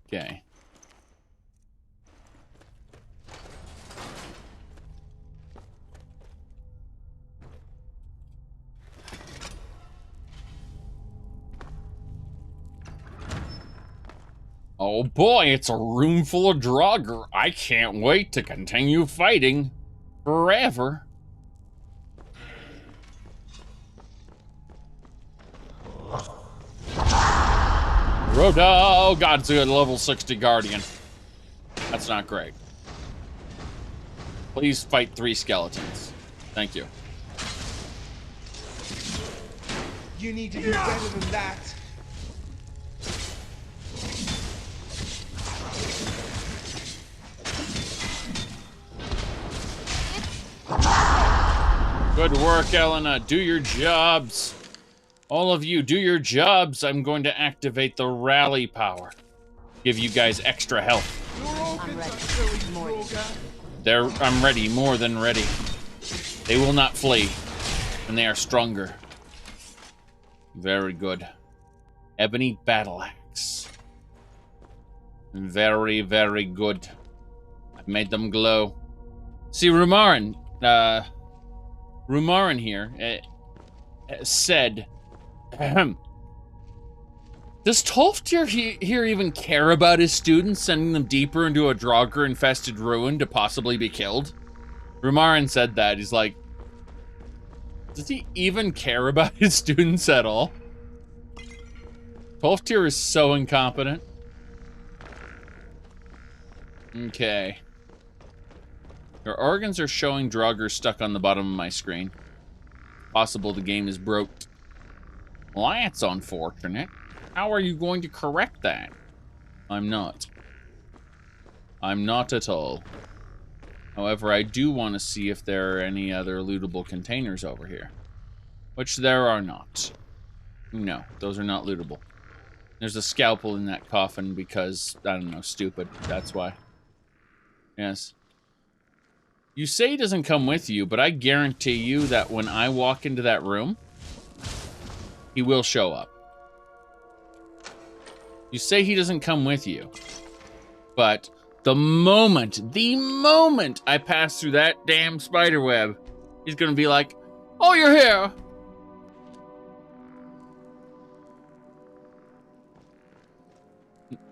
Okay. Oh boy, it's a room full of Draugr. I can't wait to continue fighting forever. Oh god, it's a level 60 Guardian. That's not great. Please fight 3 skeletons. Thank you. You need to do better than that. Good work, Elena. Do your jobs. All of you, do your jobs. I'm going to activate the rally power. Give you guys extra health. I'm ready, more than ready. They will not flee, and they are stronger. Very good. Ebony battle axe. Very, very good. I've made them glow. See, Rumarin here said, does Tolfdir here even care about his students, sending them deeper into a Draugr-infested ruin to possibly be killed? Rumarin said that. He's like, does he even care about his students at all? Tolfdir is so incompetent. Okay. Your organs are showing Draugr stuck on the bottom of my screen. Possible the game is broke. Well, that's unfortunate. How are you going to correct that? I'm not. I'm not at all. However, I do want to see if there are any other lootable containers over here. Which there are not. No, those are not lootable. There's a scalpel in that coffin because, I don't know, stupid. That's why. Yes. You say he doesn't come with you, but I guarantee you that when I walk into that room, he will show up. You say he doesn't come with you, but the moment I pass through that damn spider web, he's gonna be like, oh, you're here.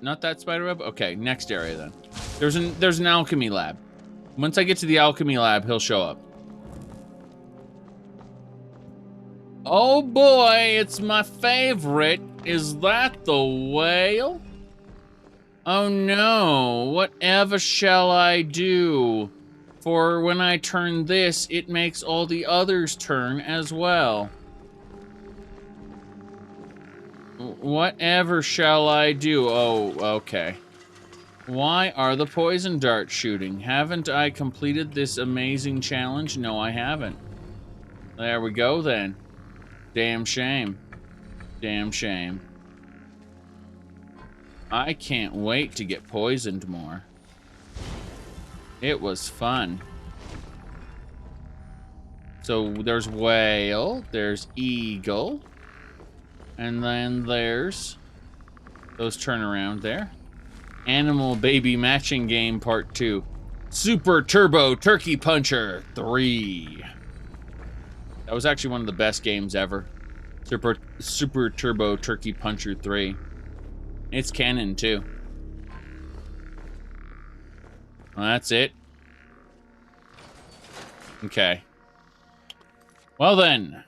Not that spider web? Okay, next area then. There's an alchemy lab. Once I get to the alchemy lab, he'll show up. Oh boy, it's my favorite. Is that the whale? Oh no, whatever shall I do? For when I turn this, it makes all the others turn as well. Whatever shall I do? Oh, okay. Why are the poison darts shooting? Haven't I completed this amazing challenge? No, I haven't. There we go then. Damn shame. Damn shame. I can't wait to get poisoned more. It was fun. So there's whale, there's eagle, and then there's those turnaround there. Animal Baby Matching Game Part 2. Super Turbo Turkey Puncher 3. That was actually one of the best games ever. Super Turbo Turkey Puncher 3. It's canon too. Well, that's it. Okay. Well then.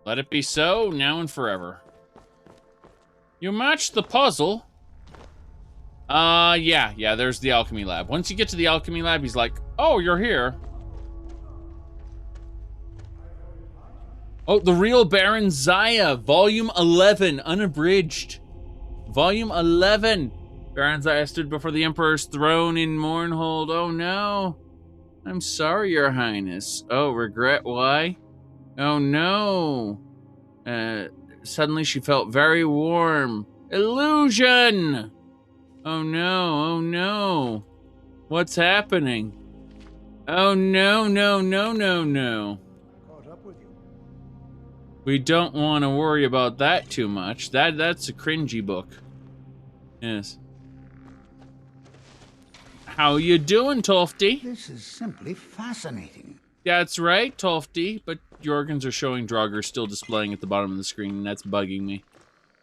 Let it be so, now and forever. You matched the puzzle. Yeah, there's the Alchemy Lab. Once you get to the Alchemy Lab, he's like, oh, you're here. Oh, The Real Baron Zaya, Volume 11, unabridged. Volume 11. Baron Zaya stood before the Emperor's throne in Mournhold. Oh no. I'm sorry, Your Highness. Oh, regret why? Oh no. Suddenly she felt very warm. Illusion! Oh no, oh no. What's happening? Oh no, no, no, no, no. Caught up with you. We don't want to worry about that too much. That's a cringy book. Yes. How you doing, Tolfdir? This is simply fascinating. That's right, Tolfdir, but your organs are showing Draugr still displaying at the bottom of the screen, and that's bugging me.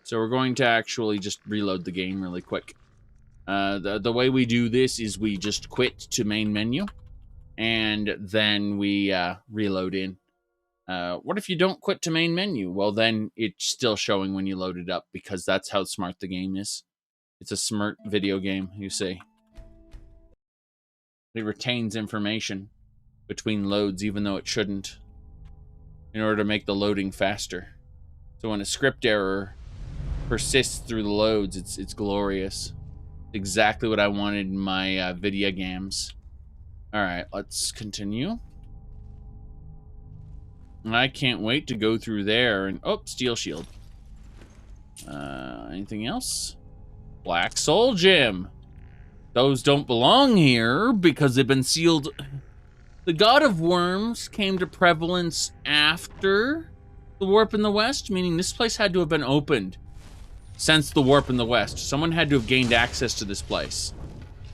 So we're going to actually just reload the game really quick. The way we do this is we just quit to main menu, and then we reload in. What if you don't quit to main menu? Well, then it's still showing when you load it up, because that's how smart the game is. It's a smart video game, you see. It retains information between loads, even though it shouldn't, in order to make the loading faster. So when a script error persists through the loads, it's glorious. Exactly what I wanted in my video games. All right, let's continue. I can't wait to go through there and... Oh, steel shield. Anything else? Black soul gem. Those don't belong here because they've been sealed. The God of Worms came to prevalence after the Warp in the West, meaning this place had to have been opened since the Warp in the West. Someone had to have gained access to this place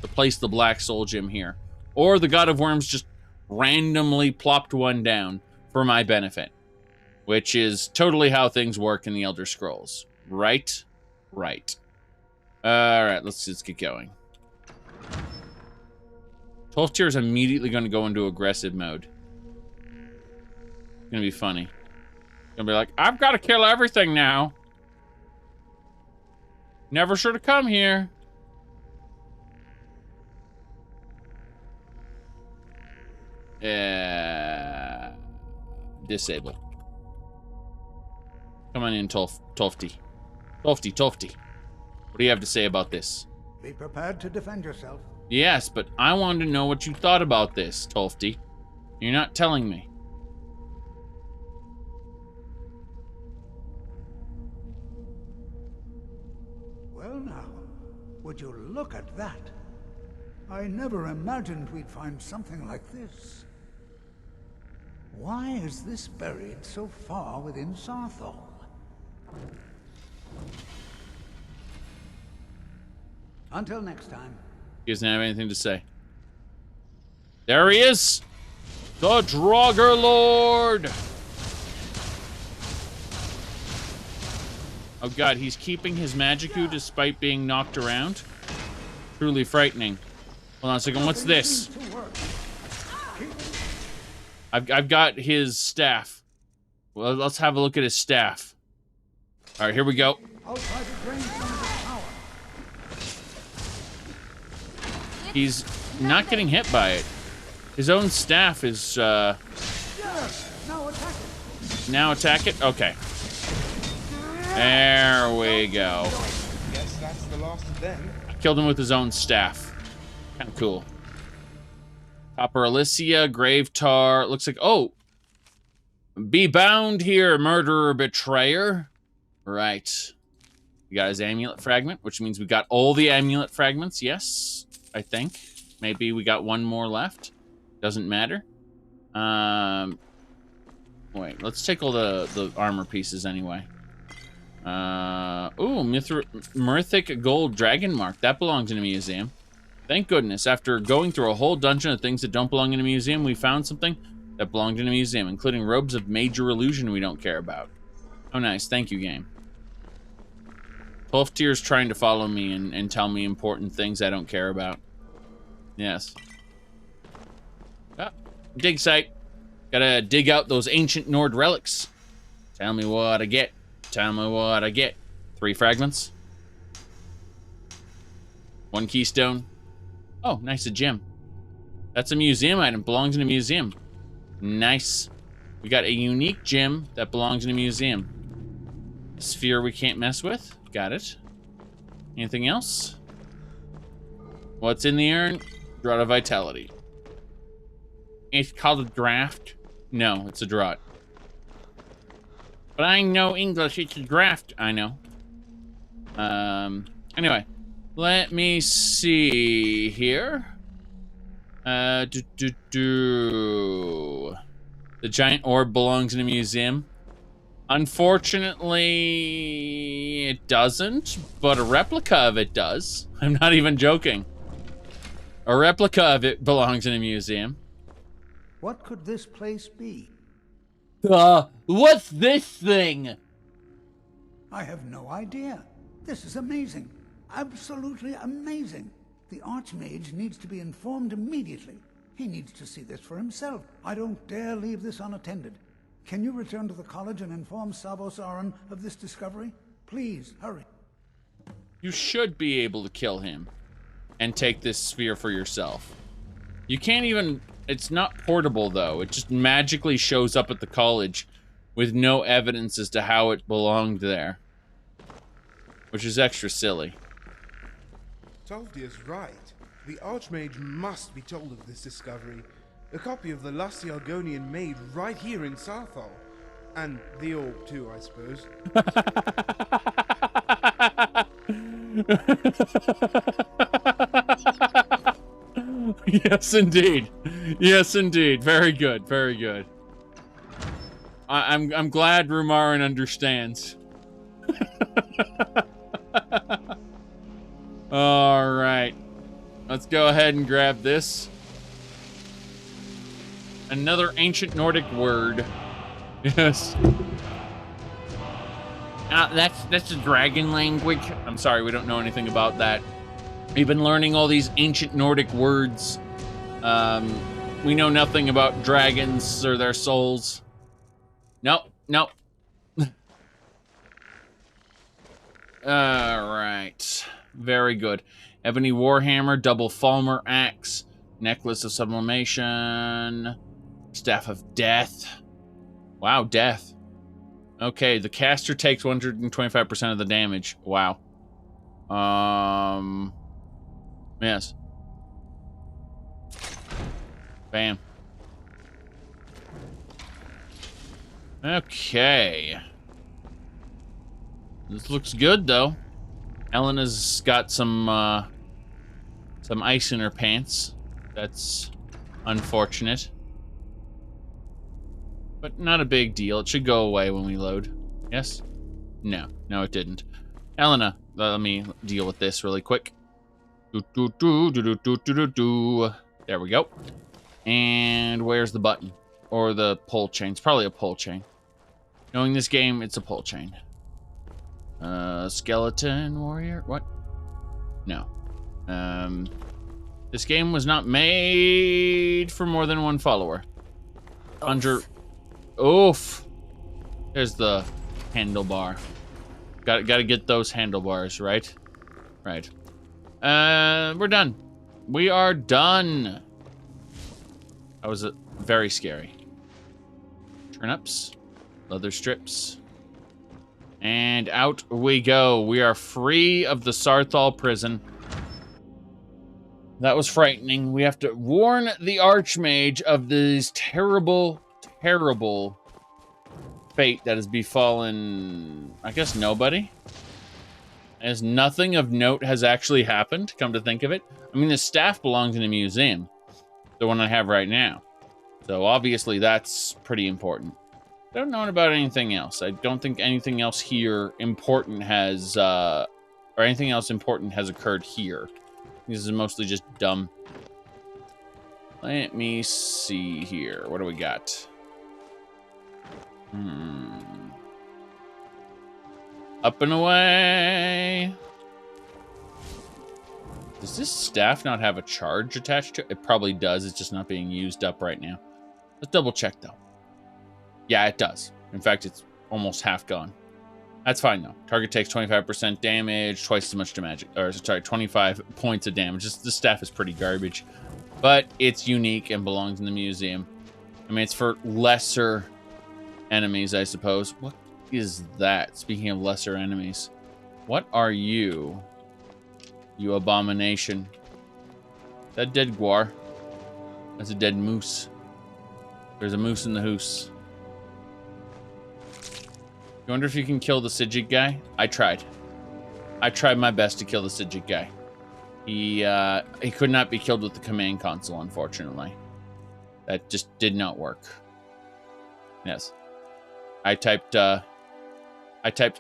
to place the Black Soul Gem here. Or the God of Worms just randomly plopped one down for my benefit, which is totally how things work in the Elder Scrolls. Right? Right. All right, let's just get going. Tolfdir is immediately going to go into aggressive mode. It's going to be funny. Going to be like, I've got to kill everything now. Never should have come here. Disable. Come on in, Tolfdi. Tolfdi. What do you have to say about this? Be prepared to defend yourself. Yes, but I wanted to know what you thought about this, Tolfdi. You're not telling me. Well now, would you look at that? I never imagined we'd find something like this. Why is this buried so far within Sarthal? Until next time. He doesn't have anything to say. There he is! The Draugr Lord! Oh god, he's keeping his Magicu despite being knocked around? Truly frightening. Hold on a second, what's this? I've got his staff. Well, let's have a look at his staff. Alright, here we go. I'll try to drain some of his power. He's not getting hit by it. His own staff is, Yes, now attack it. Now attack it? Okay. There we go. Guess that's the last of them. Killed him with his own staff. Kind of cool. Copper Alicia, Grave Tar. Looks like, oh. Be bound here, murderer, betrayer. Right. We got his amulet fragment, which means we got all the amulet fragments. Yes, I think. Maybe we got one more left. Doesn't matter. Wait, let's take all the armor pieces anyway. Ooh, Mythic Gold Dragon Mark. That belongs in a museum. Thank goodness. After going through a whole dungeon of things that don't belong in a museum, we found something that belonged in a museum, including robes of major illusion we don't care about. Oh, nice. Thank you, game. Tolfdir's trying to follow me and tell me important things I don't care about. Yes. Ah, dig site. Gotta dig out those ancient Nord relics. Tell me what I get. Tell me what I get. 3 fragments. 1 keystone. Oh, nice, a gem. That's a museum item. Belongs in a museum. Nice. We got a unique gem that belongs in a museum. A sphere we can't mess with. Got it. Anything else? What's in the urn? Draught of Vitality. It's called a draft. No, it's a draught. But I know English, it's a draft. I know. Anyway. Let me see here. The giant orb belongs in a museum. Unfortunately, it doesn't, but a replica of it does. I'm not even joking. A replica of it belongs in a museum. What could this place be? What's this thing? I have no idea. This is amazing. Absolutely amazing. The Archmage needs to be informed immediately. He needs to see this for himself. I don't dare leave this unattended. Can you return to the college and inform Savos Aran of this discovery? Please, hurry. You should be able to kill him and take this sphere for yourself. You can't even... It's not portable, though. It just magically shows up at the college with no evidence as to how it belonged there. Which is extra silly. Tolfdir's right. The Archmage must be told of this discovery. A copy of the lusty Argonian made right here in Sarthal. And the orb too, I suppose. Yes, indeed. Yes, indeed. Very good. Very good. I'm glad Rumarin understands. All right. Let's go ahead and grab this. Another ancient Nordic word. Yes. That's the dragon language. I'm sorry, we don't know anything about that. We've been learning all these ancient Nordic words. We know nothing about dragons or their souls. Nope, nope. All right. Very good. Ebony Warhammer, double Falmer axe, necklace of sublimation, staff of death. Wow, death. Okay, the caster takes 125% of the damage. Wow. Yes. Bam. Okay. This looks good, though. Elena's got some ice in her pants. That's unfortunate. But not a big deal. It should go away when we load. Yes? No. No, it didn't. Elena, let me deal with this really quick. There we go. And where's the button? Or the pull chain? It's probably a pull chain. Knowing this game, it's a pull chain. Skeleton warrior? What? No. This game was not made for more than one follower. Oof. There's the handlebar. Gotta get those handlebars, right? Right. We're done. We are done. That was very scary. Turnips. Leather strips. And out we go. We are free of the Sarthal prison. That was frightening. We have to warn the Archmage of these terrible, terrible fate that has befallen, I guess, nobody. As nothing of note has actually happened, come to think of it. I mean, the staff belongs in a museum. The one I have right now. So obviously that's pretty important. I don't know about anything else. I don't think anything else here important has, or anything else important has occurred here. This is mostly just dumb. Let me see here. What do we got? Up and away. Does this staff not have a charge attached to it? It probably does. It's just not being used up right now. Let's double check though. Yeah, it does. In fact, it's almost half gone. That's fine though. Target takes 25% damage, twice as much damage. Or sorry, 25 points of damage. This staff is pretty garbage, but it's unique and belongs in the museum. I mean, it's for lesser enemies, I suppose. What is that? Speaking of lesser enemies, what are you? You abomination. Is that dead guar? That's a dead moose. There's a moose in the hoose. You wonder if you can kill the Sigid guy? I tried. I tried my best to kill the Sigid guy. He could not be killed with the command console, unfortunately. That just did not work. Yes. I typed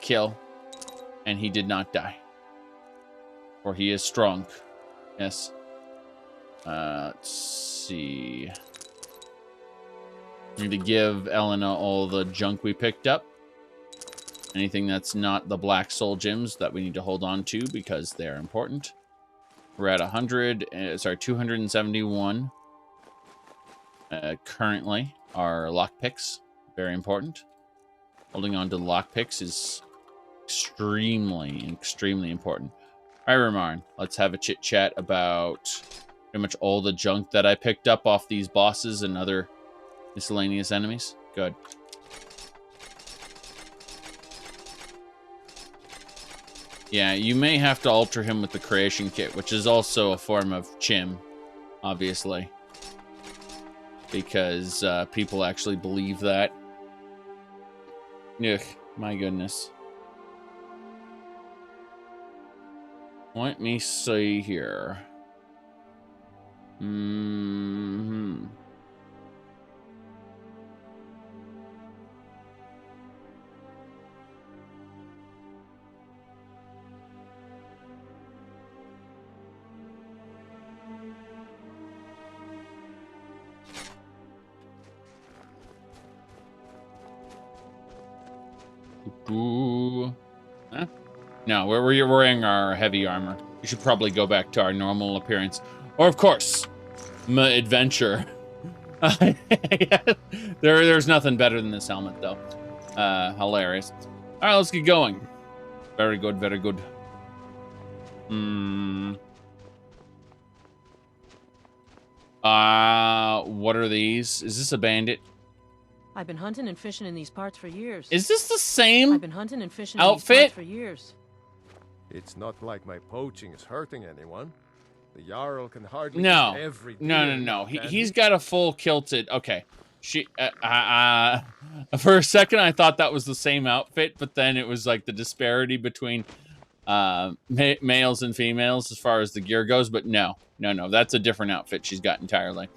kill, and he did not die. For he is strong. Yes. Let's see. I'm going to give Elena all the junk we picked up. Anything that's not the black soul gems that we need to hold on to because they're important. We're at 271 currently. Our lockpicks, very important. Holding on to the lockpicks is extremely important. All right, Rumarin, let's have a chit-chat about pretty much all the junk that I picked up off these bosses and other miscellaneous enemies. Good. Yeah, you may have to alter him with the creation kit, which is also a form of chim, obviously. Because people actually believe that. Ugh, my goodness. Let me see here. Huh? No, we're wearing our heavy armor. We should probably go back to our normal appearance. Or, of course, my adventure. There's nothing better than this helmet, though. Hilarious. All right, let's get going. Very good, very good. What are these? Is this a bandit? I've been hunting and fishing in these parts for years. Is this the same I've been hunting and fishing outfit? In these parts for years. It's not like my poaching is hurting anyone. The Jarl can hardly No. eat every No. He's got a full kilted. Okay. For a second, I thought that was the same outfit, but then it was like the disparity between males and females as far as the gear goes. But no, that's a different outfit she's got entirely.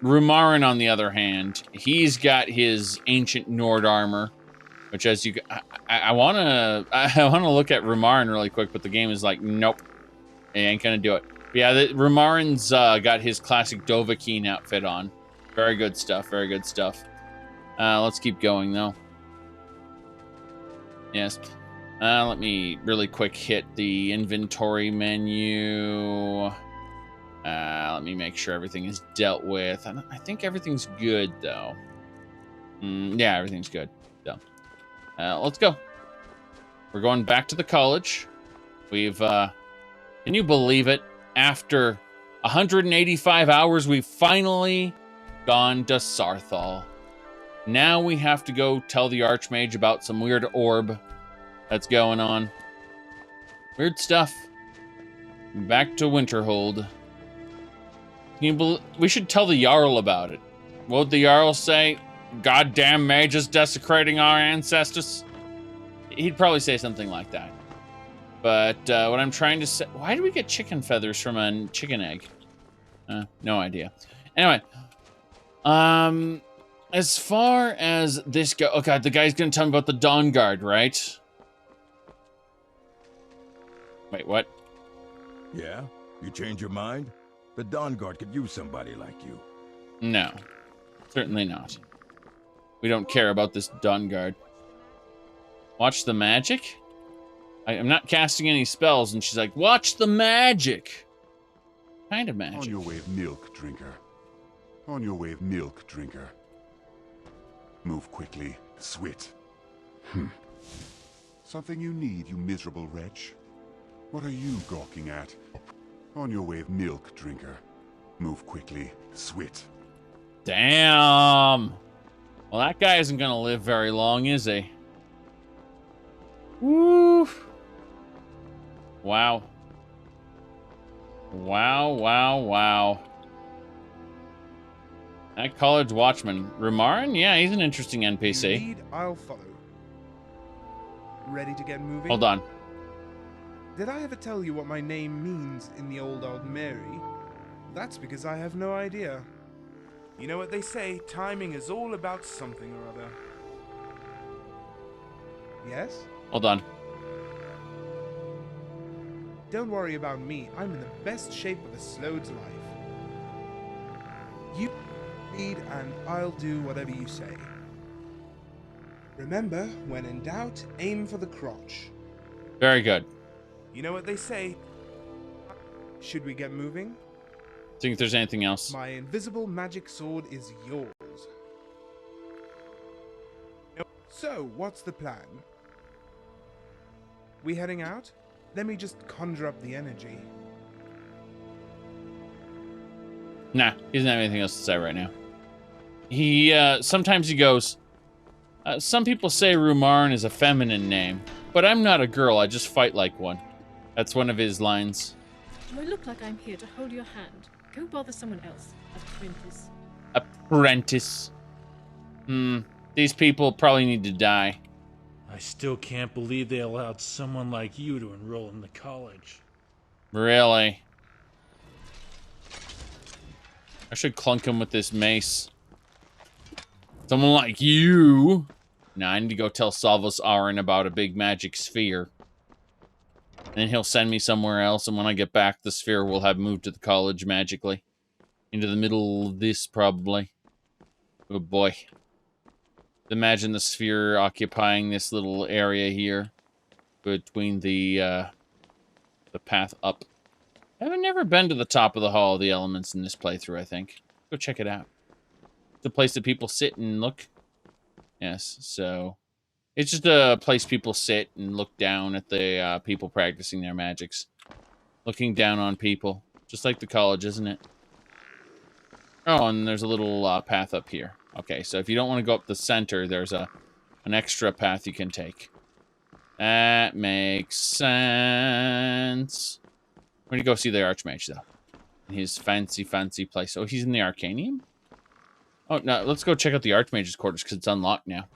Rumarin, on the other hand, he's got his ancient Nord armor, which, as you, I want to look at Rumarin really quick, but the game is like, nope, it ain't gonna do it. But yeah, Rumarin's got his classic Dovahkiin outfit on. Very good stuff. Very good stuff. Let's keep going though. Yes. Let me really quick hit the inventory menu. Let me make sure everything is dealt with. I think everything's good, though. Yeah, everything's good. So, let's go. We're going back to the college. We've, can you believe it? After 185 hours, we've finally gone to Sarthal. Now we have to go tell the Archmage about some weird orb that's going on. Weird stuff. Back to Winterhold. We should tell the Jarl about it. What would the Jarl say? Goddamn mages desecrating our ancestors? He'd probably say something like that. But what I'm trying to say... Why do we get chicken feathers from a chicken egg? No idea. Anyway. As far as this go... Oh god, the guy's gonna tell me about the Dawn Guard, right? Wait, what? Yeah? You change your mind? The Dawn Guard could use somebody like you. No. Certainly not. We don't care about this Dawn Guard. Watch the magic? I'm not casting any spells, and she's like, watch the magic! What kind of magic? On your way of milk, drinker. On your way of milk, drinker. Move quickly, Swit. Something you need, you miserable wretch? What are you gawking at? On your way of milk, drinker. Move quickly, Swit. Damn! Well, that guy isn't gonna live very long, is he? Woo! Wow. Wow. That college watchman. Rumarin? Yeah, he's an interesting NPC. You lead, I'll follow. Ready to get moving? Hold on. Did I ever tell you what my name means in the old Aldmeri? That's because I have no idea. You know what they say, timing is all about something or other. Yes? Hold on. Don't worry about me. I'm in the best shape of a Slode's life. You lead and I'll do whatever you say. Remember, when in doubt, aim for the crotch. Very good. You know what they say. Should we get moving? Think if there's anything else. My invisible magic sword is yours. So, what's the plan? We heading out? Let me just conjure up the energy. Nah, he doesn't have anything else to say right now. He, sometimes he goes, some people say Rumarin is a feminine name, but I'm not a girl, I just fight like one. That's one of his lines. Do I look like I'm here to hold your hand? Go bother someone else. Apprentice. Apprentice. These people probably need to die. I still can't believe they allowed someone like you to enroll in the college. Really? I should clunk him with this mace. Someone like you. Nah, I need to go tell Salvos Auryen about a big magic sphere. And he'll send me somewhere else, and when I get back, the sphere will have moved to the college magically. Into the middle of this, probably. Oh boy. Imagine the sphere occupying this little area here. Between the path up. I've never been to the top of the Hall of the Elements in this playthrough, I think. Go check it out. It's a place that people sit and look. Yes, so... It's just a place people sit and look down at the people practicing their magics. Looking down on people. Just like the college, isn't it? Oh, and there's a little path up here. Okay, so if you don't want to go up the center, there's an extra path you can take. That makes sense. We're going to go see the Archmage, though. In his fancy, fancy place. Oh, he's in the Arcanium? Oh, no, let's go check out the Archmage's Quarters, because it's unlocked now.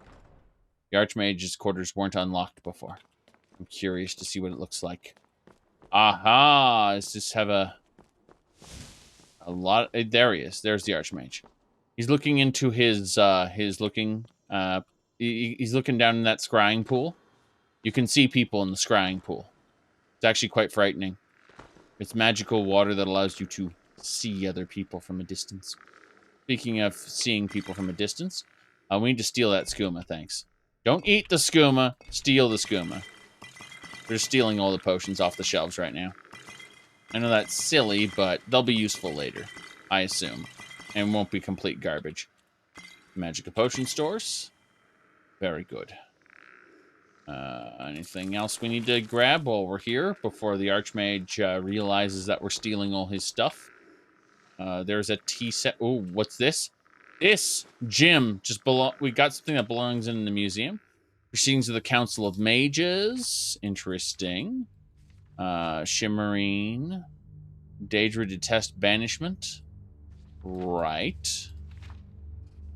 The Archmage's Quarters weren't unlocked before. I'm curious to see what it looks like. Aha! Does this have a lot? There he is. There's the Archmage. He's looking into he's looking down in that scrying pool. You can see people in the scrying pool. It's actually quite frightening. It's magical water that allows you to see other people from a distance. Speaking of seeing people from a distance, we need to steal that skooma, thanks. Don't eat the skooma, steal the skooma. They're stealing all the potions off the shelves right now. I know that's silly, but they'll be useful later, I assume. And won't be complete garbage. Magical potion stores. Very good. Anything else we need to grab while we're here before the Archmage realizes that we're stealing all his stuff? There's a tea set. Oh, what's this? This gym just we got something that belongs in the museum. Proceedings of the Council of Mages. Interesting. Shimmerine. Daedra detest banishment. Right.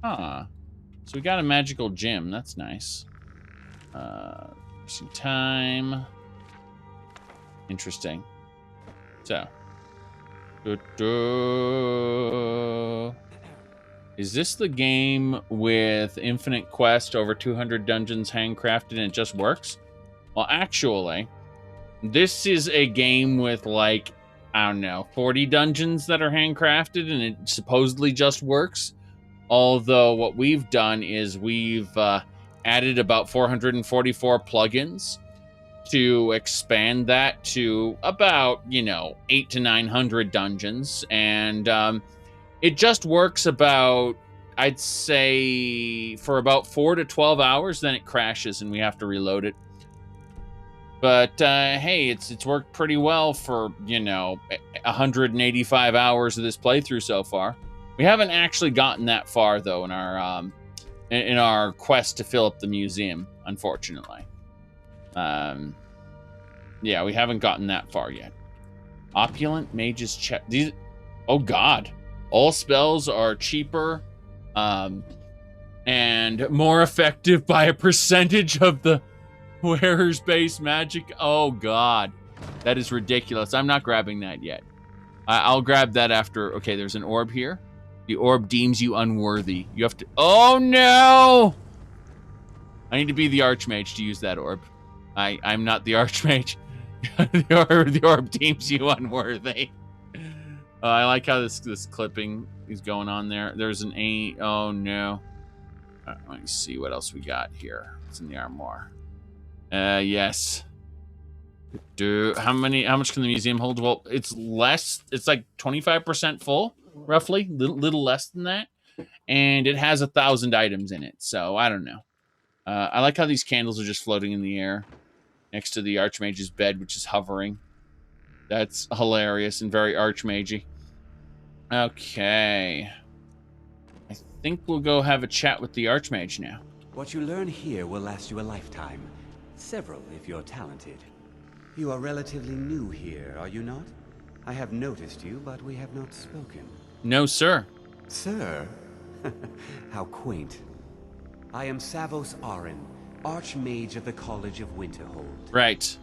Huh. So we got a magical gym. That's nice. Some time. Interesting. So. Is this the game with infinite quest, over 200 dungeons handcrafted, and it just works? Well, actually, this is a game with, like, I don't know, 40 dungeons that are handcrafted, and it supposedly just works. Although what we've done is we've added about 444 plugins to expand that to about, 800 to 900 dungeons. And it just works about, I'd say, for about 4 to 12 hours, then it crashes and we have to reload it. But, hey, it's worked pretty well for, 185 hours of this playthrough so far. We haven't actually gotten that far, though, in our quest to fill up the museum, unfortunately. Yeah, we haven't gotten that far yet. Opulent Mage's Chest. Oh, God. All spells are cheaper and more effective by a percentage of the wearer's base magic. Oh, God. That is ridiculous. I'm not grabbing that yet. I'll grab that after. Okay, there's an orb here. The orb deems you unworthy. You have to... Oh, no! I need to be the Archmage to use that orb. I'm not the Archmage. the orb deems you unworthy. I like how this clipping is going on there. There's an A... Oh, no. Let me see what else we got here. What's in the armoire? Yes. How much can the museum hold? Well, it's less. It's like 25% full, roughly. Little less than that. And it has 1,000 items in it. So I don't know. I like how these candles are just floating in the air next to the Archmage's bed, which is hovering. That's hilarious and very Archmagey. Okay. I think we'll go have a chat with the Archmage now. What you learn here will last you a lifetime. Several, if you're talented. You are relatively new here, are you not? I have noticed you, but we have not spoken. No, sir. Sir? How quaint. I am Savos Auryen, Archmage of the College of Winterhold. Right.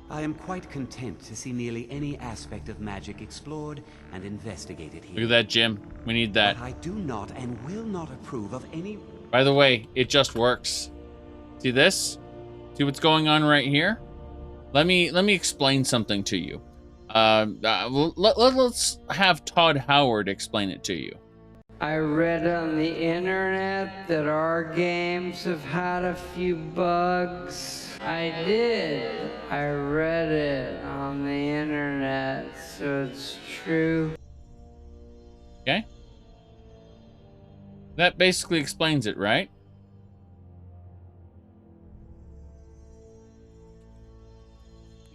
I am quite content to see nearly any aspect of magic explored and investigated here. Look at that, Jim. We need that. But I do not and will not approve of any... By the way, it just works. See this? See what's going on right here? Let me explain something to you. Let's have Todd Howard explain it to you. I read on the internet that our games have had a few bugs. I did. I read it on the internet, so it's true. Okay. That basically explains it, right?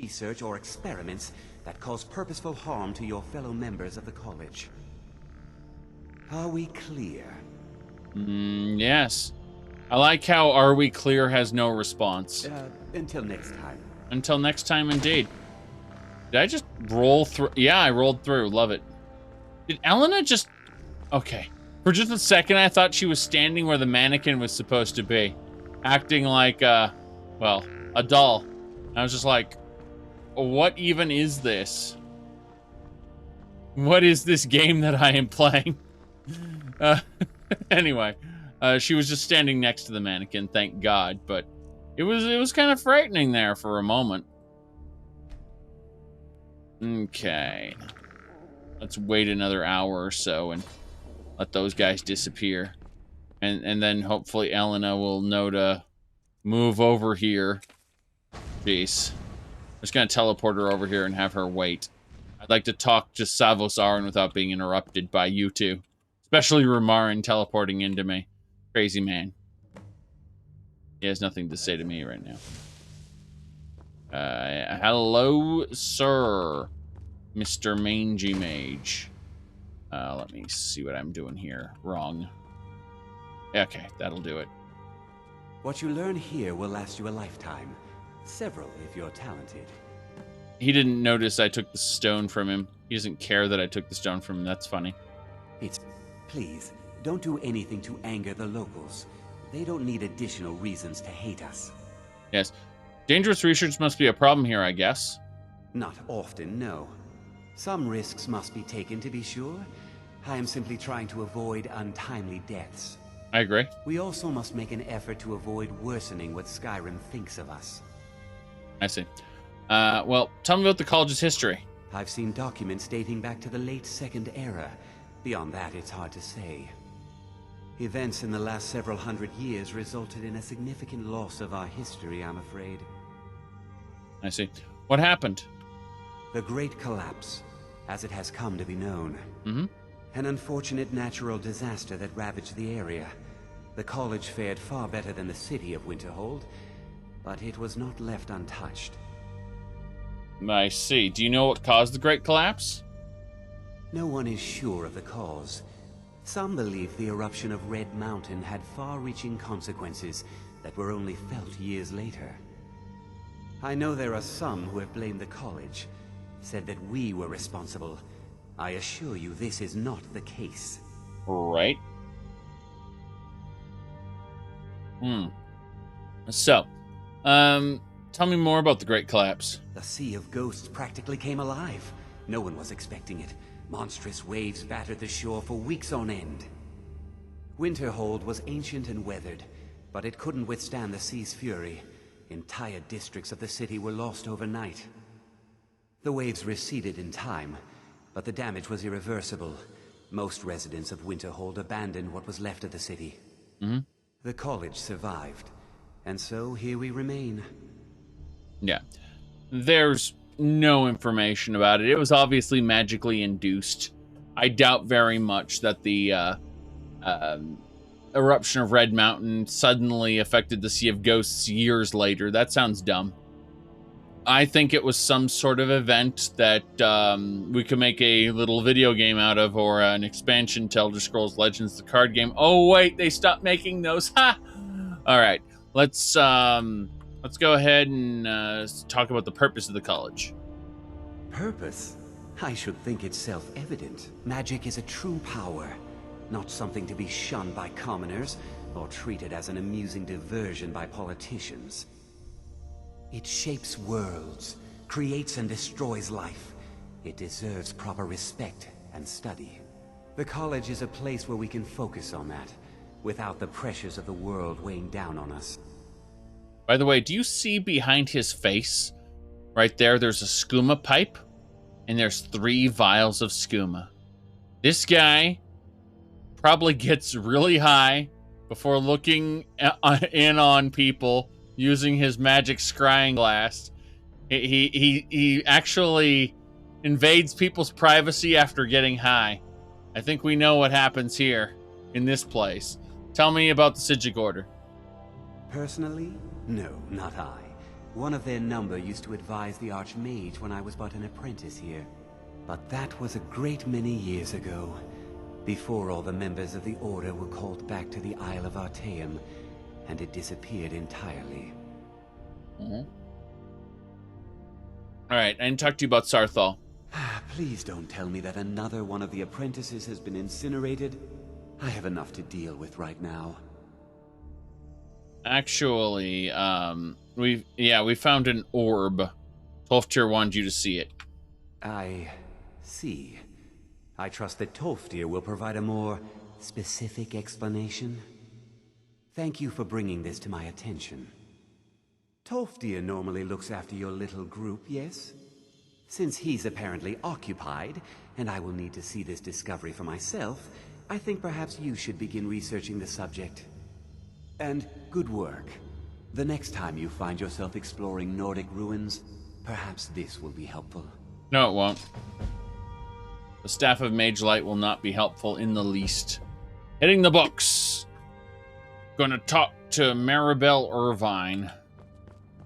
Research or experiments that cause purposeful harm to your fellow members of the college. Are we clear? Yes. I like how "Are we clear" has no response. Until next time. Until next time, indeed. Did I just roll through? Yeah, I rolled through. Love it. Did Elena just... Okay. For just a second, I thought she was standing where the mannequin was supposed to be. Acting like, well, a doll. I was just like, what even is this? What is this game that I am playing? Anyway, she was just standing next to the mannequin, thank God, but it was kind of frightening there for a moment. Okay. Let's wait another hour or so and let those guys disappear. And then hopefully Elena will know to move over here. Jeez. I'm just gonna teleport her over here and have her wait. I'd like to talk to Savos Auryen without being interrupted by you two. Especially Rumarin teleporting into me. Crazy man. He has nothing to say to me right now. Hello, sir. Mr. Mangy Mage. Let me see what I'm doing here. Wrong. Okay, that'll do it. What you learn here will last you a lifetime. Several, if you're talented. He didn't notice I took the stone from him. He doesn't care that I took the stone from him. That's funny. Please, don't do anything to anger the locals. They don't need additional reasons to hate us. Yes. Dangerous research must be a problem here, I guess. Not often, no. Some risks must be taken, to be sure. I am simply trying to avoid untimely deaths. I agree. We also must make an effort to avoid worsening what Skyrim thinks of us. I see. Well, tell me about the college's history. I've seen documents dating back to the late Second Era. Beyond that, it's hard to say. Events in the last several hundred years resulted in a significant loss of our history, I'm afraid. I see. What happened? The Great Collapse, as it has come to be known. Mm-hmm. An unfortunate natural disaster that ravaged the area. The college fared far better than the city of Winterhold, but it was not left untouched. I see. Do you know what caused the Great Collapse? No one is sure of the cause. Some believe the eruption of Red Mountain had far-reaching consequences that were only felt years later. I know there are some who have blamed the college, said that we were responsible. I assure you this is not the case. Right. So, tell me more about the Great Collapse. The Sea of Ghosts practically came alive. No one was expecting it. Monstrous waves battered the shore for weeks on end. Winterhold was ancient and weathered, but it couldn't withstand the sea's fury. Entire districts of the city were lost overnight. The waves receded in time, but the damage was irreversible. Most residents of Winterhold abandoned what was left of the city. Mm-hmm. The college survived, and so here we remain. Yeah. There's no information about it. It was obviously magically induced. I doubt very much that the eruption of Red Mountain suddenly affected the Sea of Ghosts years later. That sounds dumb. I think it was some sort of event that we could make a little video game out of, or an expansion to Elder Scrolls Legends, the card game. Oh wait, they stopped making those. Ha! All right, let's go ahead and talk about the purpose of the college. Purpose? I should think it's self-evident. Magic is a true power, not something to be shunned by commoners or treated as an amusing diversion by politicians. It shapes worlds, creates and destroys life. It deserves proper respect and study. The college is a place where we can focus on that, without the pressures of the world weighing down on us. By the way, do you see behind his face? Right there, there's a skooma pipe, and there's 3 vials of skooma. This guy probably gets really high before looking in on people using his magic scrying glass. He actually invades people's privacy after getting high. I think we know what happens here in this place. Tell me about the Psijic Order. Personally? No, not I. One of their number used to advise the Archmage when I was but an apprentice here. But that was a great many years ago, before all the members of the Order were called back to the Isle of Artaeum, and it disappeared entirely. Mm-hmm. Alright, I didn't talk to you about Sarthal. Please don't tell me that another one of the apprentices has been incinerated. I have enough to deal with right now. Actually, we found an orb. Tolfdir wanted you to see it. I see. I trust that Tolfdir will provide a more specific explanation. Thank you for bringing this to my attention. Tolfdir normally looks after your little group, yes? Since he's apparently occupied, and I will need to see this discovery for myself, I think perhaps you should begin researching the subject. And good work. The next time you find yourself exploring Nordic ruins, perhaps this will be helpful. No, it won't. The Staff of Mage Light will not be helpful in the least. Hitting the books. Gonna talk to Maribel Irvine.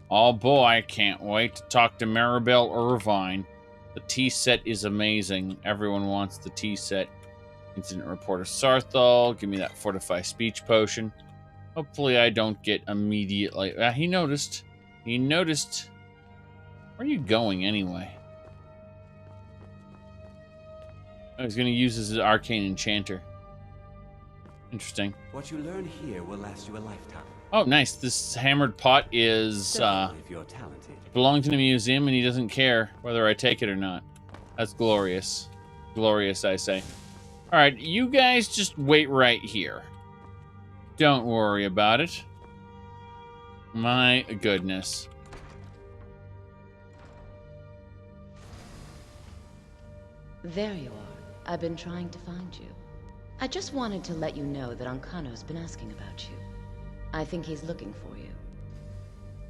Oh boy, I can't wait to talk to Maribel Irvine. The tea set is amazing. Everyone wants the tea set. Incident report of Sarthal. Give me that fortify speech potion. Hopefully I don't get immediately... he noticed. He noticed. Where are you going anyway? I was going to use this as an arcane enchanter. Interesting. What you learn here will last you a lifetime. Oh, nice. This hammered pot is if you're talented. belonging to the museum, and he doesn't care whether I take it or not. That's glorious. Glorious, I say. All right, you guys just wait right here. Don't worry about it. My goodness. There you are. I've been trying to find you. I just wanted to let you know that Ancano's been asking about you. I think he's looking for you.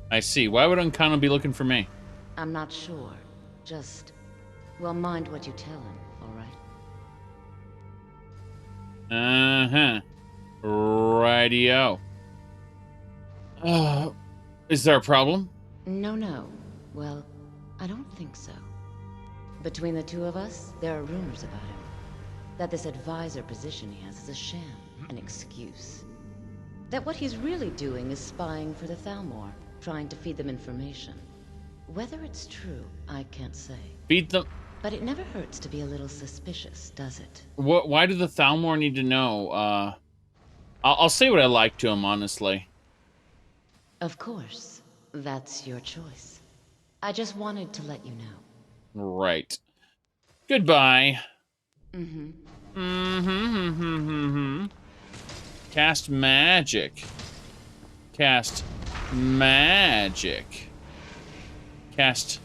I see. Why would Ancano be looking for me? I'm not sure. Just, well, mind what you tell him, all right? Uh-huh. Rightio. Is there a problem? No. Well, I don't think so. Between the two of us, there are rumors about him. That this advisor position he has is a sham, an excuse. That what he's really doing is spying for the Thalmor, trying to feed them information. Whether it's true, I can't say. Feed them? But it never hurts to be a little suspicious, does it? Why do the Thalmor need to know? I'll say what I like to him, honestly. Of course. That's your choice. I just wanted to let you know. Right. Goodbye. Cast magic. Cast magic. Cast...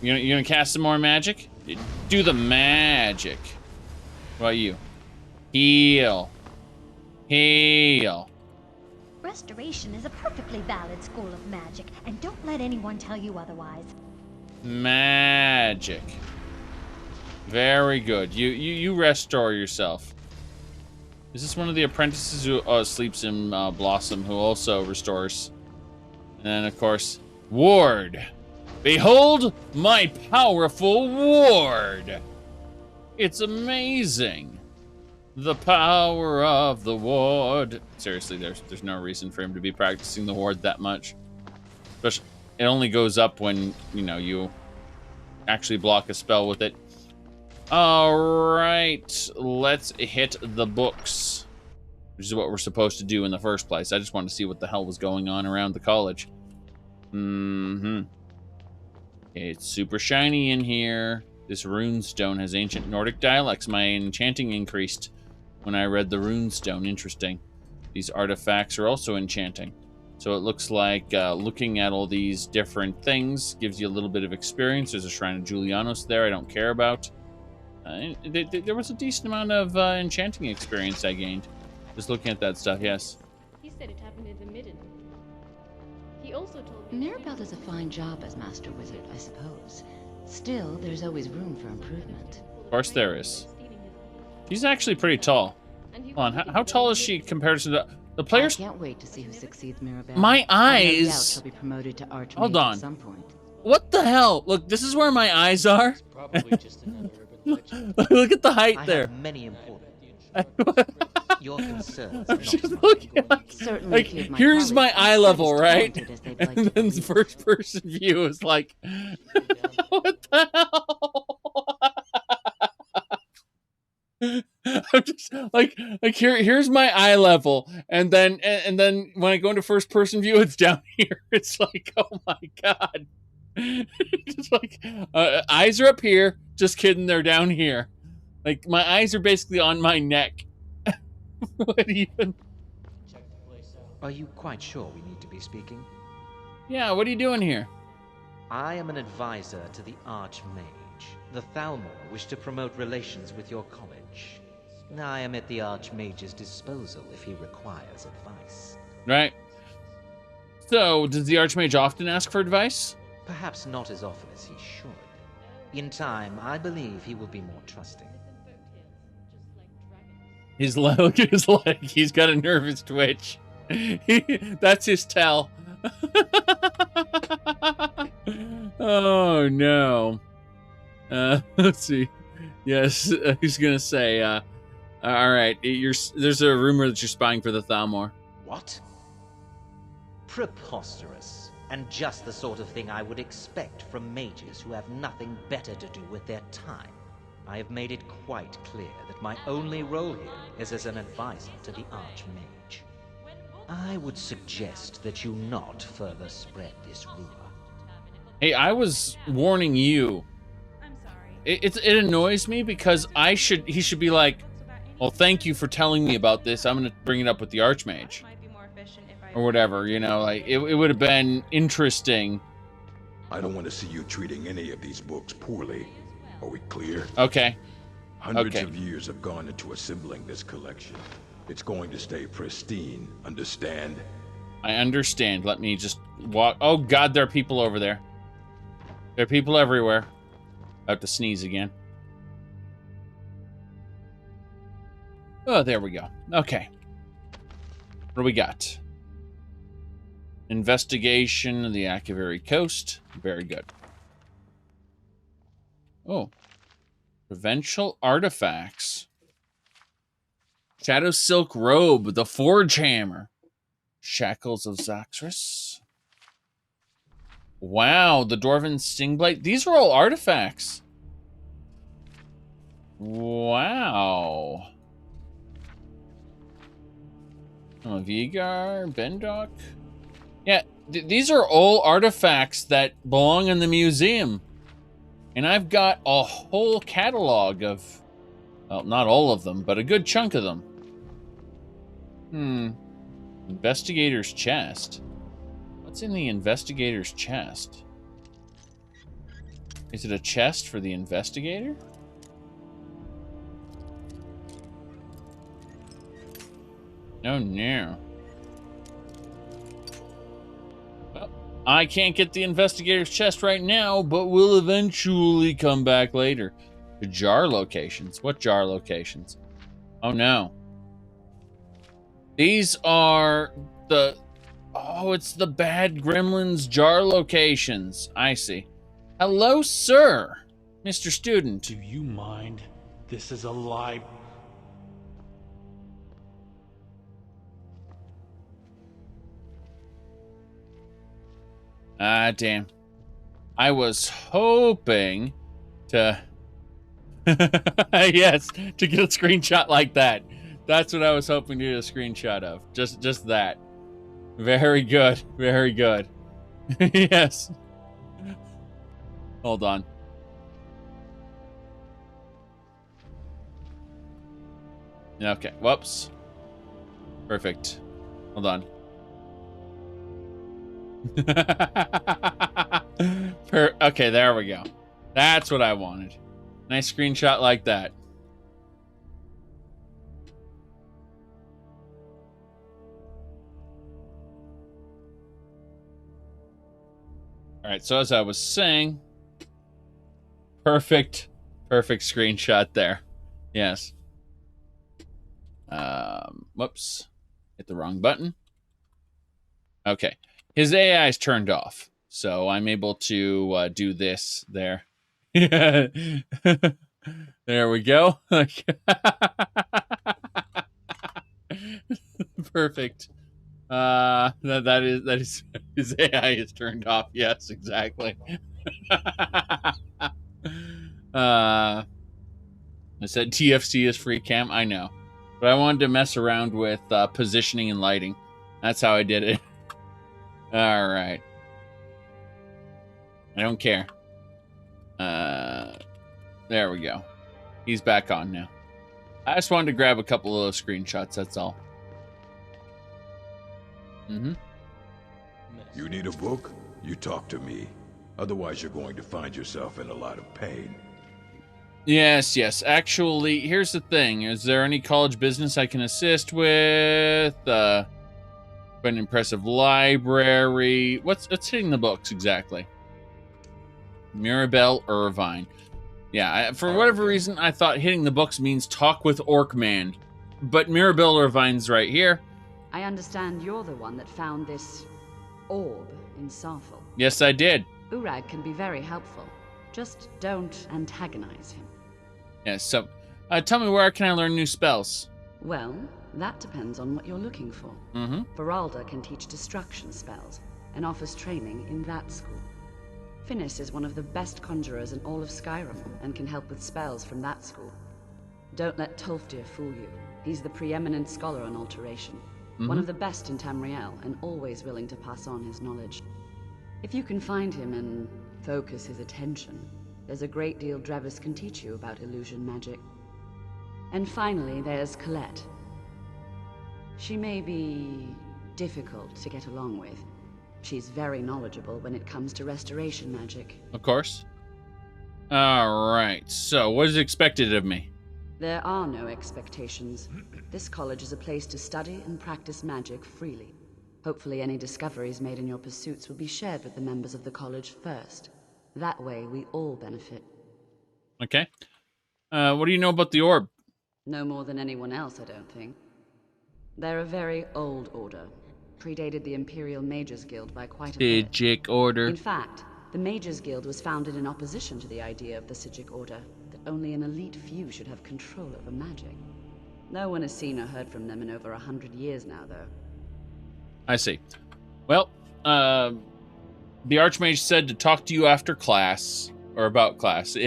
You gonna cast some more magic? Do the magic. What about you? Heal. Heal. Restoration is a perfectly valid school of magic, and don't let anyone tell you otherwise. Magic. Very good. You restore yourself. Is this one of the apprentices who sleeps in Blossom, who also restores? And then, of course, Ward. Behold my powerful ward. It's amazing. The power of the ward. Seriously, there's no reason for him to be practicing the ward that much. Especially, it only goes up when, you know, you actually block a spell with it. All right, let's hit the books, which is what we're supposed to do in the first place. I just wanted to see what the hell was going on around the college. It's super shiny in here. This runestone has ancient Nordic dialects. My enchanting increased when I read the runestone. Interesting. These artifacts are also enchanting. So it looks like looking at all these different things gives you a little bit of experience. There's a Shrine of Julianos there I don't care about. There was a decent amount of enchanting experience I gained. Just looking at that stuff, yes. He said it happened in the Midden. He also told me... Mirabelle does a fine job as Master Wizard, I suppose. Still, there's always room for improvement. Of course there is. She's actually pretty tall. Hold on, how tall is she compared to the players? I can't wait to see who succeeds Mirabelle. My eyes... No doubt she'll be promoted to Archmage Hold on. at some point. What the hell? Look, this is where my eyes are. Probably just another urban legend. Look at the height I there. have many important your concerns. I'm just looking like here's my eye level, right? And then the first person view is like, what the hell? I'm just like here's my eye level, and then when I go into first person view, it's down here. It's like, oh my god. Just like eyes are up here. Just kidding, they're down here. Like my eyes are basically on my neck. What even? Are you quite sure we need to be speaking? Yeah, what are you doing here? I am an advisor to the Archmage. The Thalmor wish to promote relations with your college. I am at the Archmage's disposal if he requires advice. Right. So, does the Archmage often ask for advice? Perhaps not as often as he should. In time, I believe he will be more trusting. His leg, his leg. He's got a nervous twitch. That's his tell. Oh no. Let's see. Yes, he's gonna say. All right. There's a rumor that you're spying for the Thalmor. What? Preposterous, and just the sort of thing I would expect from mages who have nothing better to do with their time. I have made it quite clear that my only role here is as an advisor to the Archmage. I would suggest that you not further spread this rumor. Hey, I was warning you. I'm sorry. It annoys me because he should be like, well, thank you for telling me about this. I'm gonna bring it up with the Archmage. Or whatever, you know, like it would have been interesting. I don't want to see you treating any of these books poorly. Are we clear? Okay. Hundreds of years have gone into assembling this collection. It's going to stay pristine, understand? I understand. Let me just walk. Oh god, there are people over there. There are people everywhere. I have to sneeze again. Oh, there we go. Okay. What do we got? Investigation of the Akaviri Coast. Very good. Oh. Provincial artifacts. Shadow Silk Robe. The Forge Hammer. Shackles of Zaxris. Wow. The Dwarven Stingblade. These are all artifacts. Wow. Oh, Vigar. Bendok. Yeah, these are all artifacts that belong in the museum. And I've got a whole catalog of, well, not all of them, but a good chunk of them. Investigator's chest. What's in the investigator's chest? Is it a chest for the investigator? Oh no. Well, I can't get the investigator's chest right now, but we'll eventually come back later. The jar locations. What jar locations? Oh no. These are the... Oh, it's the bad gremlins jar locations. I see. Hello, sir. Mr. Student. Do you mind? This is a lie. Ah, damn. I was hoping to... yes, to get a screenshot like that. That's what I was hoping to get a screenshot of. Just that. Very good. Very good. Yes. Hold on. Okay. Whoops. Perfect. Hold on. Okay, there we go. That's what I wanted. Nice screenshot like that. All right, so as I was saying, perfect screenshot there. Yes. Whoops. Hit the wrong button. Okay. His AI is turned off, so I'm able to do this there. There we go. Perfect. That is his AI is turned off. Yes, exactly. I said TFC is free cam. I know, but I wanted to mess around with positioning and lighting. That's how I did it. All right. I don't care. There we go. He's back on now. I just wanted to grab a couple of those screenshots, that's all. Mm-hmm. You need a book? You talk to me. Otherwise, you're going to find yourself in a lot of pain. Yes. Actually, here's the thing. Is there any college business I can assist with? An impressive library. What's hitting the books exactly? Mirabelle Irvine. Yeah, for whatever reason, I thought hitting the books means talk with Orkman. But Mirabelle Irvine's right here. I understand you're the one that found this orb in Sarthal. Yes, I did. Urag can be very helpful. Just don't antagonize him. Yes, so tell me, where can I learn new spells? Well, that depends on what you're looking for. Mm-hmm. Beralda can teach destruction spells and offers training in that school. Finis is one of the best conjurers in all of Skyrim and can help with spells from that school. Don't let Tolfdir fool you. He's the preeminent scholar on alteration. Mm-hmm. One of the best in Tamriel and always willing to pass on his knowledge. If you can find him and focus his attention, there's a great deal Drevis can teach you about illusion magic. And finally, there's Colette. She may be difficult to get along with. She's very knowledgeable when it comes to restoration magic. Of course. All right, so what is expected of me? There are no expectations. This college is a place to study and practice magic freely. Hopefully any discoveries made in your pursuits will be shared with the members of the college first. That way we all benefit. Okay. What do you know about the orb? No more than anyone else, I don't think. They're a very old order. Predated the Imperial Mages Guild by quite a bit. Psijic Order. In fact, the Mages Guild was founded in opposition to the idea of the Psijic Order, that only an elite few should have control over magic. No one has seen or heard from them in over 100 years now, though. I see. Well, the Archmage said to talk to you after class, or about class.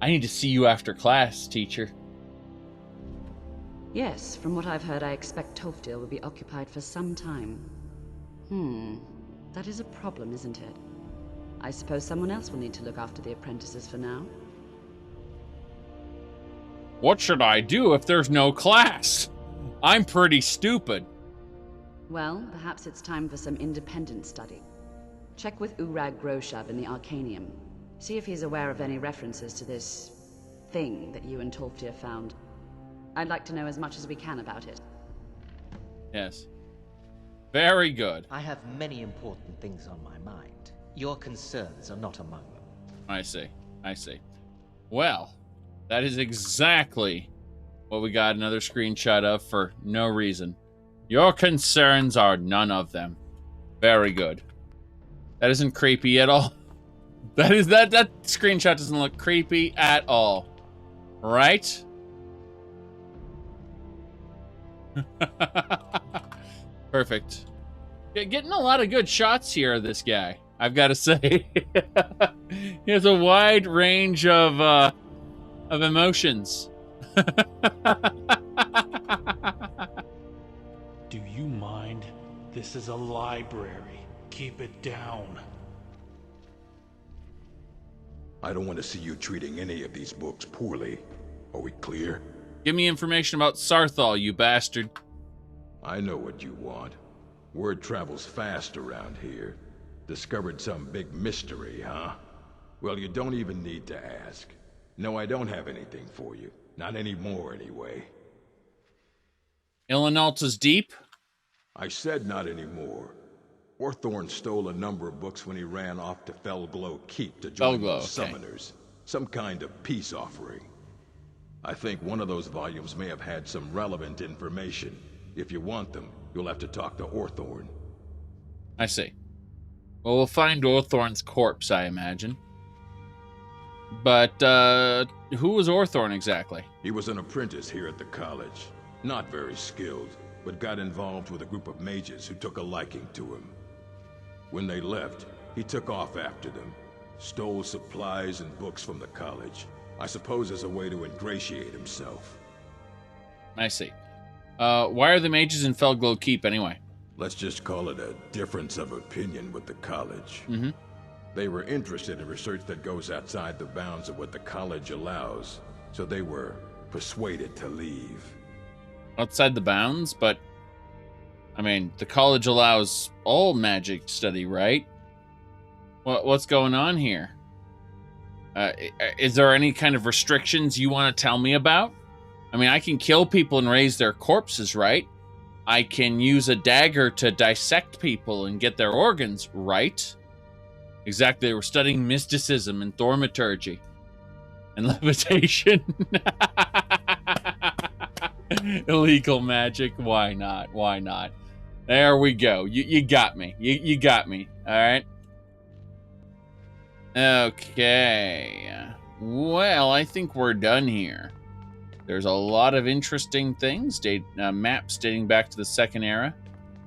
I need to see you after class, teacher. Yes, from what I've heard, I expect Tolfdir will be occupied for some time. That is a problem, isn't it? I suppose someone else will need to look after the apprentices for now. What should I do if there's no class? I'm pretty stupid. Well, perhaps it's time for some independent study. Check with Urag Groshav in the Arcanium. See if he's aware of any references to this thing that you and Tolfdir found. I'd like to know as much as we can about it. Yes. Very good. I have many important things on my mind. Your concerns are not among them. I see. I see. Well, that is exactly what we got another screenshot of for no reason. Your concerns are none of them. Very good. That isn't creepy at all. That screenshot doesn't look creepy at all. Right? Perfect. Getting a lot of good shots here of this guy, I've got to say. He has a wide range of emotions. Do you mind? This is a library. Keep it down. I don't want to see you treating any of these books poorly. Are we clear? Give me information about Sarthal, you bastard. I know what you want. Word travels fast around here. Discovered some big mystery, huh? Well, you don't even need to ask. No, I don't have anything for you. Not anymore, anyway. Ilinalta's deep? I said not anymore. Orthorn stole a number of books when he ran off to Felglow Keep to join the Summoners. Some kind of peace offering. I think one of those volumes may have had some relevant information. If you want them, you'll have to talk to Orthorn. I see. Well, we'll find Orthorn's corpse, I imagine. But, who was Orthorn exactly? He was an apprentice here at the college. Not very skilled, but got involved with a group of mages who took a liking to him. When they left, he took off after them. Stole supplies and books from the college. I suppose as a way to ingratiate himself. I see. Why are the mages in Felglow Keep anyway? Let's just call it a difference of opinion with the college. Mm-hmm. They were interested in research that goes outside the bounds of what the college allows, so they were persuaded to leave. Outside the bounds? But, I mean, the college allows all magic study, right? What's going on here? Is there any kind of restrictions you want to tell me about? I mean, I can kill people and raise their corpses, right? I can use a dagger to dissect people and get their organs, right? Exactly, they were studying mysticism and thaumaturgy and levitation. Illegal magic, why not? Why not? There we go. You got me. You got me, all right? Okay. Well, I think we're done here. There's a lot of interesting things. Maps dating back to the Second Era.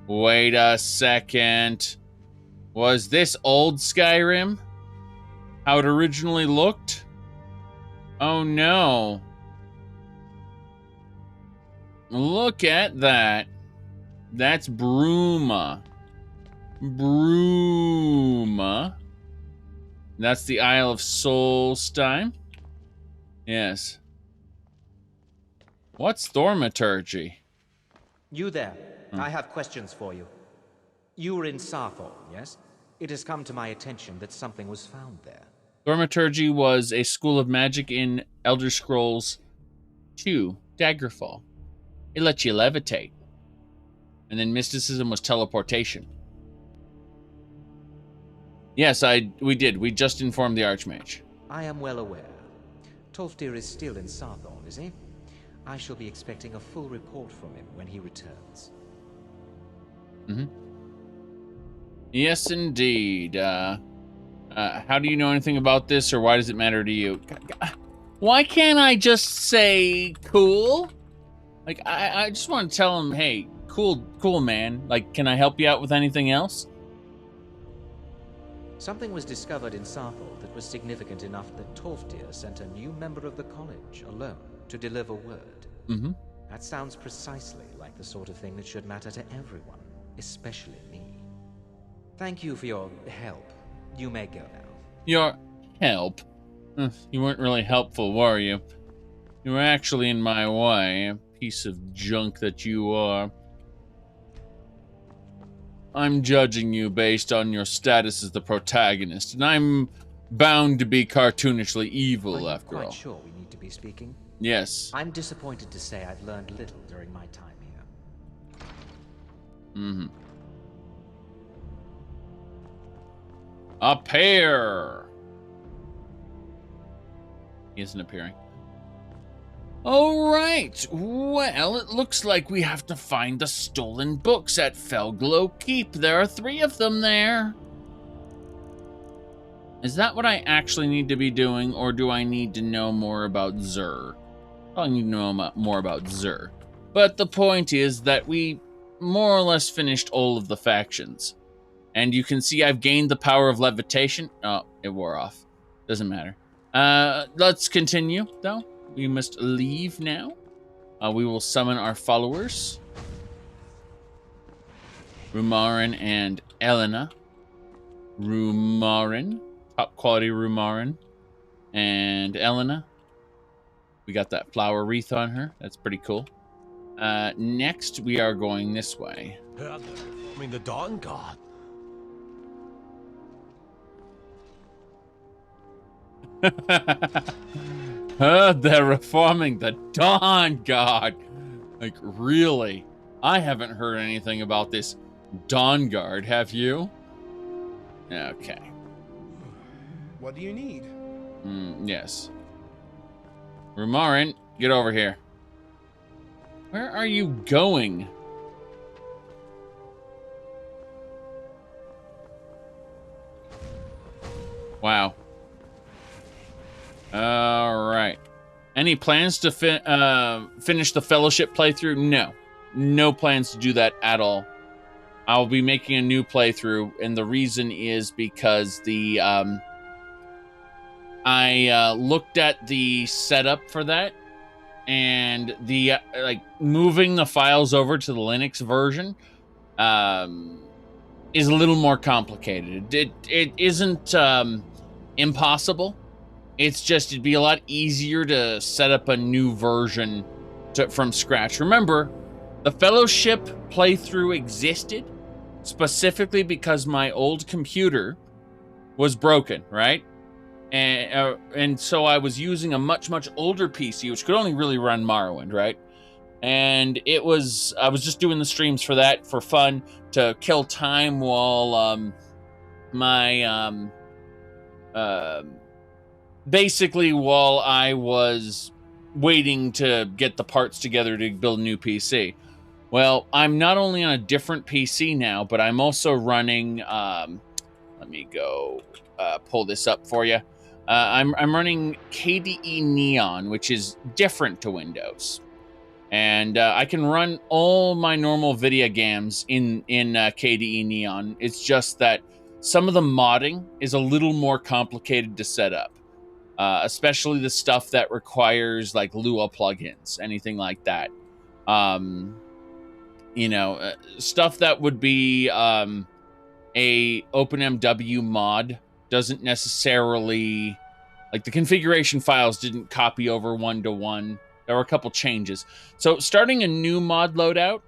Wait a second. Was this old Skyrim? How it originally looked? Oh no. Look at that. That's Bruma. Bruma. That's the Isle of Solstheim. Yes. What's thaumaturgy? You there. I have questions for you. You were in Sarthal, yes? It has come to my attention that something was found there. Thaumaturgy was a school of magic in Elder Scrolls 2, Daggerfall. It lets you levitate. And then mysticism was teleportation. Yes, we did. We just informed the Archmage. I am well aware. Tolfdir is still in Sarthal, is he? I shall be expecting a full report from him when he returns. Mm-hmm. Yes, indeed. How do you know anything about this, or why does it matter to you? Why can't I just say cool? Like, I just want to tell him, hey, cool, man. Like, can I help you out with anything else? Something was discovered in Sarthal that was significant enough that Tolfdir sent a new member of the college alone to deliver word. Mm-hmm. That sounds precisely like the sort of thing that should matter to everyone, especially me. Thank you for your help. You may go now. Your help? You weren't really helpful, were you? You were actually in my way, a piece of junk that you are. I'm judging you based on your status as the protagonist, and I'm bound to be cartoonishly evil, after all. Quite sure we need to be speaking? Yes. I'm disappointed to say I've learned little during my time here. Mm-hmm. Appear. He isn't appearing. All right. Well, it looks like we have to find the stolen books at Felglow Keep. There are 3 of them there. Is that what I actually need to be doing, or do I need to know more about Zur? I need to know more about Zur. But the point is that we more or less finished all of the factions. And you can see I've gained the power of levitation. Oh, it wore off. Doesn't matter. Let's continue, though. We must leave now. We will summon our followers. Rumarin and Elena. Rumarin. Top quality Rumarin. And Elena. We got that flower wreath on her. That's pretty cool. Next, we are going this way. I mean, the Dawn God. They're reforming the Dawn God. Like, really? I haven't heard anything about this Dawn Guard, have you? Okay. What do you need? Yes. Rumarin, get over here. Where are you going? Wow. All right. Any plans to finish the Fellowship playthrough? No. No plans to do that at all. I'll be making a new playthrough, and the reason is because the I looked at the setup for that, and the like moving the files over to the Linux version is a little more complicated. It isn't impossible. It's just it'd be a lot easier to set up a new version from scratch. Remember, the Fellowship playthrough existed specifically because my old computer was broken, right? And so I was using a much older PC, which could only really run Morrowind, right? And I was just doing the streams for that for fun to kill time while basically while I was waiting to get the parts together to build a new PC. Well, I'm not only on a different PC now, but I'm also running, let me go pull this up for you. I'm running KDE Neon, which is different to Windows. And I can run all my normal video games in KDE Neon. It's just that some of the modding is a little more complicated to set up. Especially the stuff that requires like Lua plugins, anything like that. Stuff that would be a OpenMW mod doesn't necessarily, like the configuration files didn't copy over one-to-one. There were a couple changes. So starting a new mod loadout